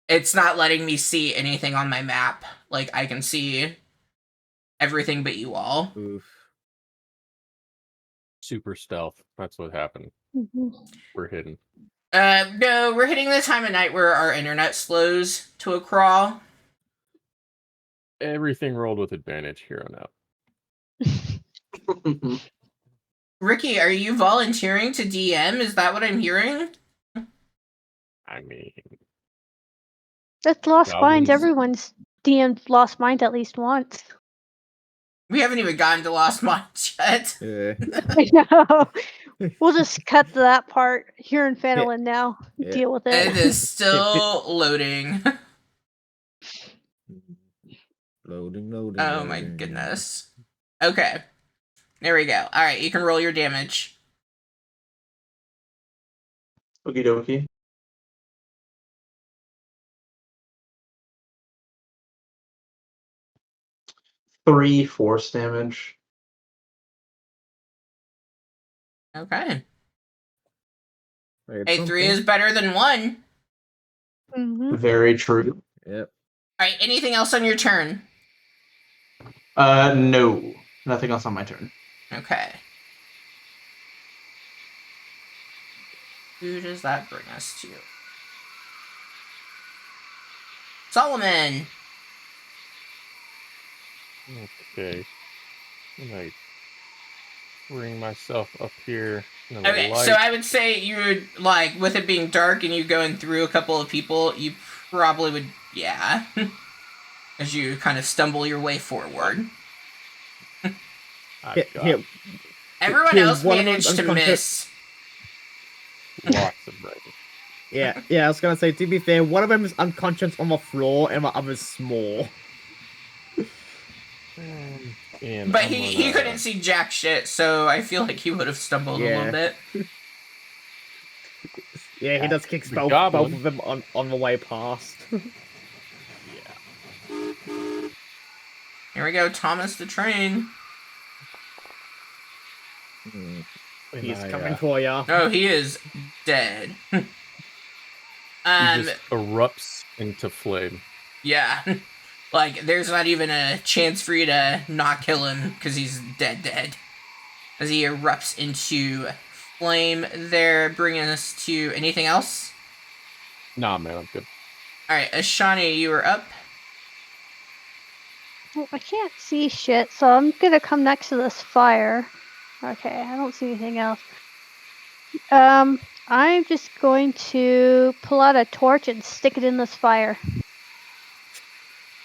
It's not letting me see anything on my map. Like, I can see everything but you all. Oof. Super stealth. That's what happened. We're hidden. No, we're hitting the time of night where our internet slows to a crawl. Everything rolled with advantage here on out. Ricky, are you volunteering to DM? Is that what I'm hearing? I mean, That's Lost Mines. Goblins. Everyone's DM'd Lost Mines at least once. We haven't even gotten to Lost Mines yet. Yeah. I know. We'll just cut that part here in Phandelver now. Yeah. Deal with It it. is still loading. Loading. Oh my goodness. Okay. There we go. Alright, you can roll your damage. Okie dokie. Three force damage. Okay. Right, Hey, 3 is better than 1. Mm-hmm. Very true. Yep. Alright, anything else on your turn? No. Nothing else on my turn. Okay. Who does that bring us to? Solomon! Okay. I'm like bring myself up here. Okay, so I would say you would, like, with it being dark and you going through a couple of people, you probably would, yeah. As you kind of stumble your way forward. Everyone else managed to miss. Lots of brains. Yeah, I was gonna say, to be fair, one of them is unconscious on the floor and the other's small. But he couldn't see jack shit, so I feel like he would have stumbled a little bit. Yeah, he does kick both of them on the way past. Here we go, Thomas the Train. He's coming for ya. Oh, he is dead. He just erupts into flame. Yeah. Like, there's not even a chance for you to not kill him, because he's dead. As he erupts into flame there, bringing us to anything else? Nah, man, I'm good. Alright, Ashani, you are up. Well, I can't see shit, so I'm gonna come next to this fire. Okay, I don't see anything else. I'm just going to pull out a torch and stick it in this fire.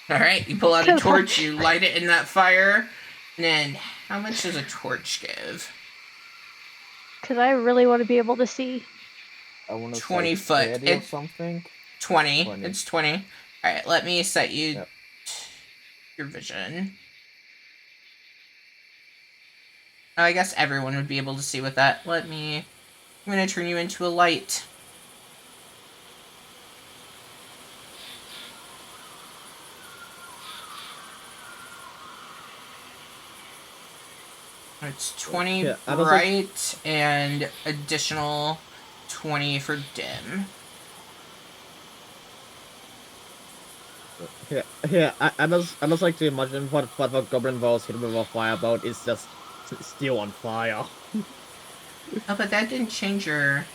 Alright, you pull out a torch, you light it in that fire, and then how much does a torch give? Because I really want to be able to see. I want to 20 foot. Or something. 20. It's 20. Alright, let me set you your vision. Oh, I guess everyone would be able to see with that. I'm going to turn you into a light. It's 20 Yeah, bright and additional 20 for dim. Yeah. I just like to imagine what the goblin was hit with a firebolt is just still on fire. Oh, but that didn't change your...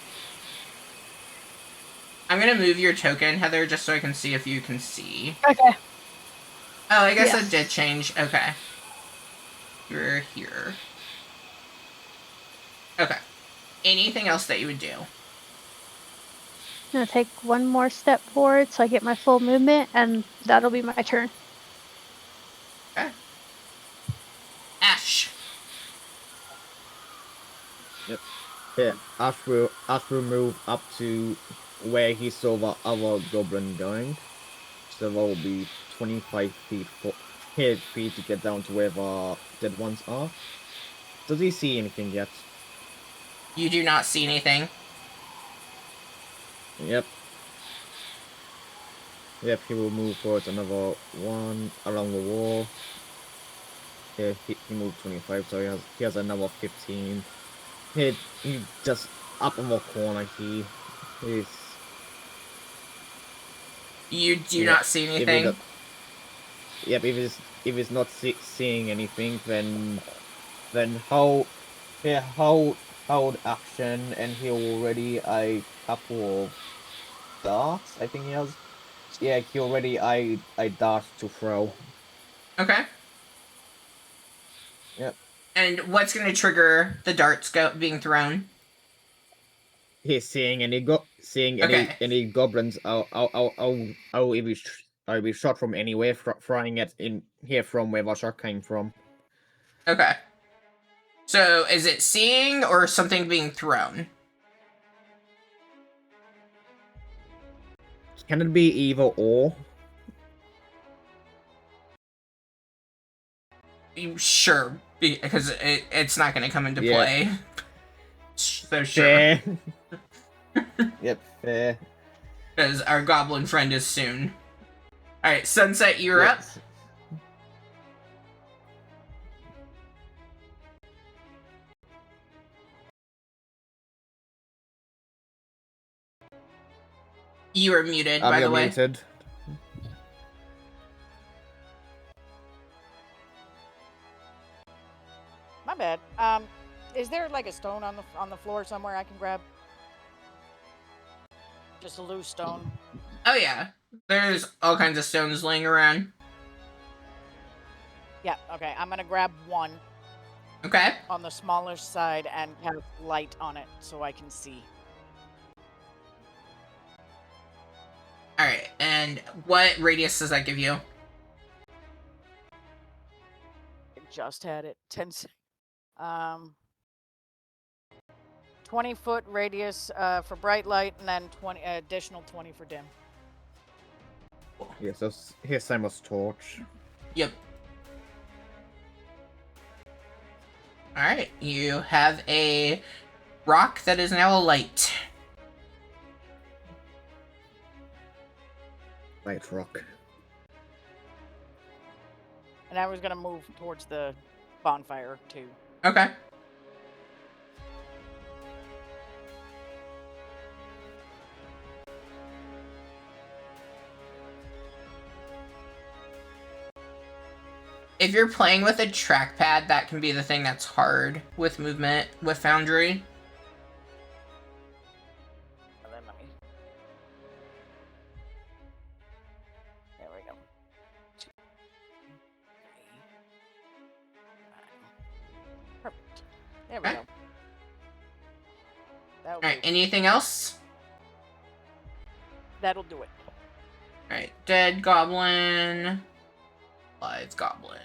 I'm gonna move your token, Heather, just so I can see if you can see. Okay. Oh, I guess Yes. it did change. Okay. You're here. Okay. Anything else that you would do? I'm gonna take one more step forward so I get my full movement, and that'll be my turn. Okay. Ash. Yep. Yeah, Ash will move up to where he saw the other goblin going. So that will be 25 feet for feet to get down to where the dead ones are. Does he see anything yet? You do not see anything. Yep. Yep, he will move towards another one along the wall. Yeah, he moved 25, so he has another 15. He just up in the corner. He's You do yeah. not see If he anything. Yep, if he's not seeing anything, then hold action, and he already a couple of darts. I think he has. Yeah, he already I dart to throw. Okay. Yep. And what's going to trigger the darts being thrown? He's seeing Okay. any goblins. I'll be shot from anywhere, flying it in here from where the shot came from. Okay. So is it seeing or something being thrown? Can it be either or? Sure, because it's not going to come into play. So sure. Fair. Yep, fair. Because our goblin friend is soon. Alright, Sunset, you're up. You are muted, by the way. Muted. My bad. Is there like a stone on the floor somewhere I can grab? Just a loose stone. Oh yeah, there's all kinds of stones laying around. Yeah. Okay. I'm gonna grab one. Okay. On the smaller side and have light on it so I can see. All right, and what radius does that give you? I just had it. 20-foot radius for bright light, and then 20 additional 20 for dim. Yeah, so here's Simon's torch. Yep. All right, you have a rock that is now a light. Light rock. And I was gonna move towards the bonfire too. Okay. If you're playing with a trackpad, that can be the thing that's hard with movement with Foundry. There we go. 2, 3, 5. Perfect. There we go. Alright, anything else? That'll do it. Alright, dead goblin. Live goblin.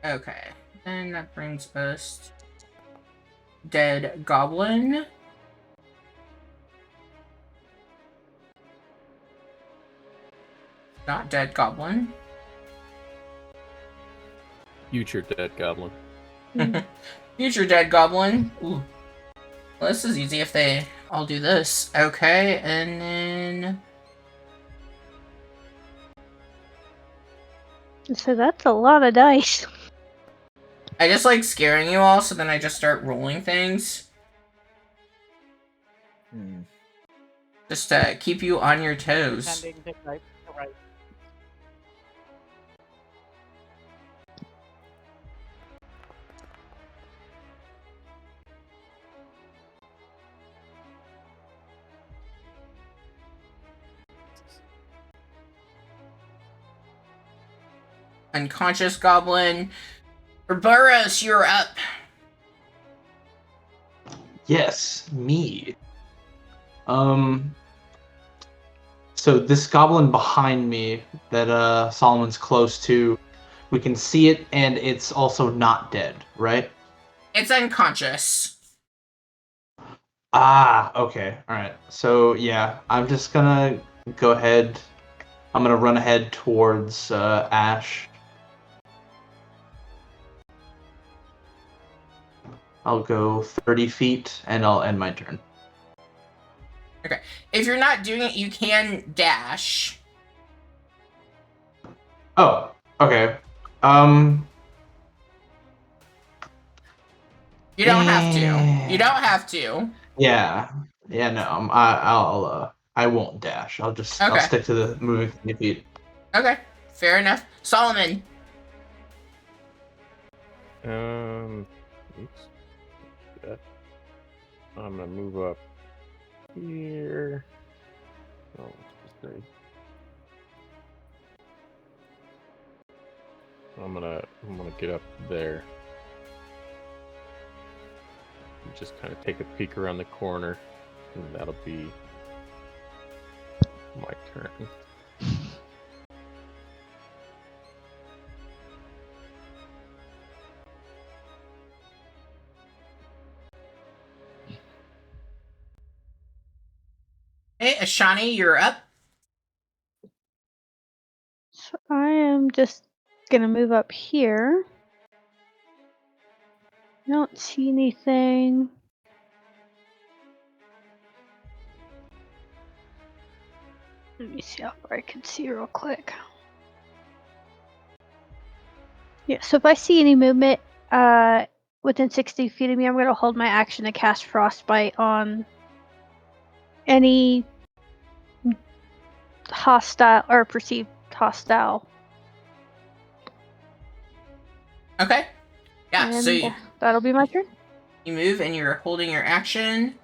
Okay. And that brings us to dead goblin. Not dead goblin. Future dead goblin. Future dead goblin. Ooh. Well, this is easy if they all do this. Okay, and then... So that's a lot of dice. I just like scaring you all, so then I just start rolling things. Just to keep you on your toes. Pending the right. Unconscious goblin. Burros, you're up. Yes, me. So this goblin behind me that Solomon's close to, we can see it, and it's also not dead, right? It's unconscious. Ah, okay. Alright. So yeah, I'm just gonna go ahead. I'm gonna run ahead towards Ash. I'll go 30 feet, and I'll end my turn. Okay. If you're not doing it, you can dash. Oh, okay. You don't have to. You don't have to. Yeah. Yeah, no. I won't dash. I'll Okay. stick to the moving 30 feet. Okay. Fair enough. Solomon. Oops. Yeah. I'm gonna move up here. Oh, what's this say? I'm gonna get up there. Just kind of take a peek around the corner, and that'll be my turn. Hey, Ashani, you're up. So I am just gonna move up here. I don't see anything. Let me see how far I can see real quick. Yeah, so if I see any movement within 60 feet of me, I'm gonna hold my action to cast Frostbite on any hostile or perceived hostile. Okay. Yeah, and so that'll be my turn. You move and you're holding your action.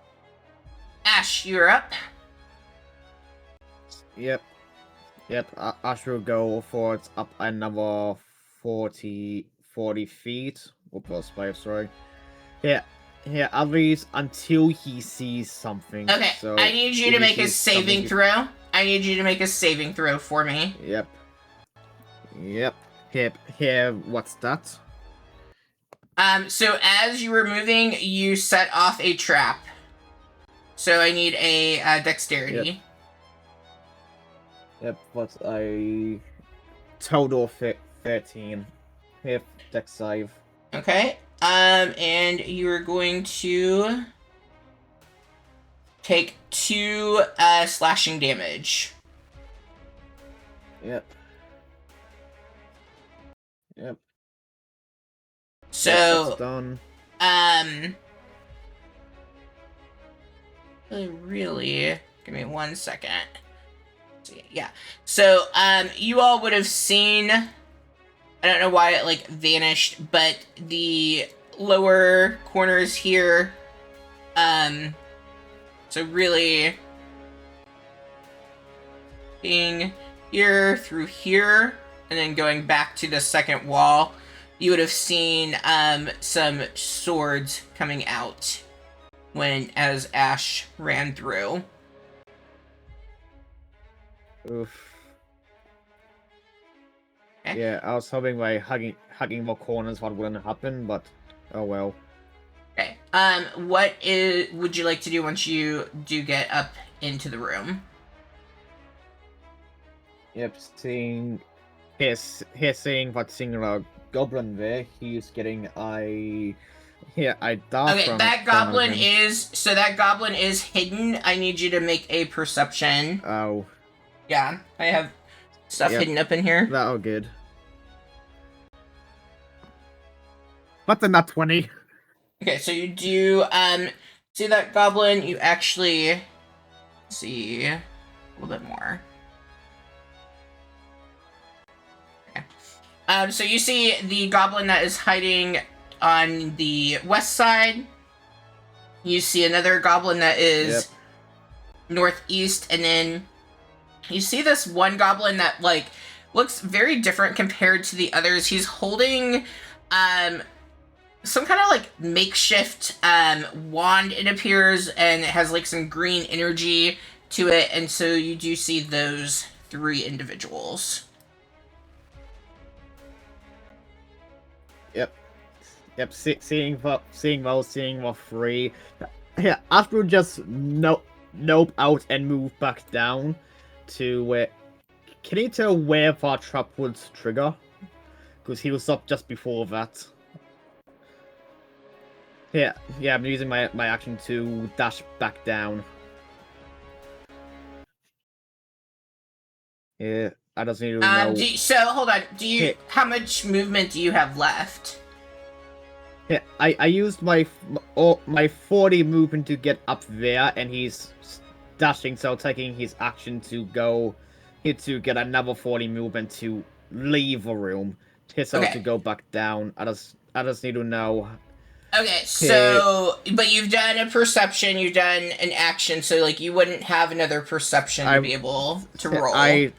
Ash, you're up. Yep. Ash will go forward up another 40 feet. Or plus 5, sorry. Yeah, at least until he sees something. Okay, so I need you to make a saving throw. I need you to make a saving throw for me. Yep. Here, what's that? So as you were moving, you set off a trap. So I need a dexterity. Yep, but I total 13. If dex save. Okay. And you're going to take 2 slashing damage. Yep. So that's done. Really, give me 1 second. Yeah. So you all would have seen, I don't know why it like vanished, but the lower corners here, so really being here through here and then going back to the second wall, you would have seen some swords coming out as Ash ran through. Oof. Yeah, I was hoping by hugging more corners what wouldn't happen, but oh well. Okay. What would you like to do once you do get up into the room? Yep, seeing what singular goblin there, he's getting a dart Okay, from that goblin him. is hidden. I need you to make a perception. Oh. Yeah, I have stuff hidden up in here. That'll good. What's in that 20? Okay, so you do see that goblin, you actually see a little bit more. Okay. So you see the goblin that is hiding on the west side. You see another goblin that is northeast, and then you see this one goblin that like looks very different compared to the others. He's holding some kind of like makeshift wand, it appears, and it has like some green energy to it, and so you do see those 3 individuals. Yep, seeing what 3. Yeah, after just nope out and move back down to where. Can you tell where our trap would trigger? Because he was up just before that. Yeah, I'm using my action to dash back down. Yeah, I just need to know. So hold on. How much movement do you have left? Yeah, I used my 40 movement to get up there, and he's dashing, so taking his action to go here to get another 40 movement to leave the room. So to go back down. I just need to know. Okay, so but you've done a perception, you've done an action, so like you wouldn't have another perception to be able to roll. I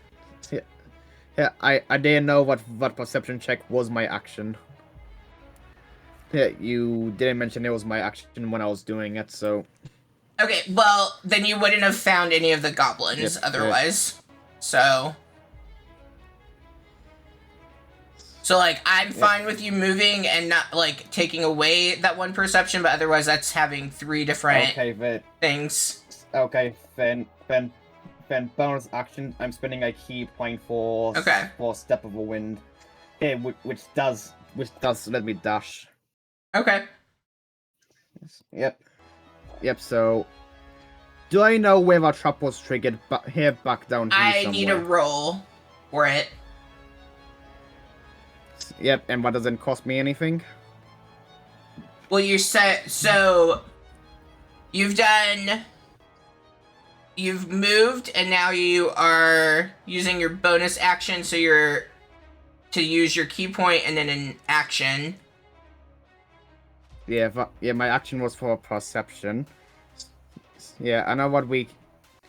didn't know what perception check was my action. Yeah, you didn't mention it was my action when I was doing it, so. Okay, well, then you wouldn't have found any of the goblins otherwise. So, like, I'm fine with you moving and not, like, taking away that one perception, but otherwise that's having 3 different things. Okay, then bonus action, I'm spending a key point for Step of the Wind. Yeah, which does let me dash. Okay. Yep, so do I know where our trap was triggered? But here, back down here I somewhere. need a roll for it. Yep, and what doesn't cost me anything? Well, you said so. You've moved, and now you are using your bonus action. So you're to use your key point, and then an action. Yeah, my action was for perception. Yeah, I know what we.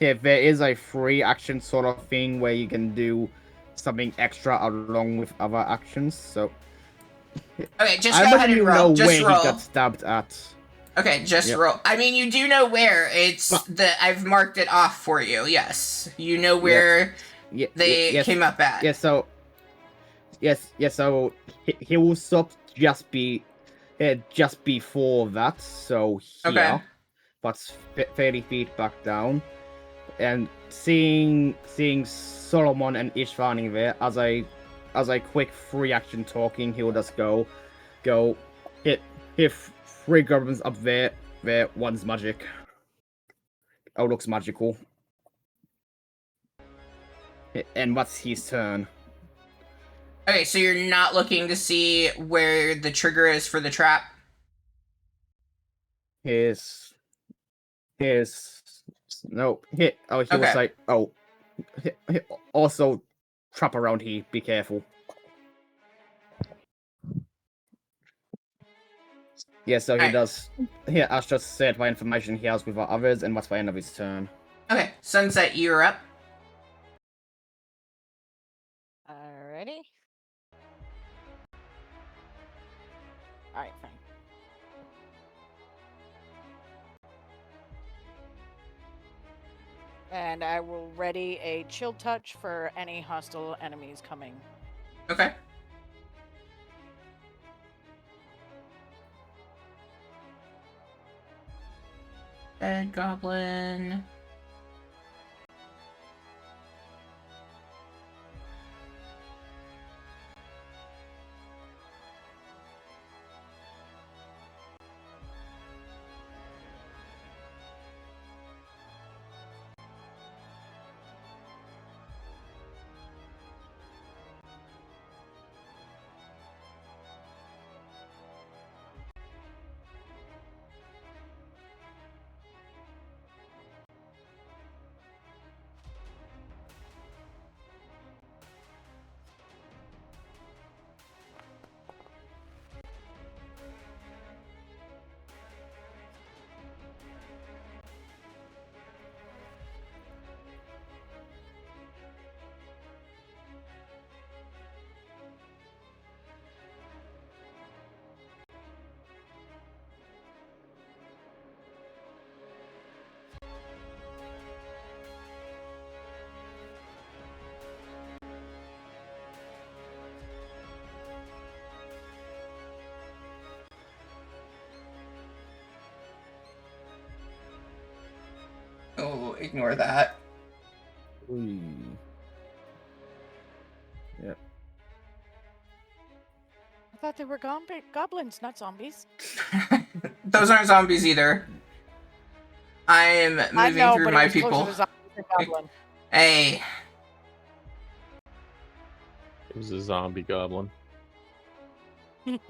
Yeah, there is a free action sort of thing where you can do something extra along with other actions. So. Okay, just go ahead and roll. Just roll. He got stabbed at. Okay, just roll. I mean, you do know where it's I've marked it off for you. Yes, you know where they came up at. Yeah. So. Yes. So he will stop just before that. So here, but 30 feet back down, and seeing Solomon and Ishvani there as a quick free action talking, he will just go hit 3 goblins up there. One's magic. Oh, looks magical. And what's his turn? Okay, so you're not looking to see where the trigger is for the trap? No. Was like, also trap around here, be careful. Yeah, so he does. Yeah, Ash just said my information he has with our others, and that's the end of his turn. Okay, Sunset, you're up. Alrighty. Alright, fine. And I will ready a chill touch for any hostile enemies coming Okay. Dead goblin. Oh, ignore that. Ooh. Yep. I thought they were goblins, not zombies. Those aren't zombies either. I am moving I know, through but my it was people. closer to zombies than goblin. Hey. It was a zombie goblin. It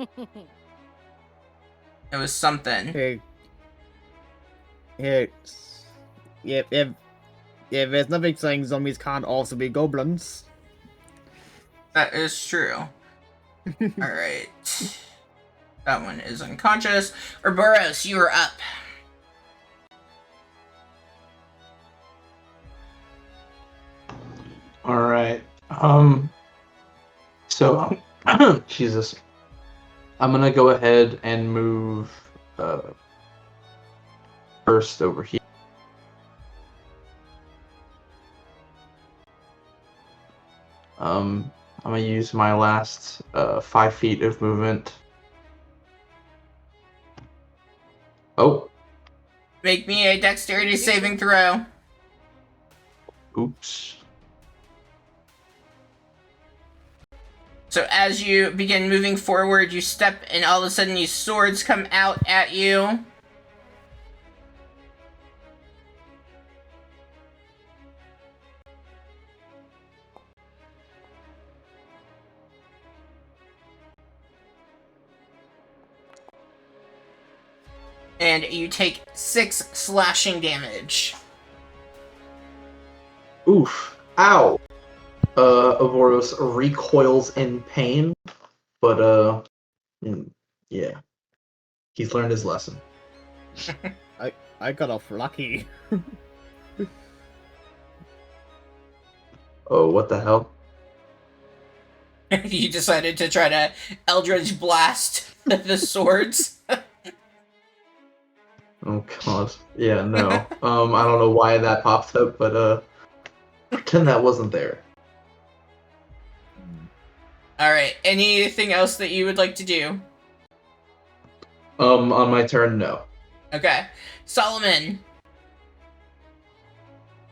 was something. Hey. Yeah, there's nothing saying zombies can't also be goblins. That is true. Alright. That one is unconscious. Ouroboros, you are up. Alright. So, Jesus. I'm gonna go ahead and move first over here. I'm gonna use my last 5 feet of movement. Oh. Make me a dexterity saving throw. Oops. So as you begin moving forward, you step and all of a sudden these swords come out at you. And you take 6 slashing damage. Oof. Ow. Avoros recoils in pain, but yeah. He's learned his lesson. I got off lucky. Oh, what the hell? You decided to try to Eldritch Blast the swords. Oh god. Yeah, no. I don't know why that popped up, but pretend that wasn't there. Alright, anything else that you would like to do? On my turn, no. Okay. Solomon.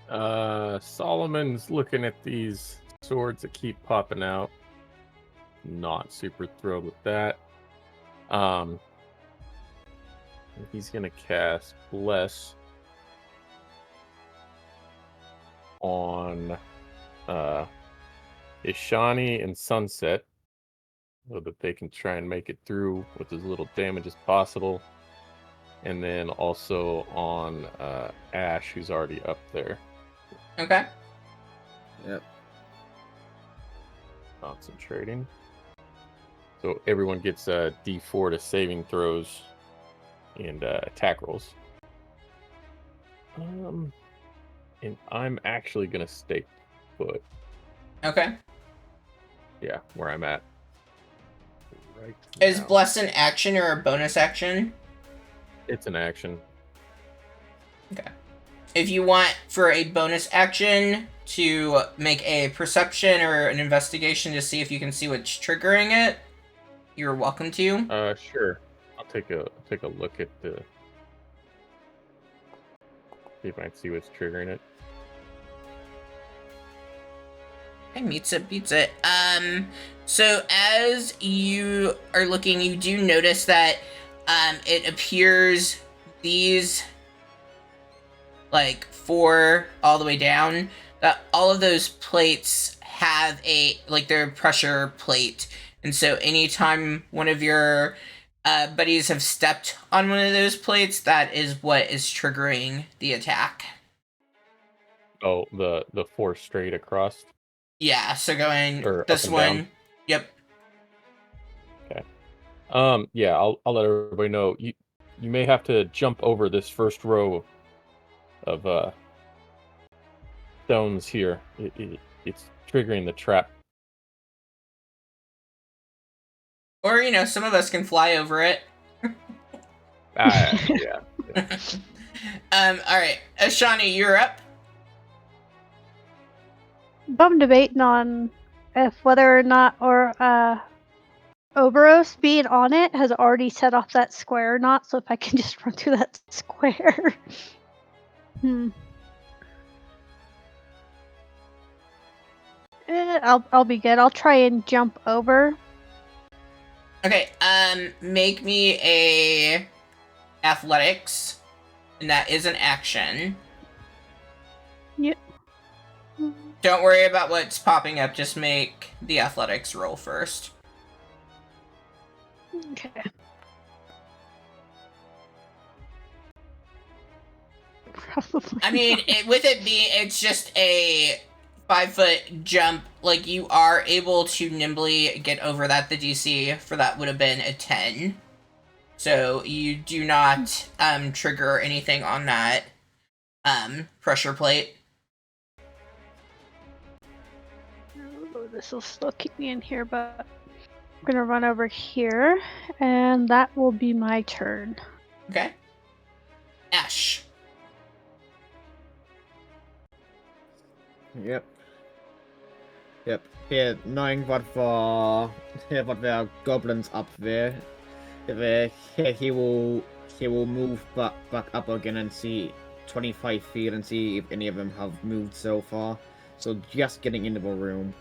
Solomon's looking at these swords that keep popping out. Not super thrilled with that. He's gonna cast Bless on Ishani and Sunset, so that they can try and make it through with as little damage as possible. And then also on Ash, who's already up there. Okay. Yep. Concentrating. So everyone gets a D4 to saving throws and attack rolls. And I'm actually gonna stay put. Okay. Yeah, where I'm at. Right Is now. Bless an action or a bonus action? It's an action. Okay. If you want for a bonus action to make a perception or an investigation to see if you can see what's triggering it, you're welcome to. Sure. I'll take a look at the. See if I can see what's triggering it. Okay, meets it, beats it. So as you are looking, you do notice that it appears these, like, 4 all the way down, that all of those plates have their pressure plate. And so anytime one of your buddies have stepped on one of those plates, that is what is triggering the attack. Oh, the 4 straight across. Yeah, so going Or this up and one. down? Yep. Okay. Yeah, I'll let everybody know. You may have to jump over this first row of stones here. It's triggering the trap. Or, some of us can fly over it. Yeah. Alright. Ashani, you're up. I'm debating on if whether or not Oberos being on it has already set off that square or not, so if I can just run through that square. I'll be good. I'll try and jump over. Okay, make me a athletics, and that is an action. Yep. Don't worry about what's popping up, just make the athletics roll first. Okay. Probably. I mean, it's just a 5-foot jump. Like, you are able to nimbly get over that. The DC for that would have been a 10. So you do not trigger anything on that pressure plate. Oh, this will still keep me in here, but I'm gonna run over here, and that will be my turn. Okay. Ash. Yep. Here, knowing what there are goblins up there, he will move back up again and see 25 feet and see if any of them have moved so far. So just getting into the room.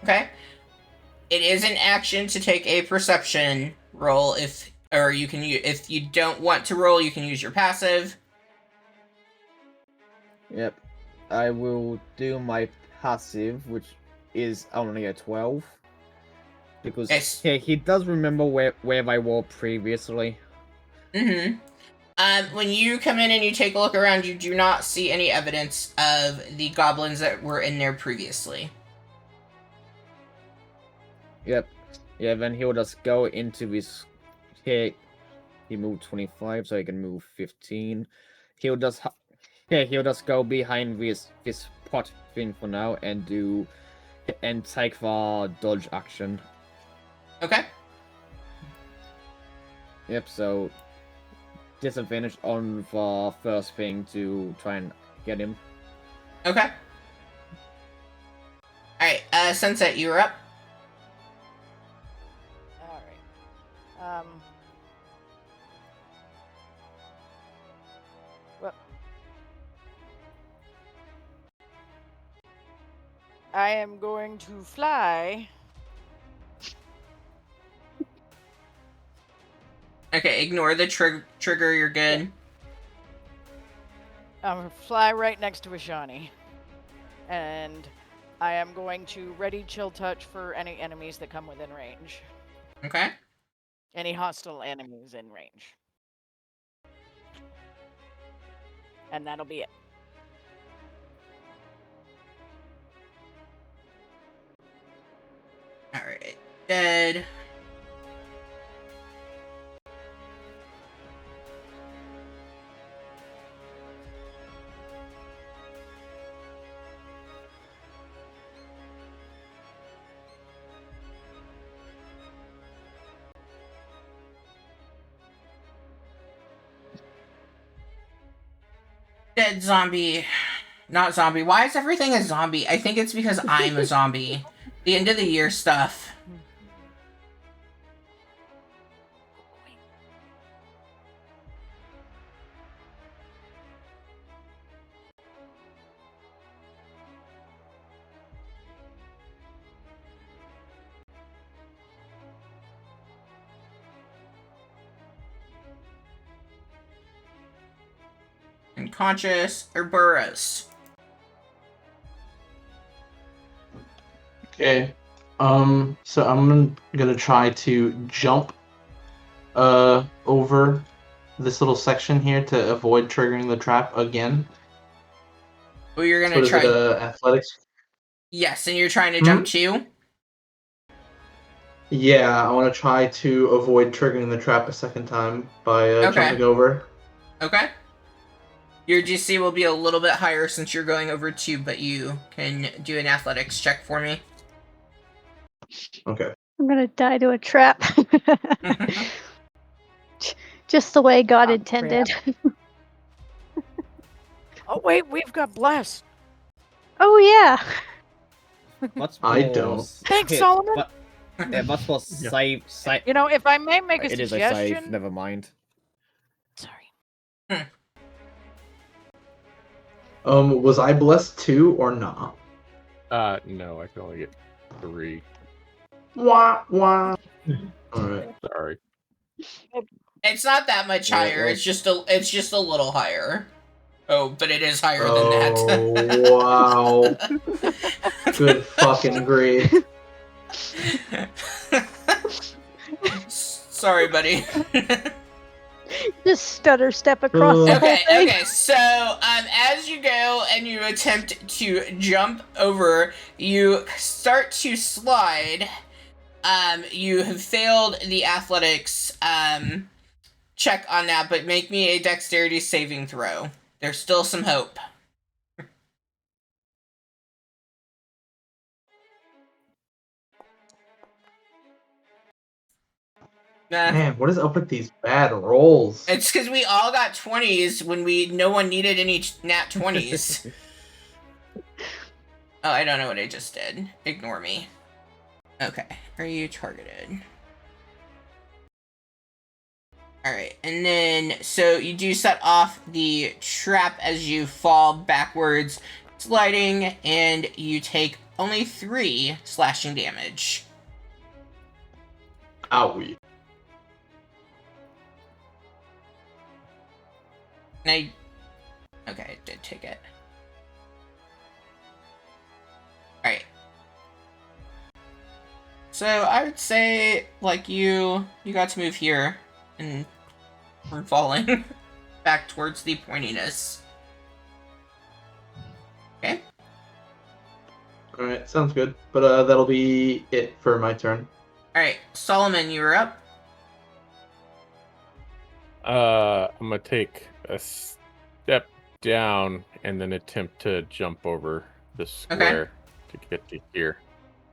Okay. It is an action to take a perception roll if you don't want to roll, you can use your passive. Yep. I will do my passive, which is only a 12. Because he does remember where I were previously. Mm-hmm. When you come in and you take a look around, you do not see any evidence of the goblins that were in there previously. Yep. Yeah, then he'll just go into this. He moved 25, so he can move 15. He'll just go behind this pot thing for now and take the dodge action. Okay. Yep. So disadvantage on the first thing to try and get him. Okay. Alright, Sunset, you're up. Alright. Well, I am going to fly. Okay, ignore the trigger, you're good. Yeah. I'm going to fly right next to Ashani. And I am going to ready chill touch for any enemies that come within range. Okay. Any hostile enemies in range. And that'll be it. Alright, dead. Dead zombie. not zombie. Why is everything a zombie? I think it's because I'm a zombie. The end of the year stuff. Unconscious or burrows. Okay. So I'm gonna try to jump over this little section here to avoid triggering the trap again. Well, you're So gonna what is try. it, athletics? Yes, and you're trying to jump too? Yeah, I want to try to avoid triggering the trap a second time by jumping over. Okay. Your DC will be a little bit higher since you're going over 2, but you can do an athletics check for me. Okay. I'm gonna die to a trap. Just the way God intended. Oh wait, we've got bless. Oh yeah. What's I more don't. Thanks, Solomon. What's more save? You know, if I may make a It is a suggestion. save. Never mind. Sorry. Was I blessed too or not? No, I can only get 3. Wah wah. All right. Sorry. It's not that much higher. well- It's just a little higher. Oh, but it is higher than Oh wow. Good fucking grief. Sorry, buddy. Just stutter step across the whole thing. Okay. So, as you go and you attempt to jump over, you start to slide. You have failed the athletics check on that, but make me a dexterity saving throw. There's still some hope. Man, what is up with these bad rolls? It's because we all got 20s when no one needed any nat 20s. Oh, I don't know what I just did. Ignore me. Okay, are you targeted? Alright, and then, so you do set off the trap as you fall backwards, sliding, and you take only 3 slashing damage. Owie. And okay, I did take it. Alright. So I would say, like, you got to move here and we're falling back towards the pointiness. Okay. Alright, sounds good. But that'll be it for my turn. Alright, Solomon, you were up. I'm gonna take a step down and then attempt to jump over the square to get to here.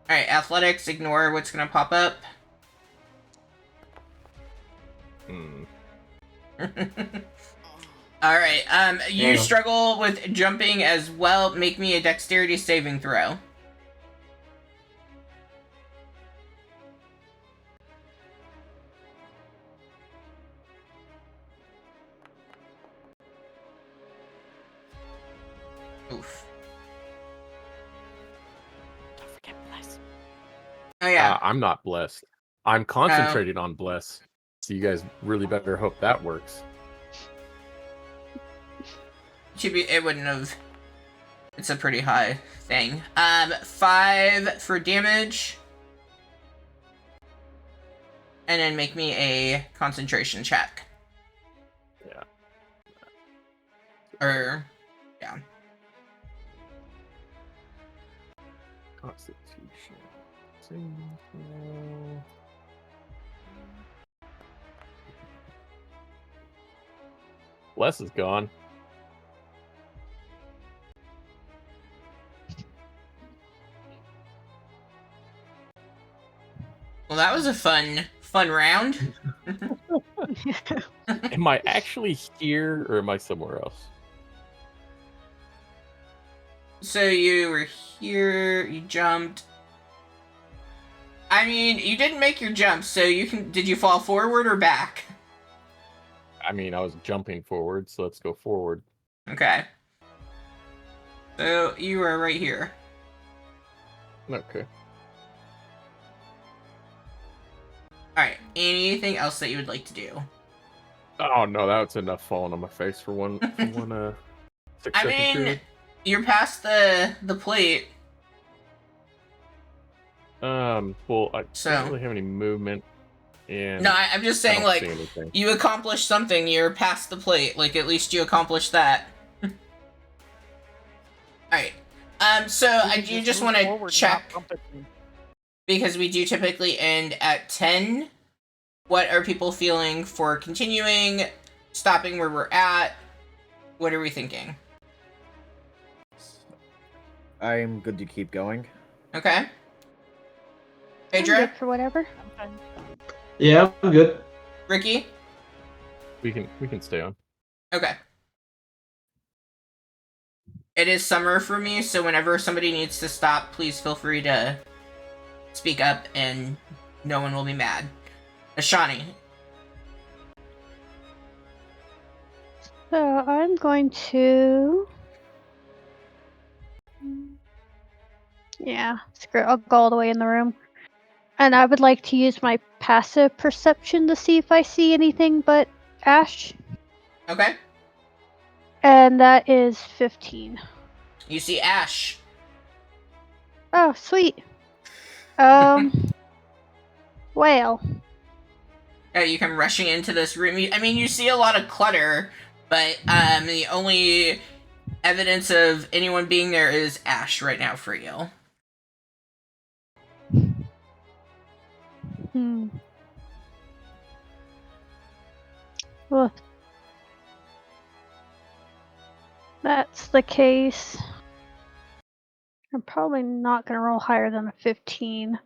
Alright, athletics, ignore what's gonna pop up. Alright, you struggle with jumping as well. Make me a dexterity saving throw. Oof. Don't forget bless. Oh yeah. I'm not blessed. I'm concentrating on bless. So you guys really better hope that works. It wouldn't have. It's a pretty high thing. 5 for damage. And then make me a concentration check. Yeah. Yeah. Constitution. Bless is gone. Well, that was a fun round. Am I actually here or am I somewhere else? So you were here, you jumped. I mean, you didn't make your jump, so you can. Did you fall forward or back? I mean, I was jumping forward, so let's go forward. Okay. So you are right here. Okay. Alright, anything else that you would like to do? Oh no, that's enough falling on my face for one 6-second period. You're past the plate. Well, I So don't really have any movement, and no, I'm just saying, like, you accomplished something. You're past the plate. Like, at least you accomplished that. Alright. So you just want to check, because we do typically end at 10. What are people feeling for continuing, stopping where we're at? What are we thinking? I'm good to keep going. Okay. I'm Adria? good for whatever. Yeah, I'm good. Ricky? We can stay on. Okay. It is summer for me, so whenever somebody needs to stop, please feel free to speak up and no one will be mad. Ashani. So I'm going to... Yeah, screw it. I'll go all the way in the room. And I would like to use my passive perception to see if I see anything but Ash. Okay. And that is 15. You see Ash. Oh, sweet. Well. You come rushing into this room. I mean, you see a lot of clutter, but the only evidence of anyone being there is Ash right now for you. Well, that's the case. I'm probably not going to roll higher than a 15.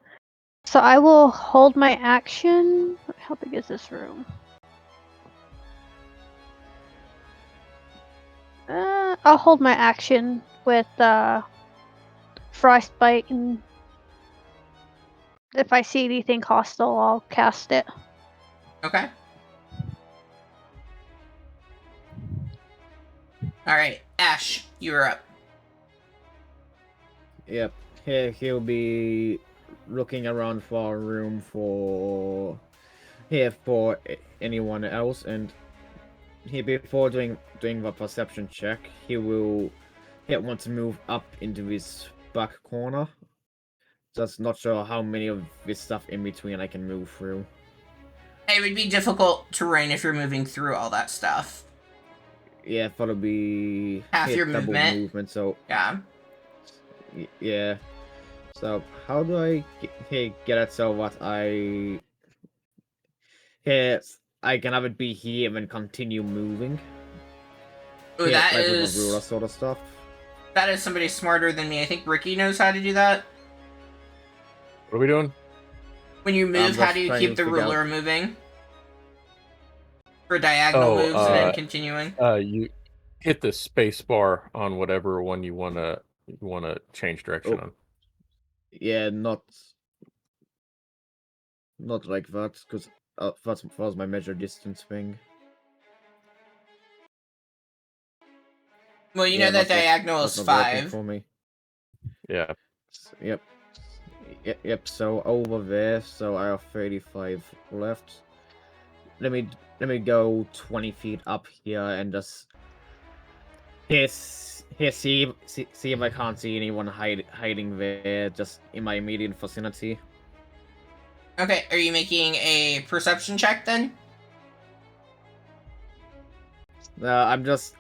So I will hold my action. How big is this room? I'll hold my action with Frostbite, and if I see anything hostile, I'll cast it. Okay. Alright, Ash, you are up. Yep. He'll be looking around for a room for anyone else, and before doing the perception check, he want to move up into his back corner. Just not sure how many of this stuff in between I can move through. It would be difficult terrain if you're moving through all that stuff. Yeah, that'll be half your double movement. So yeah. Yeah. So how do I get it so that I can have it be here and then continue moving? Oh, that like is with a ruler sort of stuff. That is somebody smarter than me. I think Ricky knows how to do that. What are we doing? When you move, how do you keep the ruler moving? For diagonal moves and then continuing? You hit the space bar on whatever one you wanna change direction on. Yeah, not like that, because that was my measure distance thing. Well, you know that diagonal is 5. For me. Yeah. Yep. So over there, so I have 35 left. Let me go 20 feet up here and just see if I can't see anyone hiding there, just in my immediate vicinity. Okay, are you making a perception check then? I'm just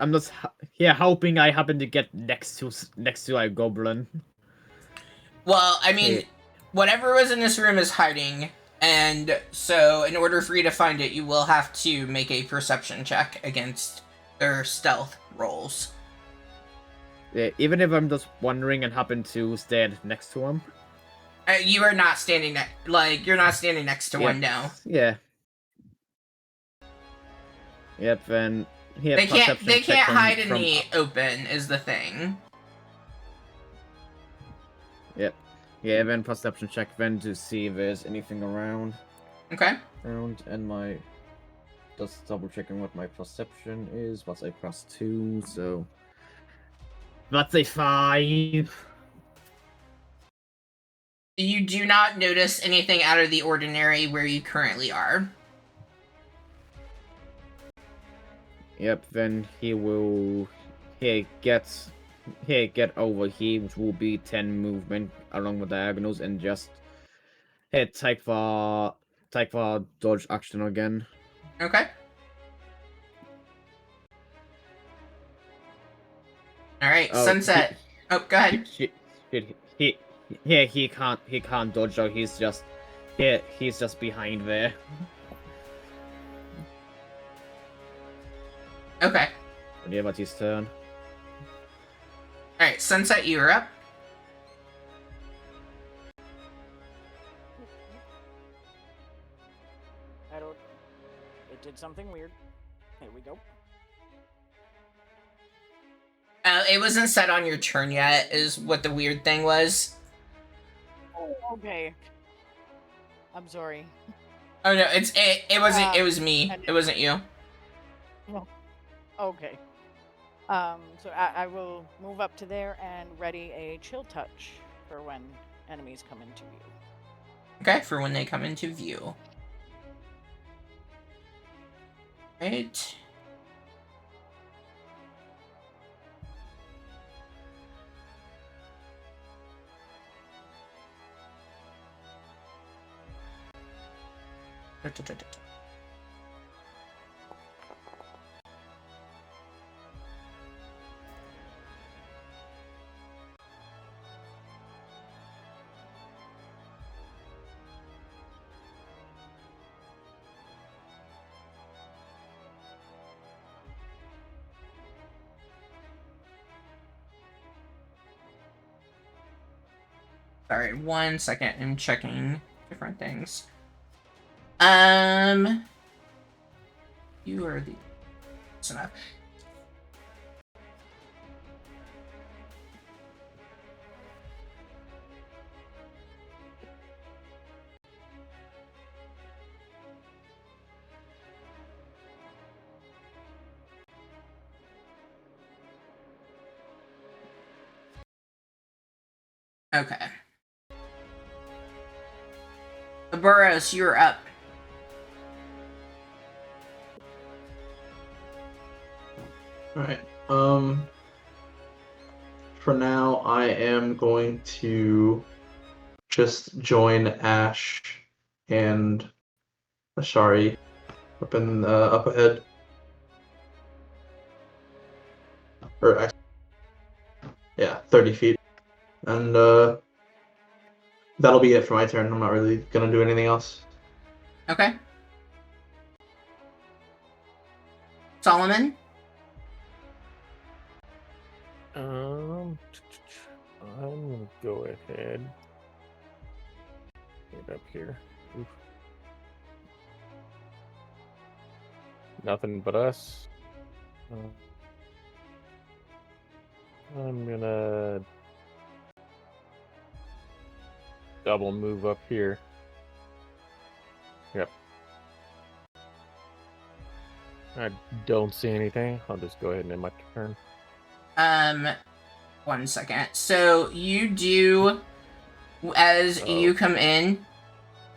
hoping I happen to get next to a goblin. Well, I mean, whatever was in this room is hiding, and so in order for you to find it, you will have to make a perception check against their stealth rolls. Yeah, even if I'm just wandering and happen to stand next to him. You are not standing you're not standing next to one now. Yeah. Yep, and they can't hide in the open is the thing. Yep. Yeah, then perception check then to see if there's anything around. Okay. And my... Just double checking what my perception is. What's a +2, so... That's a 5! You do not notice anything out of the ordinary where you currently are. Yep, then he will... get over here, which will be 10 movement along the diagonals, and just take for dodge action again. Okay. All right, Sunset. Go ahead. He can't dodge though. He's just behind there. Okay. Yeah, but his turn. All right, Sunset, you're up. It did something weird. Here we go. It wasn't set on your turn yet, is what the weird thing was. Oh, okay. I'm sorry. Oh no, it wasn't. It was me. It wasn't you. Well, okay. So I will move up to there and ready a chill touch for when enemies come into view. Okay, for when they come into view. Right. Sorry, 1 second. I'm checking different things. You are the... That's enough. Okay. Burrows, you're up. Alright. For now, I am going to just join Ash and Ashari up ahead. Or, yeah, 30 feet. And, that'll be it for my turn. I'm not really gonna do anything else. Okay. Solomon? I'm gonna go ahead. Get up here. Oof. Nothing but us. I'm gonna double move up here. Yep. I don't see anything. I'll just go ahead and end my turn. 1 second. So you do, as you come in...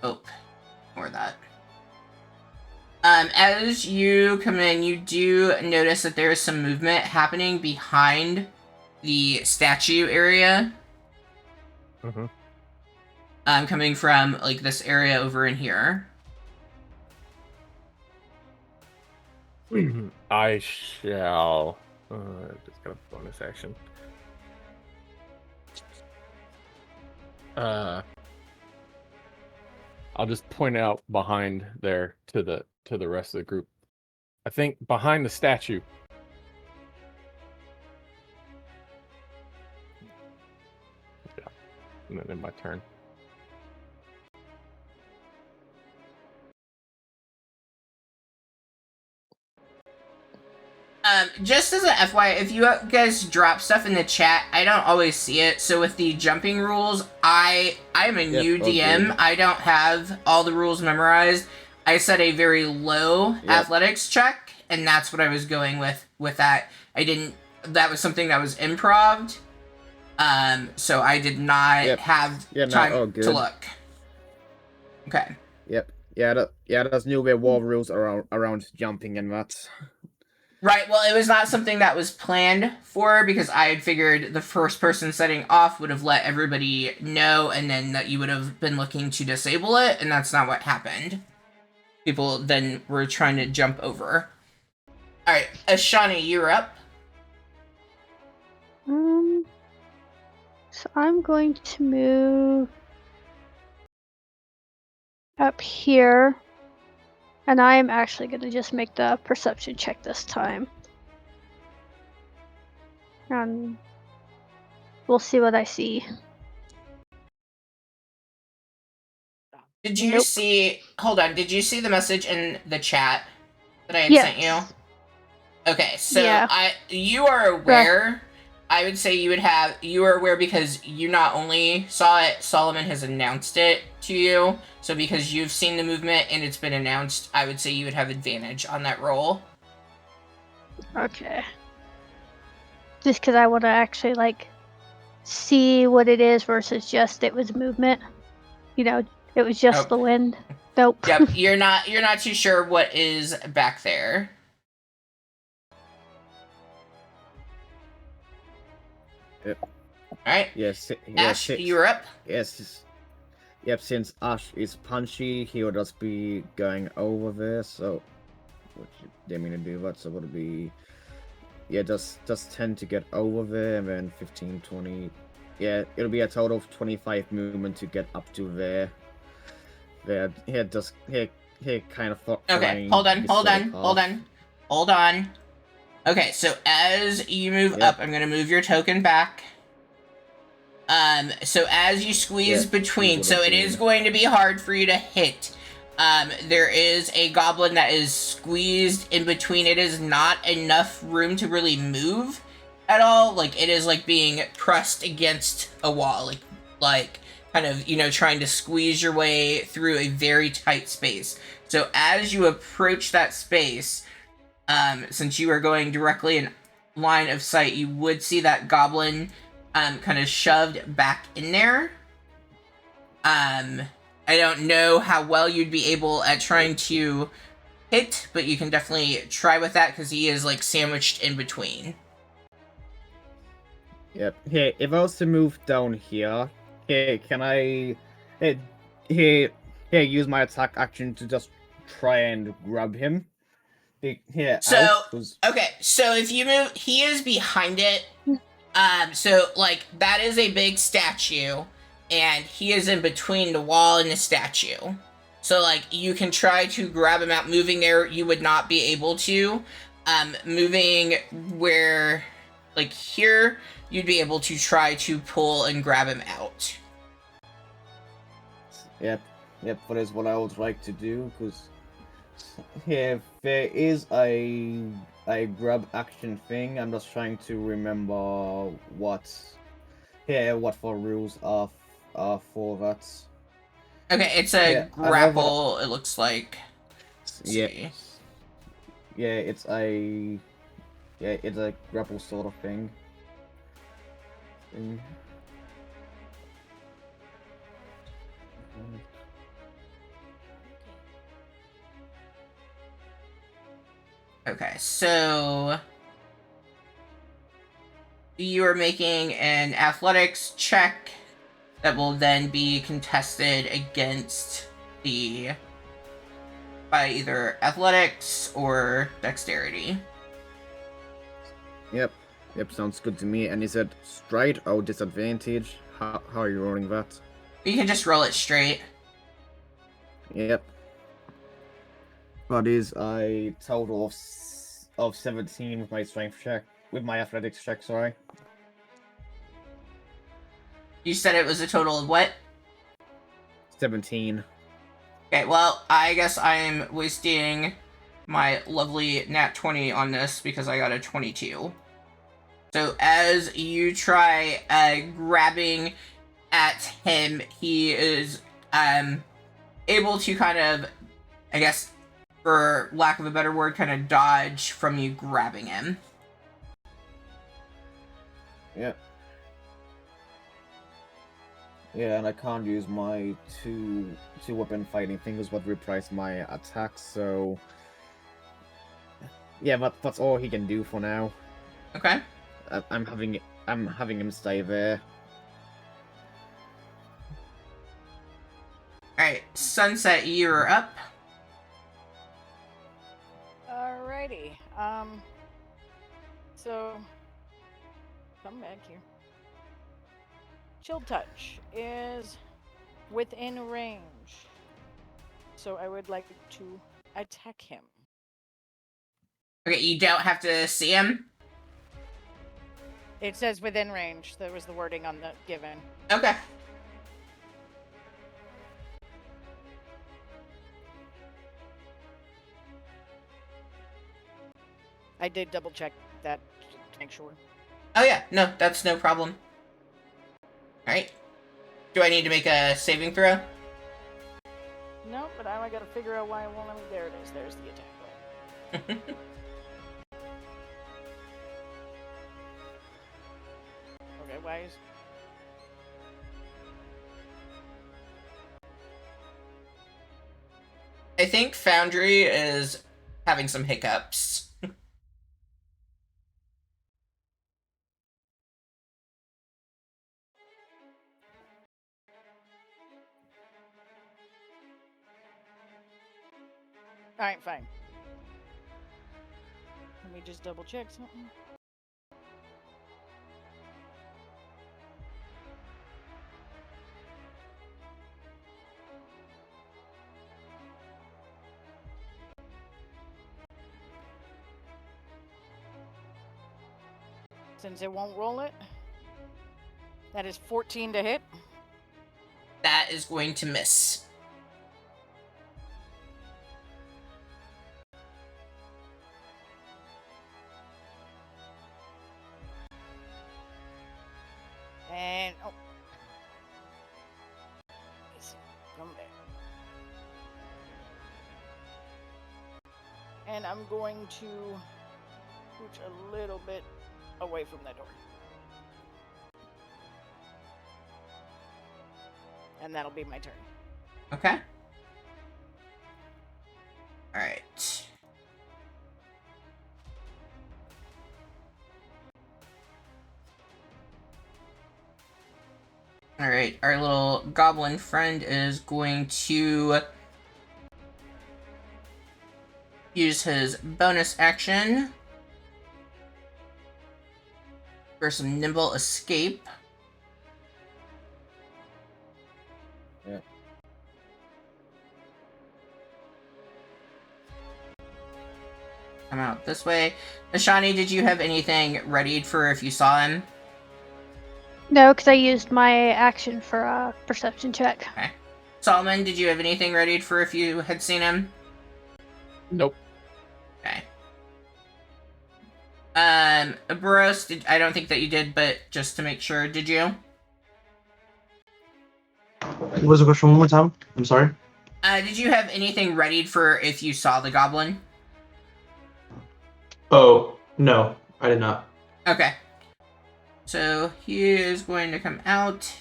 Oh, ignore that. As you come in, you do notice that there is some movement happening behind the statue area. Mm-hmm. Coming from, like, this area over in here. I shall... just got a bonus action. I'll just point out behind there to the rest of the group. I think behind the statue. Yeah. And then in my turn. Just as a FYI, if you guys drop stuff in the chat, I don't always see it. So with the jumping rules, I'm a new DM. I don't have all the rules memorized. I set a very low athletics check, and that's what I was going with that. That was something that was improv. So I did not have time to look. Okay. Yep. Yeah, there's new war rules around jumping and that. Right, well, it was not something that was planned for, because I had figured the first person setting off would have let everybody know, and then that you would have been looking to disable it, and that's not what happened. People then were trying to jump over. Alright, Ashani, you're up. So I'm going to move up here. And I am actually going to just make the perception check this time. And we'll see what I see. Did you see... Hold on, did you see the message in the chat that I had sent you? Okay, so you are aware... I would say you are aware because you not only saw it, Solomon has announced it to you. So because you've seen the movement and it's been announced, I would say you would have advantage on that roll. Okay. Just because I want to actually, like, see what it is versus just it was movement. You know, it was just the wind. Nope. Yep, you're not too sure what is back there. Yep. Alright. Yes. Ash, you're up. Yes. Yep. Since Ash is punchy, he will just be going over there. So, what they mean to do that? So would it be? Yeah, just tend to get over there, and then 15, 20. Yeah, it'll be a total of 25 movement to get up to there. There. Here, just here kind of. Okay. Hold on. Okay, so as you move up, I'm gonna move your token back. So as you squeeze between, so it is going to be hard for you to hit. There is a goblin that is squeezed in between. It is not enough room to really move at all. Like, it is like being pressed against a wall, like kind of, you know, trying to squeeze your way through a very tight space. So as you approach that space, since you are going directly in line of sight, you would see that goblin kind of shoved back in there. I don't know how well you'd be able at trying to hit, but you can definitely try with that because he is like sandwiched in between. Yep. Hey, if I was to move down here, hey, can I use my attack action to just try and grab him? Yeah. So okay, so if you move, he is behind it. So like that is a big statue, and he is in between the wall and the statue. So like you can try to grab him out. Moving there, you would not be able to. Moving where, like here, you'd be able to try to pull and grab him out. Yep. That is what I would like to do, because if there is a grab action thing, I'm just trying to remember what for rules are for that. Okay, it's a grapple. It looks like. It's a grapple sort of thing. Okay, so you are making an athletics check that will then be contested against by either athletics or dexterity. Yep, sounds good to me. And is it straight or disadvantage? How are you rolling that? You can just roll it straight. Yep. That is a total of 17 with my strength check, with my athletics check, sorry. You said it was a total of what? 17. Okay, well, I guess I'm wasting my lovely nat 20 on this because I got a 22. So as you try grabbing at him, he is able to kind of, I guess, for lack of a better word, kind of dodge from you grabbing him. Yeah. Yeah, and I can't use my two weapon fighting fingers, what reprise my attacks, so yeah, but that's all he can do for now. Okay. I'm having him stay there. Alright, Sunset, you're up. Alrighty. So come back here. Chill touch is within range. So I would like to attack him. Okay, you don't have to see him? It says within range. That was the wording on the given. Okay. I did double check that to make sure. Oh yeah, no, that's no problem. Alright. Do I need to make a saving throw? No, but now I gotta figure out why it won't let me. There it is. There's the attack roll. Okay, why is... I think Foundry is having some hiccups. Alright, fine. Let me just double check something. Since it won't roll it, that is 14 to hit. That is going to miss. And oh, come back. And I'm going to pooch a little bit away from that door. And that'll be my turn. Okay. Alright. Alright, our little goblin friend is going to use his bonus action for some nimble escape. Yeah. Come out this way. Ashani, did you have anything readied for if you saw him? No, because I used my action for a perception check. Okay. Solomon, did you have anything readied for if you had seen him? Nope. Okay. Burros, I don't think that you did, but just to make sure, did you? What was the question one more time? I'm sorry. Did you have anything readied for if you saw the goblin? Oh, no, I did not. Okay. So he is going to come out,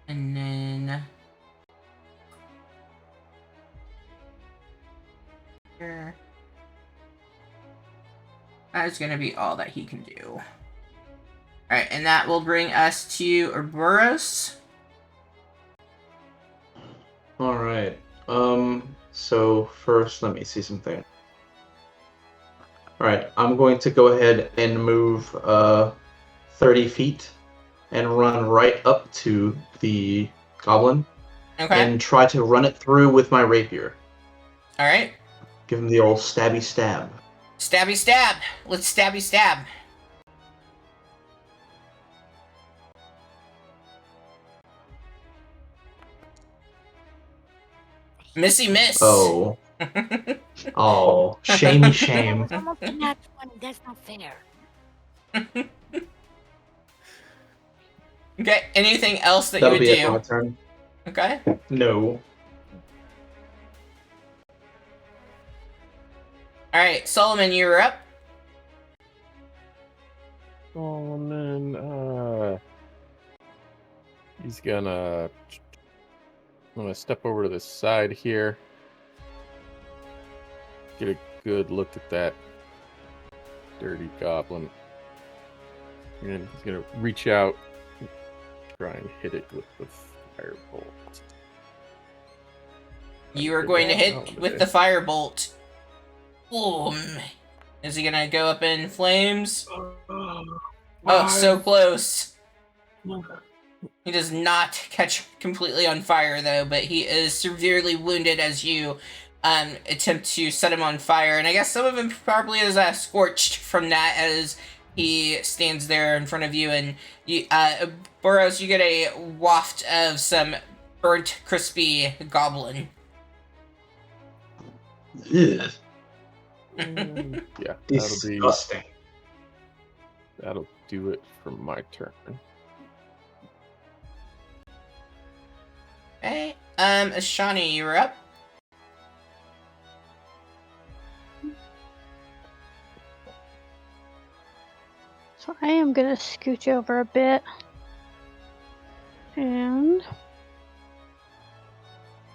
and then here. That is going to be all that he can do. Alright, and that will bring us to Ouroboros. Alright. So first, let me see something. Alright, I'm going to go ahead and move 30 feet and run right up to the goblin. Okay. And try to run it through with my rapier. Alright. Give him the old stabby stab. Stabby stab. Let's stabby stab. Missy miss. Oh. Oh, shamey shame. It's almost the next one. That's not fair. Okay, anything else that That'll you would be it for my do? turn. Okay. No. Alright, Solomon, you're up. Solomon, he's gonna... I'm gonna step over to the side here. Get a good look at that dirty goblin. And he's gonna reach out, try and hit it with the firebolt. You are going to hit with the firebolt. Boom. Is he gonna go up in flames? Oh, so close. He does not catch completely on fire, though, but he is severely wounded as you attempt to set him on fire. And I guess some of him probably is scorched from that as he stands there in front of you. And you, Burroughs, you get a waft of some burnt, crispy goblin. Ugh. Yeah, Disgusting. that'll do it for my turn. Okay, Ashani, you're up. So I am gonna scooch over a bit. And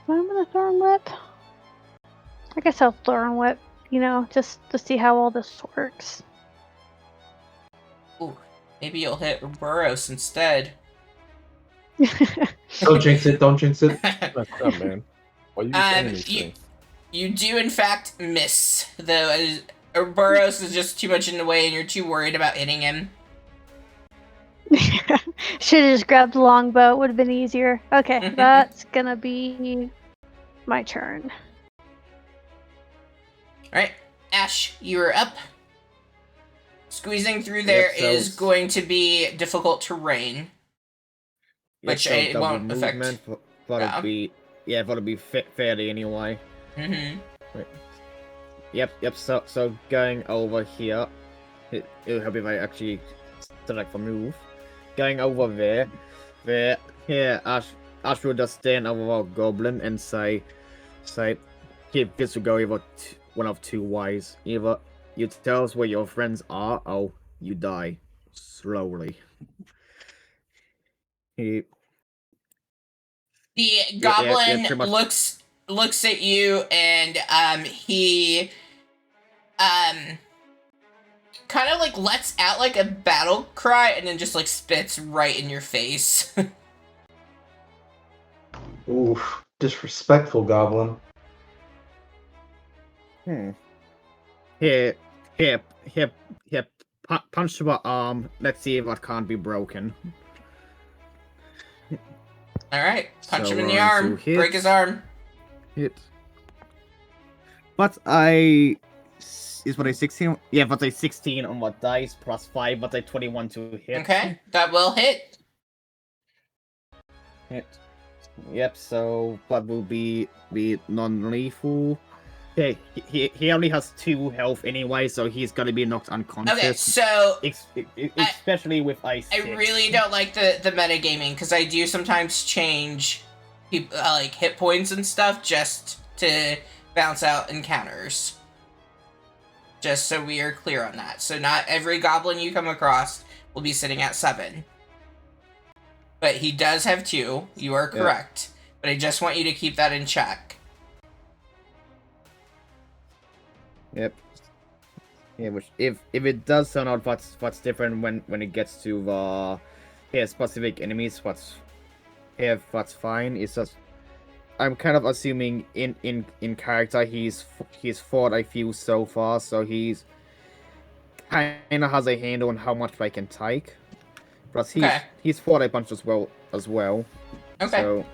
I'm gonna Thorn Whip. I guess I'll Thorn Whip, just to see how all this works. Ooh, maybe you'll hit Burroughs instead. Don't jinx it, don't jinx it. That's up, man. Why you saying these things? You do, in fact, miss, though, as Burroughs is just too much in the way and you're too worried about hitting him. Should've just grabbed the longbow, would have been easier. Okay, that's gonna be my turn. Alright, Ash, you're up. Squeezing through there is going to be difficult terrain. Which it won't affect. That'll be fairly anyway. Mm-hmm. Wait. Yep. So going over here, it'll help if I actually select for move. Going over there. Ash will just stand over our goblin and say, this will go either one of two ways. Either you tell us where your friends are, or you die slowly. The goblin looks at you and he kind of like lets out like a battle cry and then just like spits right in your face. Oof, disrespectful goblin. Here, punch my arm. Let's see if that can't be broken. Alright, punch him in the arm. Break his arm. Hit. But is what a 16? Yeah, but a 16 on what dice, plus 5, but a 21 to hit. Okay, that will hit. Hit. Yep, so that will be non-lethal. Okay, he only has 2 health anyway, so he's gonna be knocked unconscious. Okay, so especially with ice. I really don't like the metagaming because I do sometimes change like hit points and stuff just to bounce out encounters. Just so we are clear on that. So not every goblin you come across will be sitting at 7. But he does have 2. You are correct. Yep. But I just want you to keep that in check. Yep. Yeah, which if it does turn out what's different when it gets to the specific enemies, what's fine. It's just I'm kind of assuming in character he's fought a few so far, so he's kind of has a handle on how much I can take. Plus he's fought a bunch as well. Okay. So,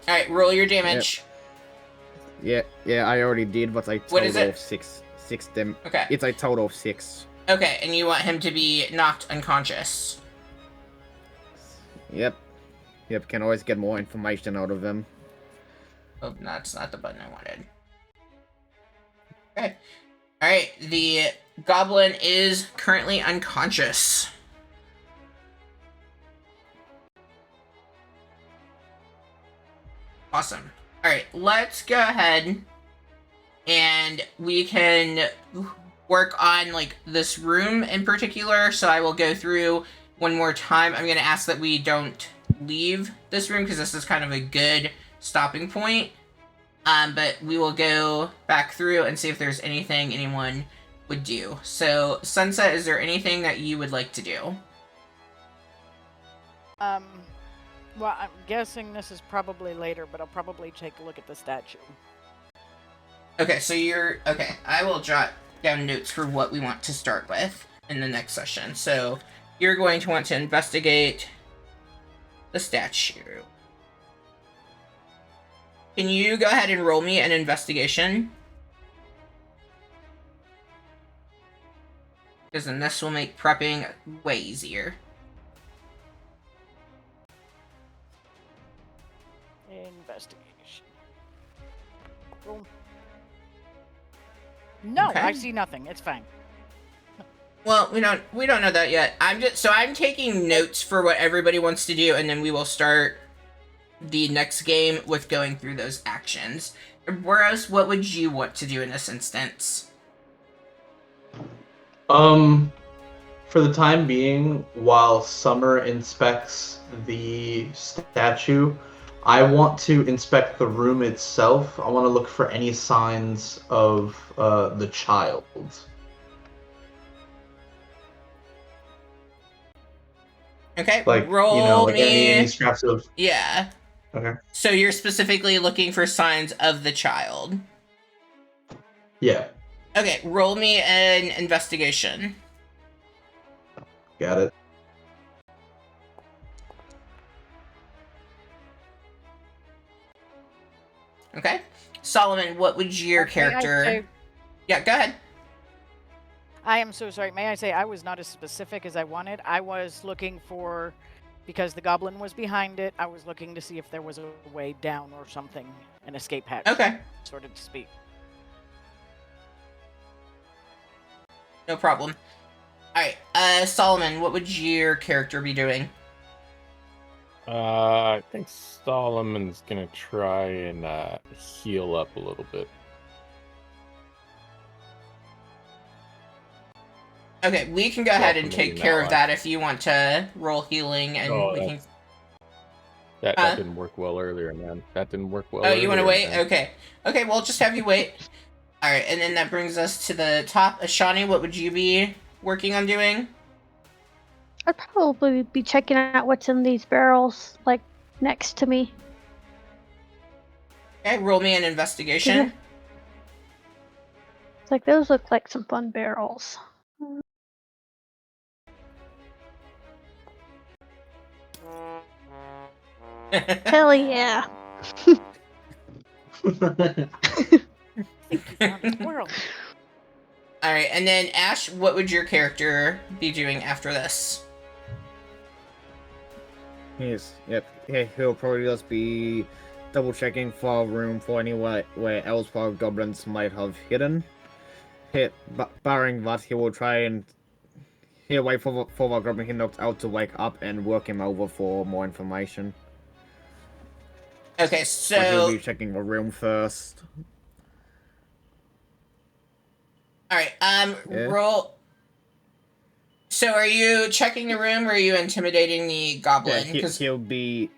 all right, roll your damage. Yep. Yeah, I already did, but I total of 6 them. Okay. It's a total of 6. Okay, and you want him to be knocked unconscious. Yep, can always get more information out of him. Oh, that's not the button I wanted. Okay. Alright, the goblin is currently unconscious. Awesome. Alright, let's go ahead and we can work on like this room in particular. So I will go through one more time. I'm going to ask that we don't leave this room because this is kind of a good stopping point. But we will go back through and see if there's anything anyone would do. So, Sunset, is there anything that you would like to do? Well, I'm guessing this is probably later, but I'll probably take a look at the statue. Okay, so okay, I will jot down notes for what we want to start with in the next session. So, you're going to want to investigate the statue. Can you go ahead and roll me an investigation? Because then this will make prepping way easier. Investigation. Roll. No, Okay. I see nothing. It's fine. Well, we don't know that yet. I'm taking notes for what everybody wants to do, and then we will start the next game with going through those actions. Boros, what would you want to do in this instance? For the time being, while Summer inspects the statue, I want to inspect the room itself. I want to look for any signs of the child. Okay, Like, roll me... any scraps of... Yeah. Okay. So you're specifically looking for signs of the child? Yeah. Okay, roll me an investigation. Got it. Okay. Solomon, what would your character... Yeah, go ahead. I am so sorry. May I say I was not as specific as I wanted. I was looking for, because the goblin was behind it, I was looking to see if there was a way down or something, an escape hatch. Okay. Sort of to speak. No problem. Alright, Solomon, what would your character be doing? I think Solomon's gonna try and heal up a little bit. Okay, we can go ahead and take care of that if you want to roll healing, and we can... That didn't work well earlier, man. That didn't work well. Oh, you want to wait? Man. Okay. Okay, we'll just have you wait. Alright, and then that brings us to the top. Ashani, what would you be working on doing? I'd probably be checking out what's in these barrels, like, next to me. Okay, roll me an investigation. It's like, those look like some fun barrels. Hell yeah. Alright, and then Ash, what would your character be doing after this? He'll probably just be double checking for a room for anywhere where else while goblins might have hidden. Barring that, he will try and he'll wait for the goblin he knocked out to wake up and work him over for more information. Okay, But so... he'll be checking the room first. Alright, Yeah. roll... So are you checking the room, or are you intimidating the goblin? Yeah, he'll be...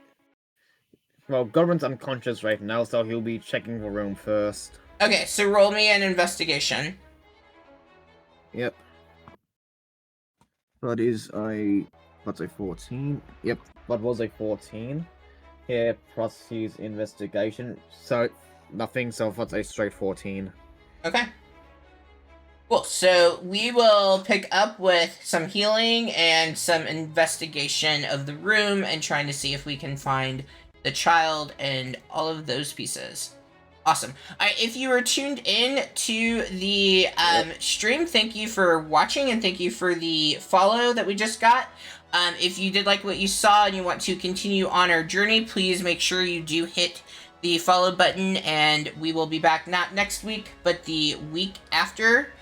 Well, Goblin's unconscious right now, so he'll be checking the room first. Okay, so roll me an investigation. Yep. That is that's a 14. Yep, that was a 14. Yeah, plus his investigation. So, nothing, so that's a straight 14. Okay. Cool, so we will pick up with some healing and some investigation of the room and trying to see if we can find the child and all of those pieces. Awesome. If you were tuned in to the stream, thank you for watching and thank you for the follow that we just got. If you did like what you saw and you want to continue on our journey, please make sure you do hit the follow button, and we will be back not next week, but the week after.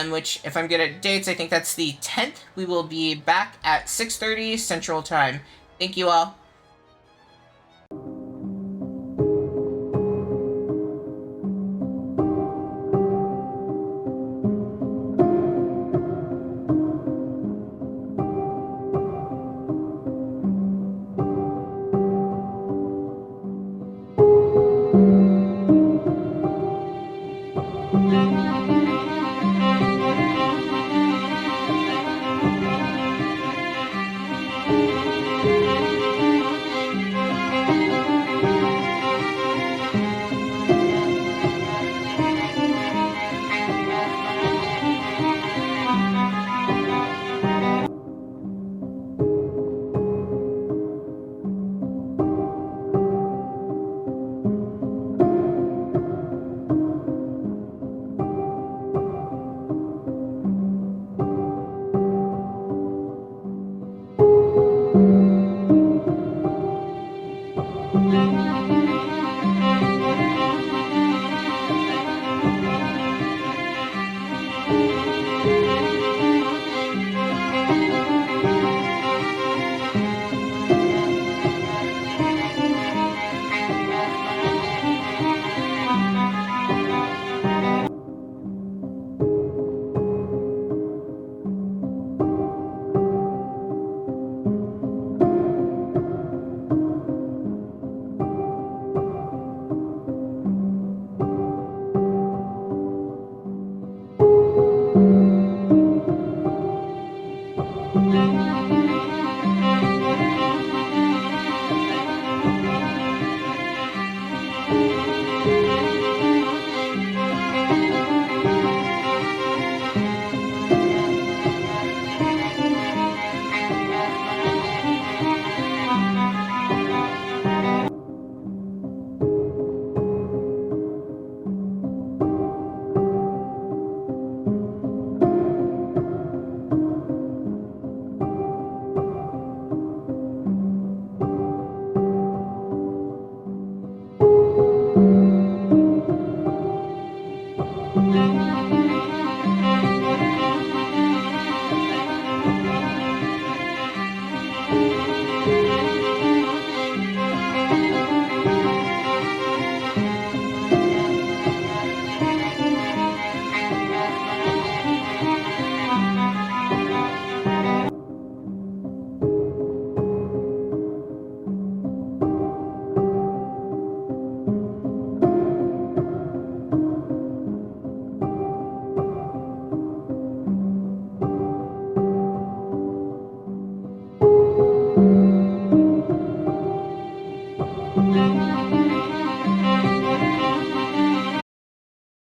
Which, if I'm good at dates, I think that's the 10th. We will be back at 6:30 Central Time. Thank you all.